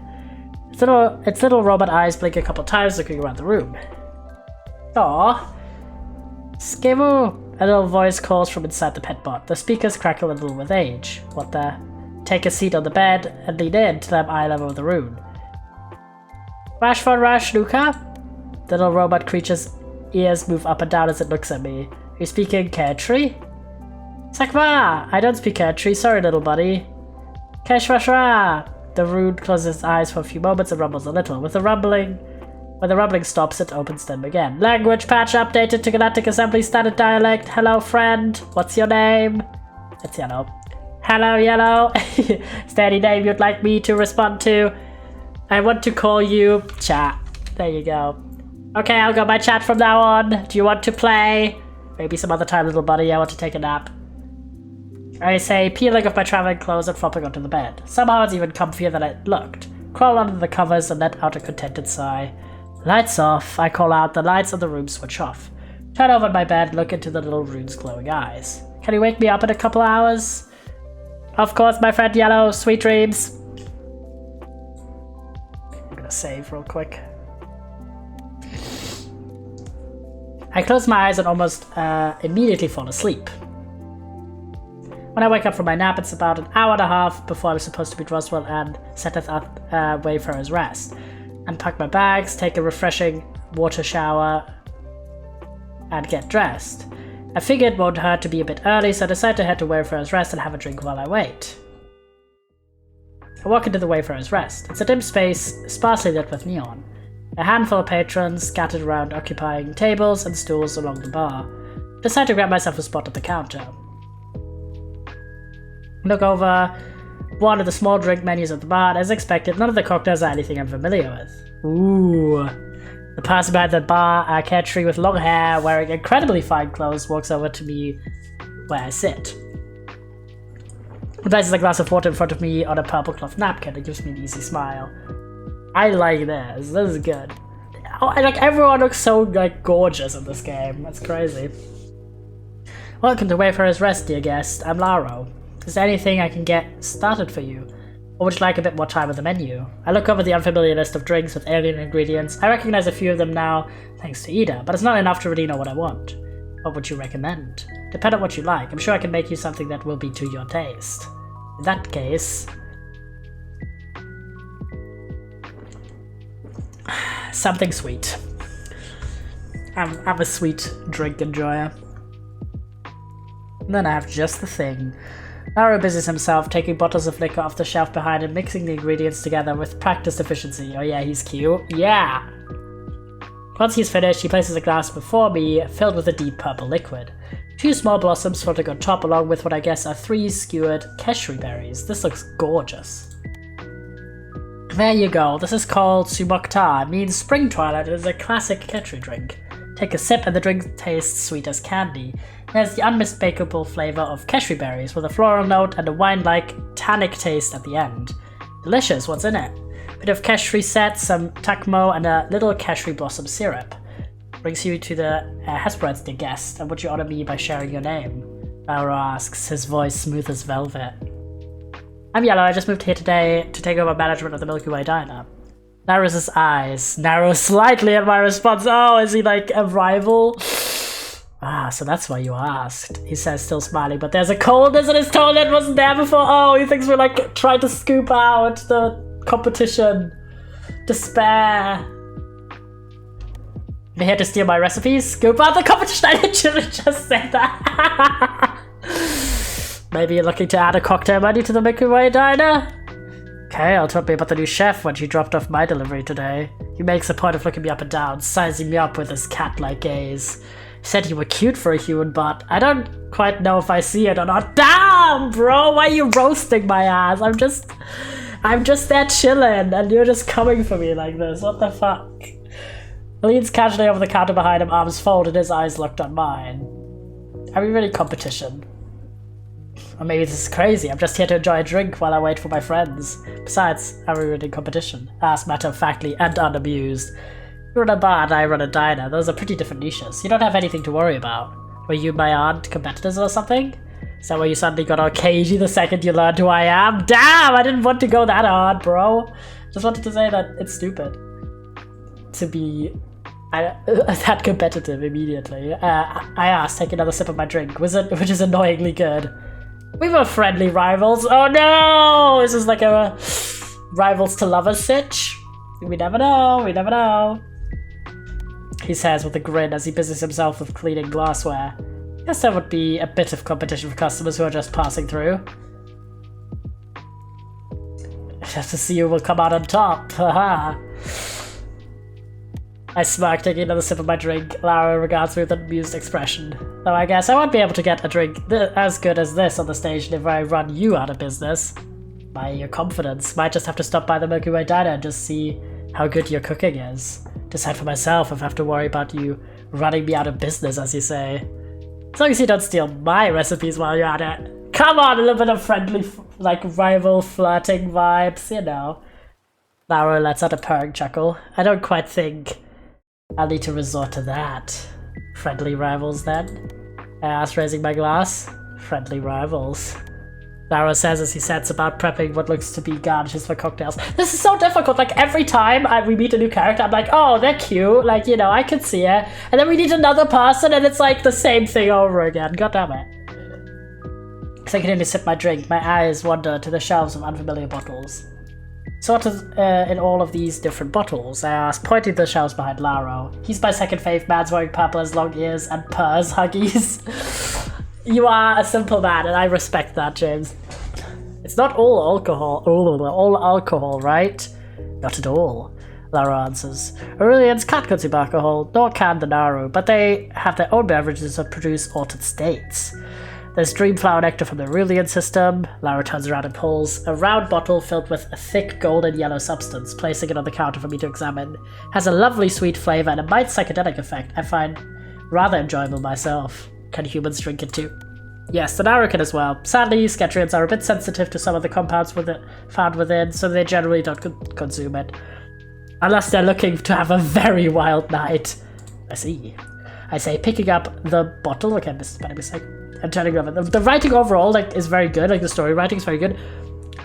Its little robot eyes blink a couple times looking around the room. Aww. Skimu! A little voice calls from inside the pet bot. The speakers crackle a little with age. What the? Take a seat on the bed and lean in to them eye level of the rune. Rash for Rash, Luca? The little robot creature's ears move up and down as it looks at me. Are you speaking Kertree? Sakma! I don't speak Kertree, sorry little buddy. Keshwashra! The rune closes its eyes for a few moments and rumbles a little. When the rumbling stops, it opens them again. Language patch updated to Galactic Assembly Standard Dialect. Hello, friend. What's your name? It's Yellow. Hello, Yellow. Is there any name you'd like me to respond to? I want to call you Chat. There you go. Okay, I'll go by Chat from now on. Do you want to play? Maybe some other time, little buddy. I want to take a nap. I say, peeling off my traveling clothes and flopping onto the bed. Somehow it's even comfier than it looked. Crawl under the covers and let out a contented sigh. Lights off, I call out. The lights of the room switch off. Turn over in my bed, look into the little rune's glowing eyes. Can you wake me up in a couple hours? Of course, my friend Yellow. Sweet dreams. I'm gonna save real quick. I close my eyes and almost immediately fall asleep. When I wake up from my nap, it's about an hour and a half before I'm supposed to meet Roswell and Seteth up Wayfarer's Rest. Unpack my bags, take a refreshing water shower, and get dressed. I figured it won't hurt to be a bit early, so I decide to head to Wayfarer's Rest and have a drink while I wait. I walk into the Wayfarer's Rest. It's a dim space, sparsely lit with neon. A handful of patrons scattered around occupying tables and stools along the bar. I decide to grab myself a spot at the counter. Look over one of the small drink menus at the bar, and as expected, none of the cocktails are anything I'm familiar with. Ooh. The person behind the bar, a catchery with long hair, wearing incredibly fine clothes, walks over to me where I sit. He places a glass of water in front of me on a purple cloth napkin and gives me an easy smile. I like this. This is good. Oh, like everyone looks so like gorgeous in this game. That's crazy. Welcome to Wayfarer's Rest, dear guest. I'm Laro. Is there anything I can get started for you? Or would you like a bit more time with the menu? I look over the unfamiliar list of drinks with alien ingredients. I recognize a few of them now, thanks to Ida, but it's not enough to really know what I want. What would you recommend? Depend on what you like. I'm sure I can make you something that will be to your taste. In that case... something sweet. I'm a sweet drink enjoyer. And then I have just the thing. Naro busies himself, taking bottles of liquor off the shelf behind him, mixing the ingredients together with practiced efficiency. Oh yeah, he's cute. Yeah! Once he's finished, he places a glass before me, filled with a deep purple liquid. 2 small blossoms floating on top, along with what I guess are 3 skewered keshery berries. This looks gorgeous. There you go. This is called Sumokta. It means spring twilight. It is a classic keshery drink. Take a sip and the drink tastes sweet as candy. It has the unmistakable flavor of keshery berries with a floral note and a wine-like tannic taste at the end. Delicious. What's in it? A bit of keshery set, some takmo, and a little keshery blossom syrup. Brings you to the Hesperid's dear guest, and would you honor me by sharing your name? Laura asks, his voice smooth as velvet. I'm Yellow, I just moved here today to take over management of the Milky Way diner. Narrows' eyes narrow slightly at my response. Oh, is he like a rival? Ah, so that's why you asked, he says, still smiling, but there's a coldness in his tone that wasn't there before. Oh, he thinks we're like trying to scoop out the competition. Despair. You're here to steal my recipes? Scoop out the competition. I should have just said that. Maybe you're looking to add a cocktail menu to the Milky Way diner? Kale told me about the new chef when she dropped off my delivery today. He makes a point of looking me up and down, sizing me up with his cat-like gaze. He said you were cute for a human, but I don't quite know if I see it or not. Damn, bro, why are you roasting my ass? I'm just there chilling, and you're just coming for me like this. What the fuck? He leans casually over the counter behind him, arms folded, his eyes locked on mine. Are we really competition? Or maybe this is crazy. I'm just here to enjoy a drink while I wait for my friends. Besides, are we really in competition? Asked matter-of-factly and unamused. You run a bar and I run a diner. Those are pretty different niches. You don't have anything to worry about. Were you and my aunt competitors or something? Is that why you suddenly got all cagey the second you learned who I am? Damn, I didn't want to go that hard, bro. Just wanted to say that it's stupid to be that competitive immediately. I asked, take another sip of my drink, which is annoyingly good. We were friendly rivals. Oh no! Is this like a rivals to lovers sitch? We never know, we never know. He says with a grin as he busies himself with cleaning glassware. Guess there would be a bit of competition for customers who are just passing through. Just to see who will come out on top. Haha. I smirk, taking another sip of my drink. Lara regards me with an amused expression. Though I guess I won't be able to get a drink as good as this on the station if I run you out of business. By your confidence, might just have to stop by the Milky Way diner and just see how good your cooking is. Decide for myself if I have to worry about you running me out of business, as you say. As long as you don't steal my recipes while you're at it. Come on, a little bit of friendly, like, rival flirting vibes, you know. Lara lets out a purring chuckle. I don't quite think I'll need to resort to that. Friendly rivals, then? I asked, raising my glass. Friendly rivals. Lara says as he sets about prepping what looks to be garnishes for cocktails. This is so difficult. Like, every time we meet a new character, I'm like, oh, they're cute. Like, you know, I could see it. And then we meet another person, and it's like the same thing over again. God damn it. As I continue to sip my drink, my eyes wander to the shelves of unfamiliar bottles. So what is in all of these different bottles? I asked, pointing to the shelves behind Laro. He's my second fave, man's wearing purple has long ears and purrs huggies. You are a simple man, and I respect that, James. It's not all alcohol, right? Not at all, Laro answers. Aurelians can't consume alcohol, nor can the Naru, but they have their own beverages that produce altered states. There's Dreamflower Nectar from the Aurelian system. Lara turns around and pulls a round bottle filled with a thick golden yellow substance, placing it on the counter for me to examine. Has a lovely sweet flavor and a mild psychedelic effect I find rather enjoyable myself. Can humans drink it too? Yes, the Lara can as well. Sadly, Sketrians are a bit sensitive to some of the compounds found within, so they generally don't consume it. Unless they're looking to have a very wild night. I see. I say, picking up the bottle. Okay, spelling mistake. And turning it over. The writing overall, like, is very good. Like, the story writing is very good.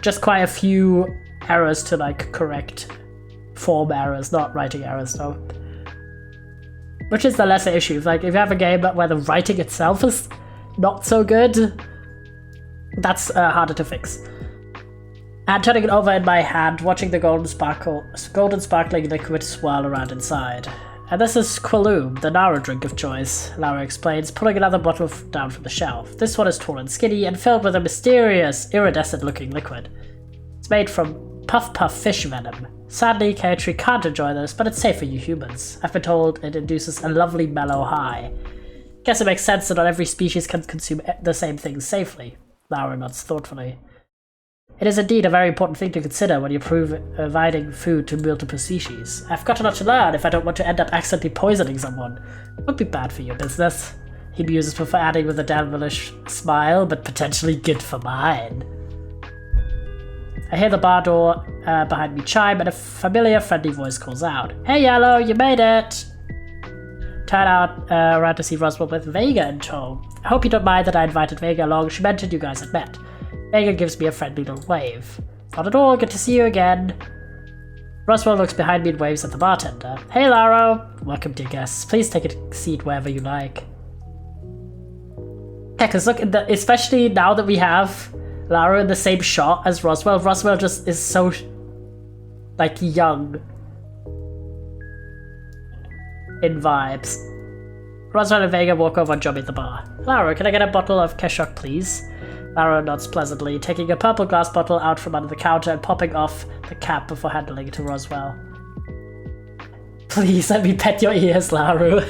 Just quite a few errors to, like, correct. Form errors, not writing errors, though. Which is the lesser issue. Like, if you have a game where the writing itself is not so good, that's harder to fix. And turning it over in my hand, watching the golden sparkling liquid swirl around inside. And this is Qualoom, the Lara drink of choice, Lara explains, pulling another bottle down from the shelf. This one is tall and skinny and filled with a mysterious, iridescent-looking liquid. It's made from puff fish venom. Sadly, Kayatri can't enjoy this, but it's safe for you humans. I've been told it induces a lovely mellow high. Guess it makes sense that not every species can consume the same things safely. Lara nods thoughtfully. It is indeed a very important thing to consider when you're providing food to multiple species. I've got a lot to learn if I don't want to end up accidentally poisoning someone. It would be bad for your business. He muses before adding with a devilish smile, but potentially good for mine. I hear the bar door behind me chime, and a familiar, friendly voice calls out, "Hey Yellow, you made it!" Turn out around to see Roswell with Vega in tow. I hope you don't mind that I invited Vega along. She mentioned you guys had met. Vega gives me a friendly little wave. Not at all, good to see you again. Roswell looks behind me and waves at the bartender. Hey Lara! Welcome dear guests. Please take a seat wherever you like. Yeah, because look, especially now that we have Lara in the same shot as Roswell, Roswell just is so, like, young in vibes. Roswell and Vega walk over and join me at the bar. Lara, can I get a bottle of Keshok, please? Lara nods pleasantly, taking a purple glass bottle out from under the counter and popping off the cap before handling it to Roswell. Please let me pet your ears, Lara.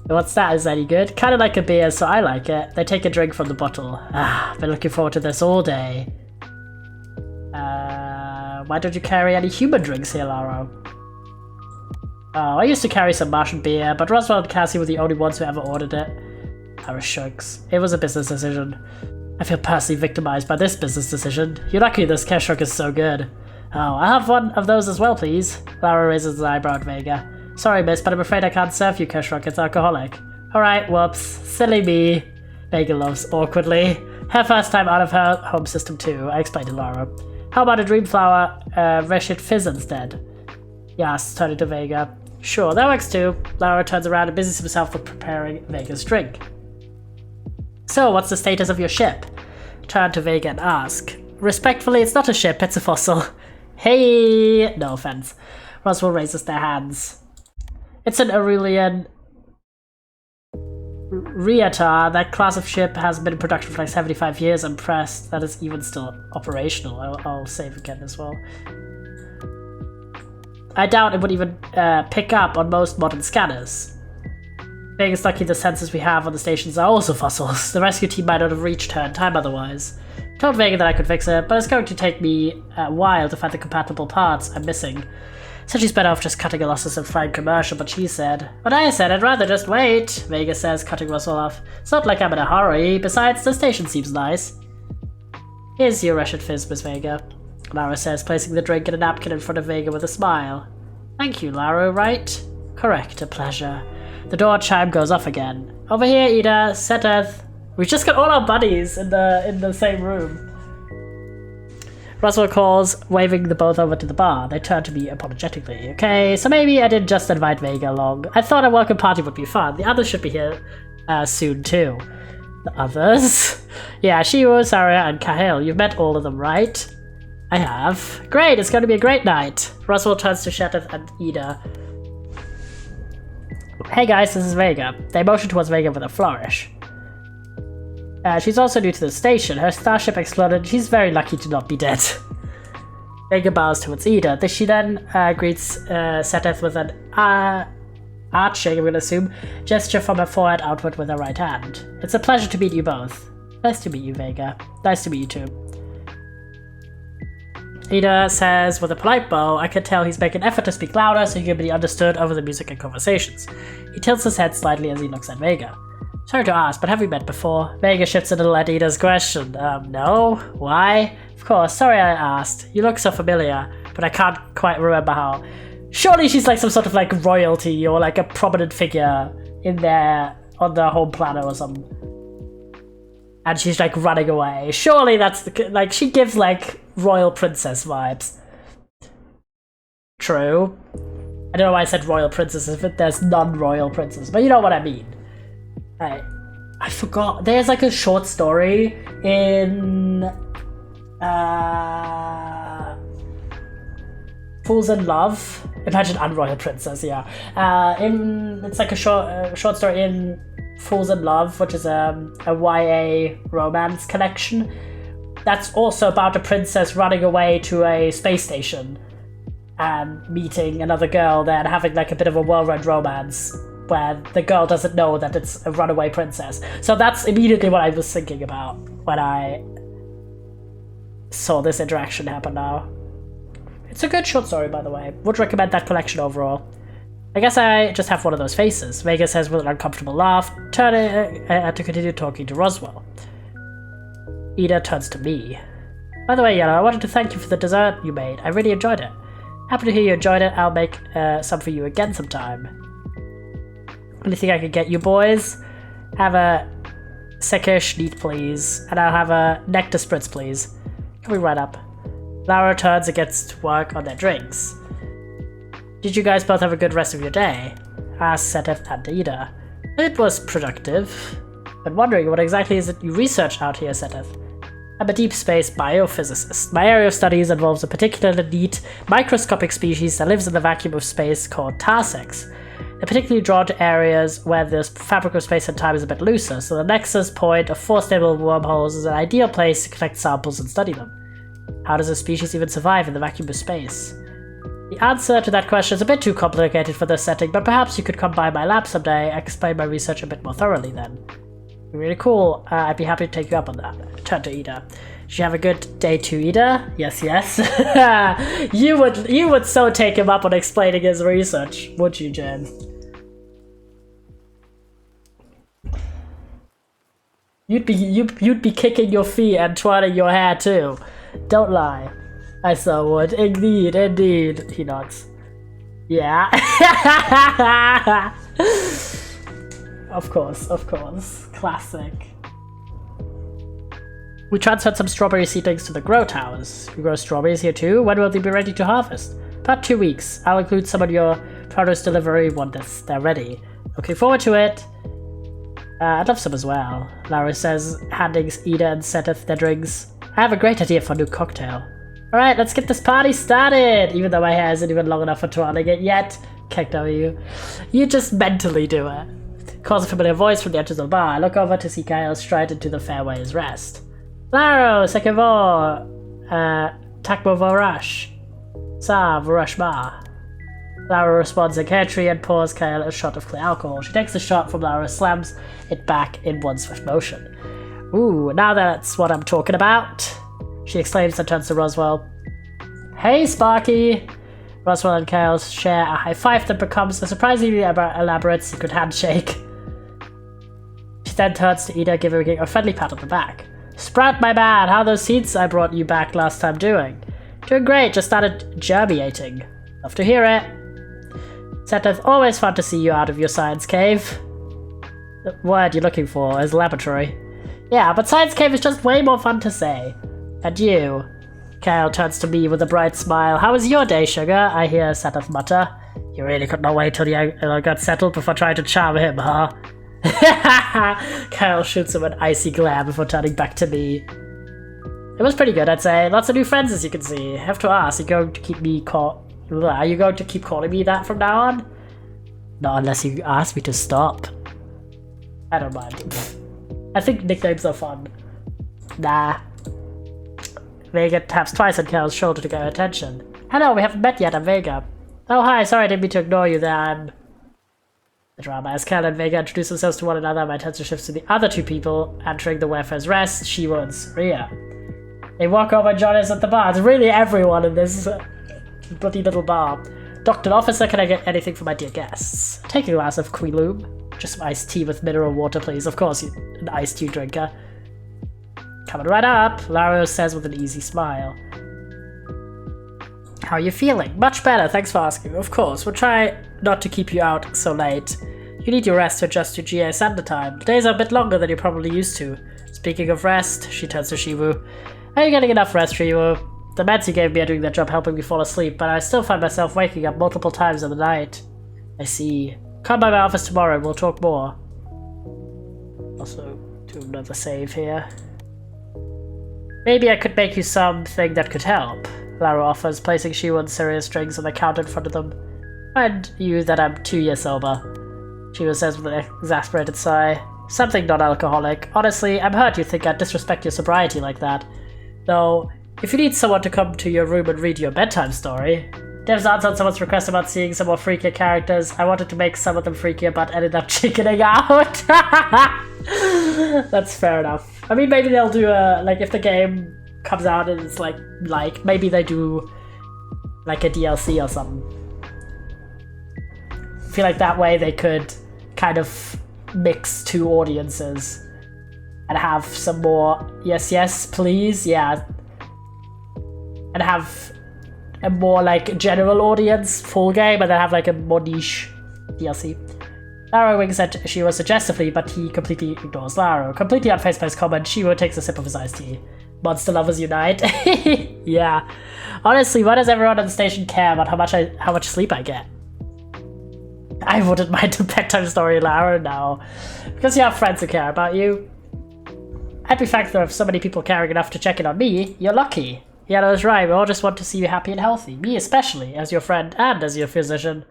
What's that? Is that any good? Kinda like a beer, so I like it. They take a drink from the bottle. Been looking forward to this all day. Why don't you carry any human drinks here, Lara? Oh, I used to carry some Martian beer, but Roswell and Cassie were the only ones who ever ordered it. Lara shrugs. It was a business decision. I feel personally victimized by this business decision. You're lucky this Keshok is so good. Oh, I'll have one of those as well, please. Lara raises an eyebrow at Vega. Sorry, miss, but I'm afraid I can't serve you Keshok. It's alcoholic. Alright, whoops. Silly me. Vega laughs awkwardly. Her first time out of her home system too, I explained to Lara. How about a Dreamflower Reshit Fizz instead? Yes, turning to Vega. Sure, that works too. Lara turns around and busies himself with preparing Vega's drink. So, what's the status of your ship? Turn to Vega and ask. Respectfully, it's not a ship, it's a fossil. Hey! No offense. Roswell raises their hands. It's an Aurelian Riata. That class of ship has been in production for like 75 years. I'm impressed that it's even still operational. I'll save again as well. I doubt it would even pick up on most modern scanners. Vega's lucky the sensors we have on the stations are also fossils. The rescue team might not have reached her in time otherwise. I told Vega that I could fix it, but it's going to take me a while to find the compatible parts I'm missing. So she's better off just cutting her losses and flying commercial, but she said, "But I said I'd rather just wait," Vega says, cutting Roswell off. It's not like I'm in a hurry, besides the station seems nice. Here's your Reshit Fizz, Miss Vega, Lara says, placing the drink in a napkin in front of Vega with a smile. Thank you, Lara, right? Correct, a pleasure. The door chime goes off again. Over here, Ida, Seteth. We've just got all our buddies in the same room. Roswell calls, waving the both over to the bar. They turn to me apologetically. Okay, so maybe I didn't just invite Vega along. I thought a welcome party would be fun. The others should be here soon too. The others? Yeah, Shiwo, Sarah, and Kahil. You've met all of them, right? I have. Great, it's going to be a great night. Roswell turns to Sheteth and Ida. Hey guys, this is Vega. They motion towards Vega with a flourish. She's also new to the station. Her starship exploded. She's very lucky to not be dead. Vega bows towards Ida. She then greets Seteth with an arching, I'm gonna assume, gesture from her forehead outward with her right hand. It's a pleasure to meet you both. Nice to meet you, Vega. Nice to meet you too. Ida says with a polite bow, I can tell he's making an effort to speak louder so he can be understood over the music and conversations. He tilts his head slightly as he looks at Vega. Sorry to ask, but have we met before? Vega shifts a little at Ida's question. No? Why? Of course, sorry I asked. You look so familiar, but I can't quite remember how. Surely she's like some sort of like royalty or like a prominent figure in there on the home planet or something. And she's like running away. Surely that's the, like, she gives like royal princess vibes. True. I don't know why I said royal princess if there's non-royal princess, but you know what I mean. I forgot. There's like a short story in Fools in Love. Imagine unroyal princess, yeah. It's like a short story in Fools in Love, which is a YA romance collection. That's also about a princess running away to a space station and meeting another girl there and having like a bit of a whirlwind romance where the girl doesn't know that it's a runaway princess. So that's immediately what I was thinking about when I saw this interaction happen now. It's a good short story, by the way. Would recommend that collection overall. I guess I just have one of those faces, Vega says with an uncomfortable laugh, turning to continue talking to Roswell. Ida turns to me. By the way, Yellow, I wanted to thank you for the dessert you made. I really enjoyed it. Happy to hear you enjoyed it. I'll make some for you again sometime. Anything I could get you boys? Have a Sekish neat, please. And I'll have a nectar spritz, please. Coming right up. Lara turns and gets to work on their drinks. Did you guys both have a good rest of your day? Asked Seteth and Ida. It was productive. But wondering what exactly is it you researched out here, Seteth? I'm a deep space biophysicist. My area of studies involves a particularly neat microscopic species that lives in the vacuum of space called Tarsex. They're particularly drawn to areas where the fabric of space and time is a bit looser, so the nexus point of 4 stable wormholes is an ideal place to collect samples and study them. How does a species even survive in the vacuum of space? The answer to that question is a bit too complicated for this setting, but perhaps you could come by my lab someday and explain my research a bit more thoroughly then. Really cool. I'd be happy to take you up on that. Turn to Ida. Did you have a good day too, Ida? Yes, yes. You would so take him up on explaining his research, would you, Jen? You'd be kicking your feet and twirling your hair too. Don't lie. I so would. Indeed, indeed. He nods. Yeah. Of course. Classic. We transferred some strawberry seedlings to the grow towers. You grow strawberries here too? When will they be ready to harvest? About 2 weeks. I'll include some of your produce delivery once they're ready. Looking forward to it. I'd love some as well, Lara says, handing Ida and Seteth their drinks. I have a great idea for a new cocktail. Alright, let's get this party started! Even though my hair isn't even long enough for twirling it yet. Kicked over you. You just mentally do it. Calls a familiar voice from the edges of the bar. I look over to see Kyle stride into the fairway's rest. Laro, Sekevor, Takmo Vorash. Sa, Vorash Bar. Lara responds in Caretry and pours Kyle a shot of clear alcohol. She takes the shot from Lara, slams it back in one swift motion. Ooh, now that's what I'm talking about. She exclaims and turns to Roswell. Hey, Sparky! Roswell and Kyle share a high five that becomes a surprisingly elaborate secret handshake. She then turns to Ida, giving her a friendly pat on the back. Sprout, my man, how are those seeds I brought you back last time doing? Doing great, just started germinating. Love to hear it. Seteth, always fun to see you out of your science cave. The word you're looking for is laboratory. Yeah, but science cave is just way more fun to say. And you? Kyle turns to me with a bright smile. How was your day, sugar? I hear Seteth mutter. You really could not wait till you got settled before trying to charm him, huh? Kyle shoots him an icy glare before turning back to me. It was pretty good, I'd say. Lots of new friends, as you can see. I have to ask, are you going to keep calling me that from now on? Not unless you ask me to stop. I don't mind. I think nicknames are fun. Nah. Vega taps twice on Kyle's shoulder to get her attention. Hello, we haven't met yet, I'm Vega. Oh hi, sorry I didn't mean to ignore you there, drama. As Kel and Vega introduce themselves to one another, my attention shifts to the other two people entering the Warefarer's Rest, Shiva and Saria. They walk over and join us at the bar. It's really everyone in this bloody little bar. Doctor Officer, can I get anything for my dear guests? Take a glass of Quiloom. Just some iced tea with mineral water, please. Of course, you're an iced tea drinker. Coming right up, Laro says with an easy smile. How are you feeling? Much better, thanks for asking. Of course, we'll try not to keep you out so late. You need your rest to adjust to GA Santa time. The days are a bit longer than you're probably used to. Speaking of rest, she turns to Shivu. Are you getting enough rest, Shivu? The meds you gave me are doing their job helping me fall asleep, but I still find myself waking up multiple times in the night. I see. Come by my office tomorrow and we'll talk more. Also, do another save here. Maybe I could make you something that could help. Lara offers, placing Shivu and Siria's strings on the counter in front of them. And you that I'm 2 years sober. Shivu says with an exasperated sigh. Something non-alcoholic. Honestly, I'm hurt you think I'd disrespect your sobriety like that. Though, if you need someone to come to your room and read your bedtime story. Dev's answered someone's request about seeing some more freakier characters. I wanted to make some of them freakier, but ended up chickening out. That's fair enough. I mean, maybe they'll do like, if the game comes out and it's like, maybe they do, like, a DLC or something. I feel like that way they could kind of mix two audiences and have some more yes, please, yeah. And have a more, like, general audience full game, and then have, like, a more niche DLC. Laro winks at Shivo suggestively, but he completely ignores Laro. Completely unfazed by his comment, Shivo takes a sip of his iced tea. Monster lovers unite. Yeah. Honestly, why does everyone on the station care about how much sleep I get? I wouldn't mind a bedtime story, Laro, no. Because you have friends who care about you. I'd be thankful if so many people caring enough to check in on me. You're lucky. Yellow's right, we all just want to see you happy and healthy. Me especially, as your friend and as your physician.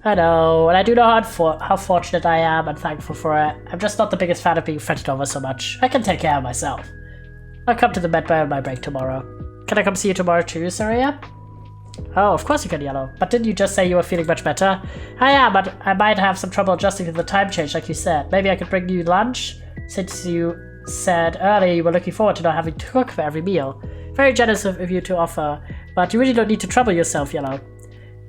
I know, and I do know how fortunate I am and thankful for it. I'm just not the biggest fan of being fretted over so much. I can take care of myself. I'll come to the med bay on my break tomorrow. Can I come see you tomorrow too, Saria? Oh, of course you can, Yellow. But didn't you just say you were feeling much better? I am, but I might have some trouble adjusting to the time change like you said. Maybe I could bring you lunch? Since you said earlier you were looking forward to not having to cook for every meal. Very generous of you to offer, but you really don't need to trouble yourself, Yellow.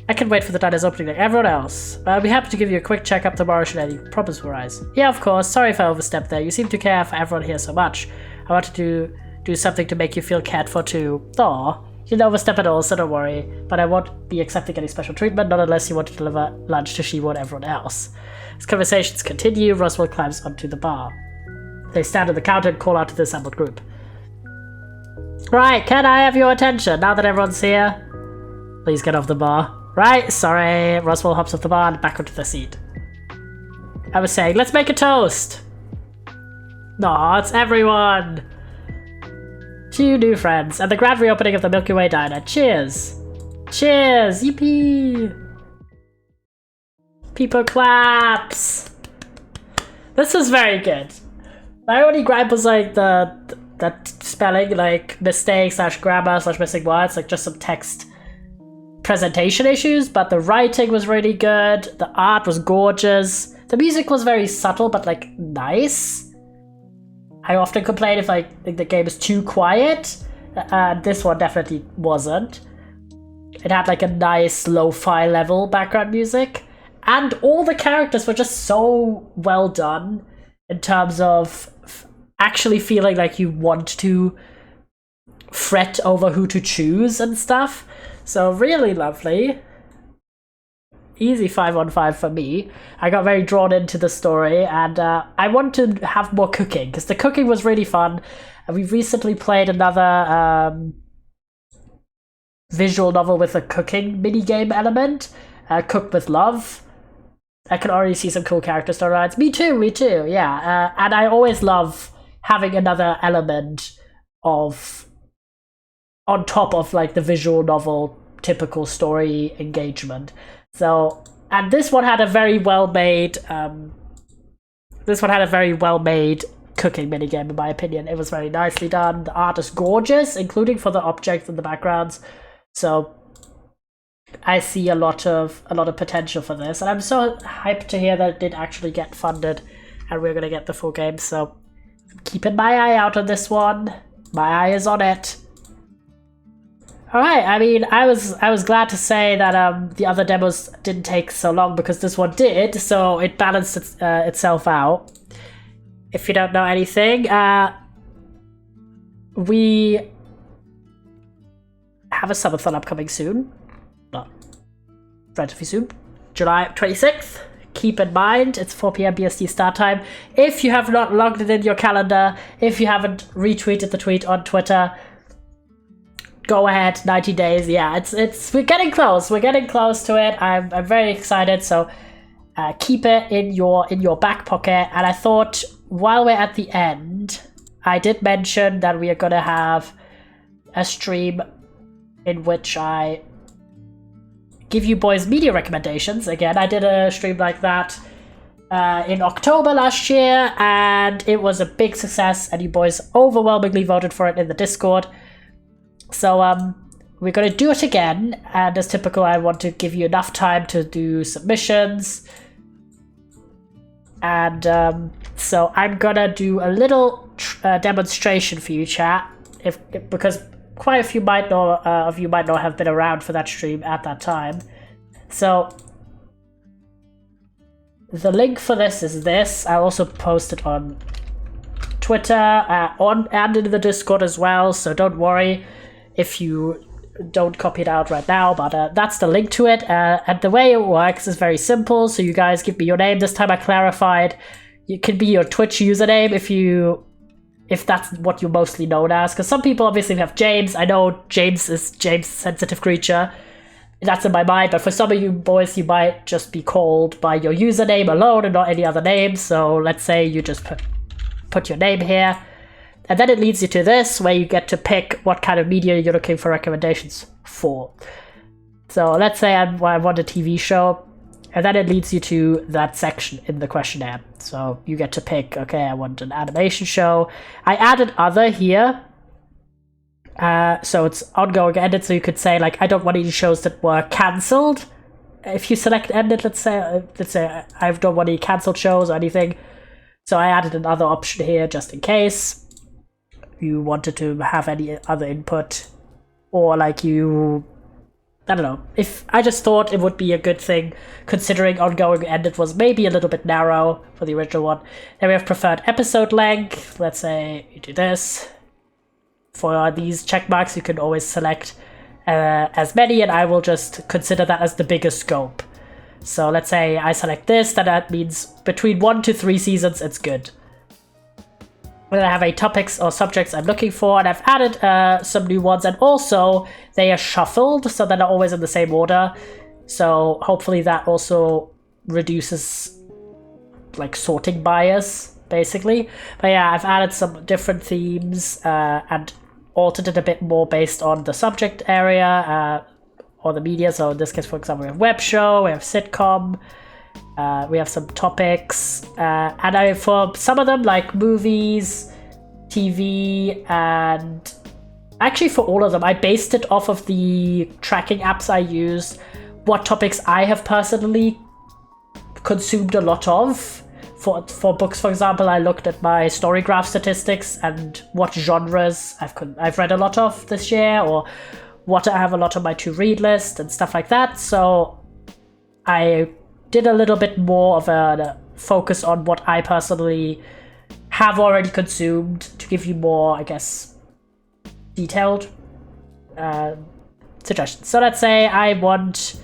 I can wait for the diner's opening like everyone else. I'll be happy to give you a quick checkup tomorrow should any problems arise. Yeah, of course. Sorry if I overstepped there. You seem to care for everyone here so much. I wanted to do something to make you feel cared for too. Aw, you didn't overstep at all, so don't worry. But I won't be accepting any special treatment, not unless you want to deliver lunch to Shiva and everyone else. As conversations continue, Roswell climbs onto the bar. They stand at the counter and call out to the assembled group. Right, can I have your attention now that everyone's here? Please get off the bar. Right, sorry. Roswell hops off the bar and back onto the seat. I was saying, let's make a toast. Aw, it's everyone. Two new friends and the grand reopening of the Milky Way diner. Cheers. Cheers, yippee. People claps. This was very good. My only gripe was like that spelling, like mistake / grammar / missing words, like just some text presentation issues, but the writing was really good, the art was gorgeous, the music was very subtle but like nice. I often complain if I think the game is too quiet, and this one definitely wasn't. It had like a nice lo-fi level background music, and all the characters were just so well done in terms of actually feeling like you want to fret over who to choose and stuff. So really lovely. Easy 5 on 5 for me. I got very drawn into the story, and I want to have more cooking because the cooking was really fun. And we recently played another visual novel with a cooking minigame element, Cook with Love. I can already see some cool character storylines. Me too, yeah. And I always love having another element of on top of like the visual novel typical story engagement. So, and this one had a very well made cooking minigame in my opinion. It was very nicely done. The art is gorgeous, including for the objects and the backgrounds. So I see a lot of potential for this, and I'm so hyped to hear that it did actually get funded, and we're gonna get the full game. So I'm keeping my eye out on this one. My eye is on it. All right. I mean, I was glad to say that the other demos didn't take so long because this one did, so it balanced itself out. If you don't know anything, we have a subathon upcoming soon. Not relatively soon. July 26th. Keep in mind, it's 4 p.m. BST start time. If you have not logged it in your calendar, if you haven't retweeted the tweet on Twitter, go ahead. 90 days. Yeah, it's we're getting close. We're getting close to it. I'm very excited. So keep it in your back pocket. And I thought while we're at the end, I did mention that we are gonna have a stream in which I give you boys media recommendations. Again, I did a stream like that in October last year, and it was a big success, and you boys overwhelmingly voted for it in the Discord. So we're going to do it again, and as typical, I want to give you enough time to do submissions. And so I'm going to do a little demonstration for you, chat, because quite a few of you might not have been around for that stream at that time. So the link for this is this. I'll also post it on Twitter and in the Discord as well, so don't worry if you don't copy it out right now, but that's the link to it. And the way it works is very simple. So you guys give me your name. This time I clarified it can be your Twitch username if that's what you're mostly known as, because some people obviously have James. I know James is James Sensitive Creature. That's in my mind, but for some of you boys, you might just be called by your username alone and not any other name. So let's say you just put your name here, and then it leads you to this, where you get to pick what kind of media you're looking for recommendations for. So let's say I want a TV show, and then it leads you to that section in the questionnaire. So you get to pick, okay, I want an animation show. I added other here. So it's ongoing ended, so you could say, like, I don't want any shows that were cancelled. If you select ended, let's say I don't want any cancelled shows or anything. So I added another option here just in case you wanted to have any other input, or like I don't know. If I just thought it would be a good thing, considering ongoing ended was maybe a little bit narrow for the original one. Then we have preferred episode length. Let's say you do this. For these check marks, you can always select as many, and I will just consider that as the biggest scope. So let's say I select this, then that means between 1 to 3 seasons, it's good. Then I have a topics or subjects I'm looking for, and I've added some new ones, and also they are shuffled, so they're not always in the same order. So hopefully that also reduces like sorting bias, basically. But yeah, I've added some different themes and altered it a bit more based on the subject area or the media. So in this case, for example, we have web show, we have sitcom, we have some topics, and for some of them, like movies, TV, and actually for all of them, I based it off of the tracking apps I use, what topics I have personally consumed a lot of. For books, for example, I looked at my Storygraph statistics and what genres I've read a lot of this year, or what I have a lot on my to-read list and stuff like that. So I did a little bit more of a focus on what I personally have already consumed to give you more, I guess, detailed suggestions. So let's say I want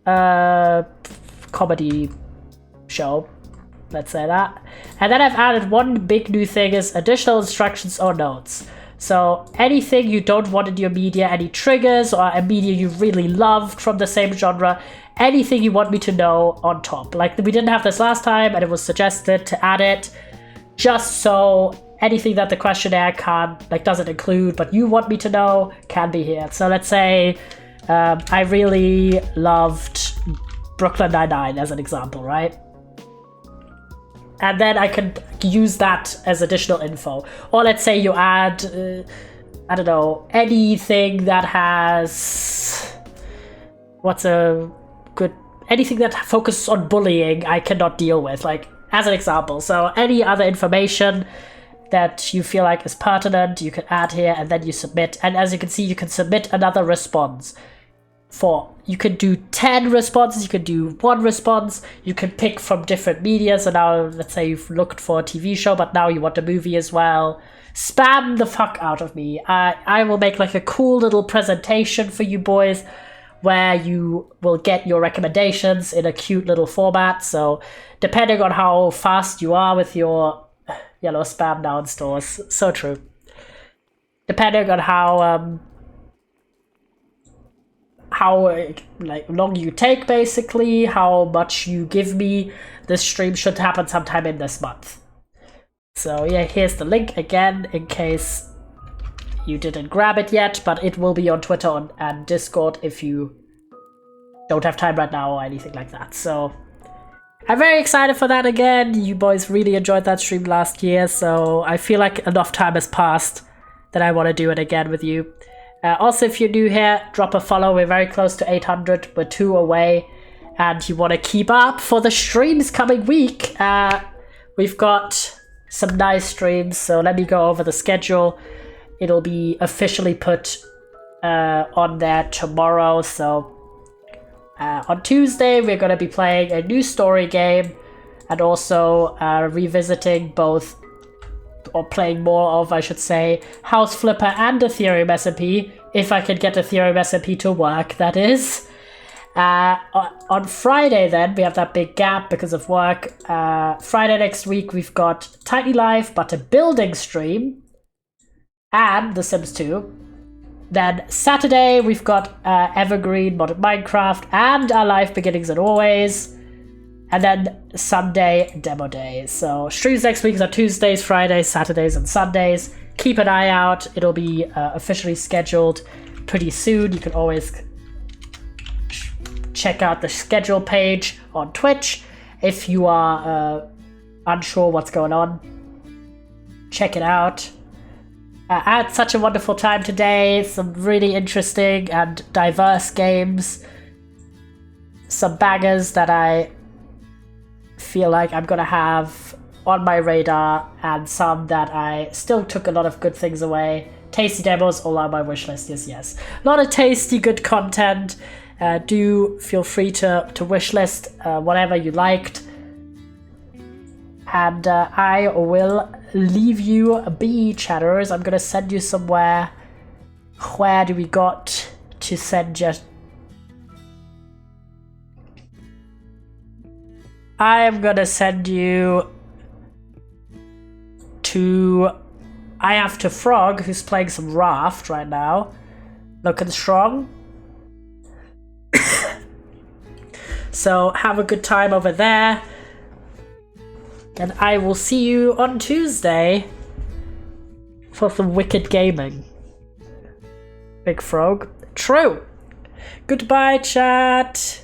a comedy show, let's say that, and then I've added one big new thing is additional instructions or notes. So anything you don't want in your media, any triggers or a media you really loved from the same genre, anything you want me to know on top. Like we didn't have this last time, and it was suggested to add it just so anything that the questionnaire doesn't include, but you want me to know, can be here. So let's say I really loved Brooklyn Nine-Nine as an example, right? And then I can use that as additional info. Or let's say you add, I don't know, anything that has what's a good, anything that focuses on bullying I cannot deal with, like as an example. So any other information that you feel like is pertinent, you can add here and then you submit. And as you can see, you can submit another response. You can do 10 responses, you can do 1 response, you can pick from different media. So now, let's say you've looked for a TV show, but now you want a movie as well. Spam the fuck out of me. I will make like a cool little presentation for you boys where you will get your recommendations in a cute little format. So depending on how fast you are with your yellow spam now in stores, so true. Depending on how like long you take, basically, how much you give me, this stream should happen sometime in this month. So yeah, here's the link again in case you didn't grab it yet, but it will be on Twitter and Discord if you don't have time right now or anything like that. So I'm very excited for that again. You boys really enjoyed that stream last year, so I feel like enough time has passed that I want to do it again with you. Also, if you're new here, drop a follow. We're very close to 800. We're 2 away. And you want to keep up for the streams coming week. We've got some nice streams, so let me go over the schedule. It'll be officially put on there tomorrow. So on Tuesday, we're going to be playing a new story game and also revisiting both, or playing more of, I should say, House Flipper and Ethereum SMP, if I can get Ethereum SMP to work, that is. On Friday then, we have that big gap because of work. Friday next week, we've got Tiny Life, but a building stream, and The Sims 2. Then Saturday, we've got Evergreen, Modern Minecraft, and Our Life Beginnings and Always. And then Sunday, Demo Day. So streams next week are Tuesdays, Fridays, Saturdays, and Sundays. Keep an eye out. It'll be officially scheduled pretty soon. You can always check out the schedule page on Twitch if you are unsure what's going on. Check it out. I had such a wonderful time today. Some really interesting and diverse games. Some bangers that I feel like I'm gonna have on my radar, and some that I still took a lot of good things away. Tasty demos all on my wishlist, yes. A lot of tasty, good content. Do feel free to wishlist whatever you liked. And I will leave you be, chatterers. I'm gonna send you somewhere. Where do we got to send you? I am gonna send you to I Have to Frog, who's playing some Raft right now. Looking strong. So have a good time over there. And I will see you on Tuesday for some wicked gaming. Big Frog. True. Goodbye, chat.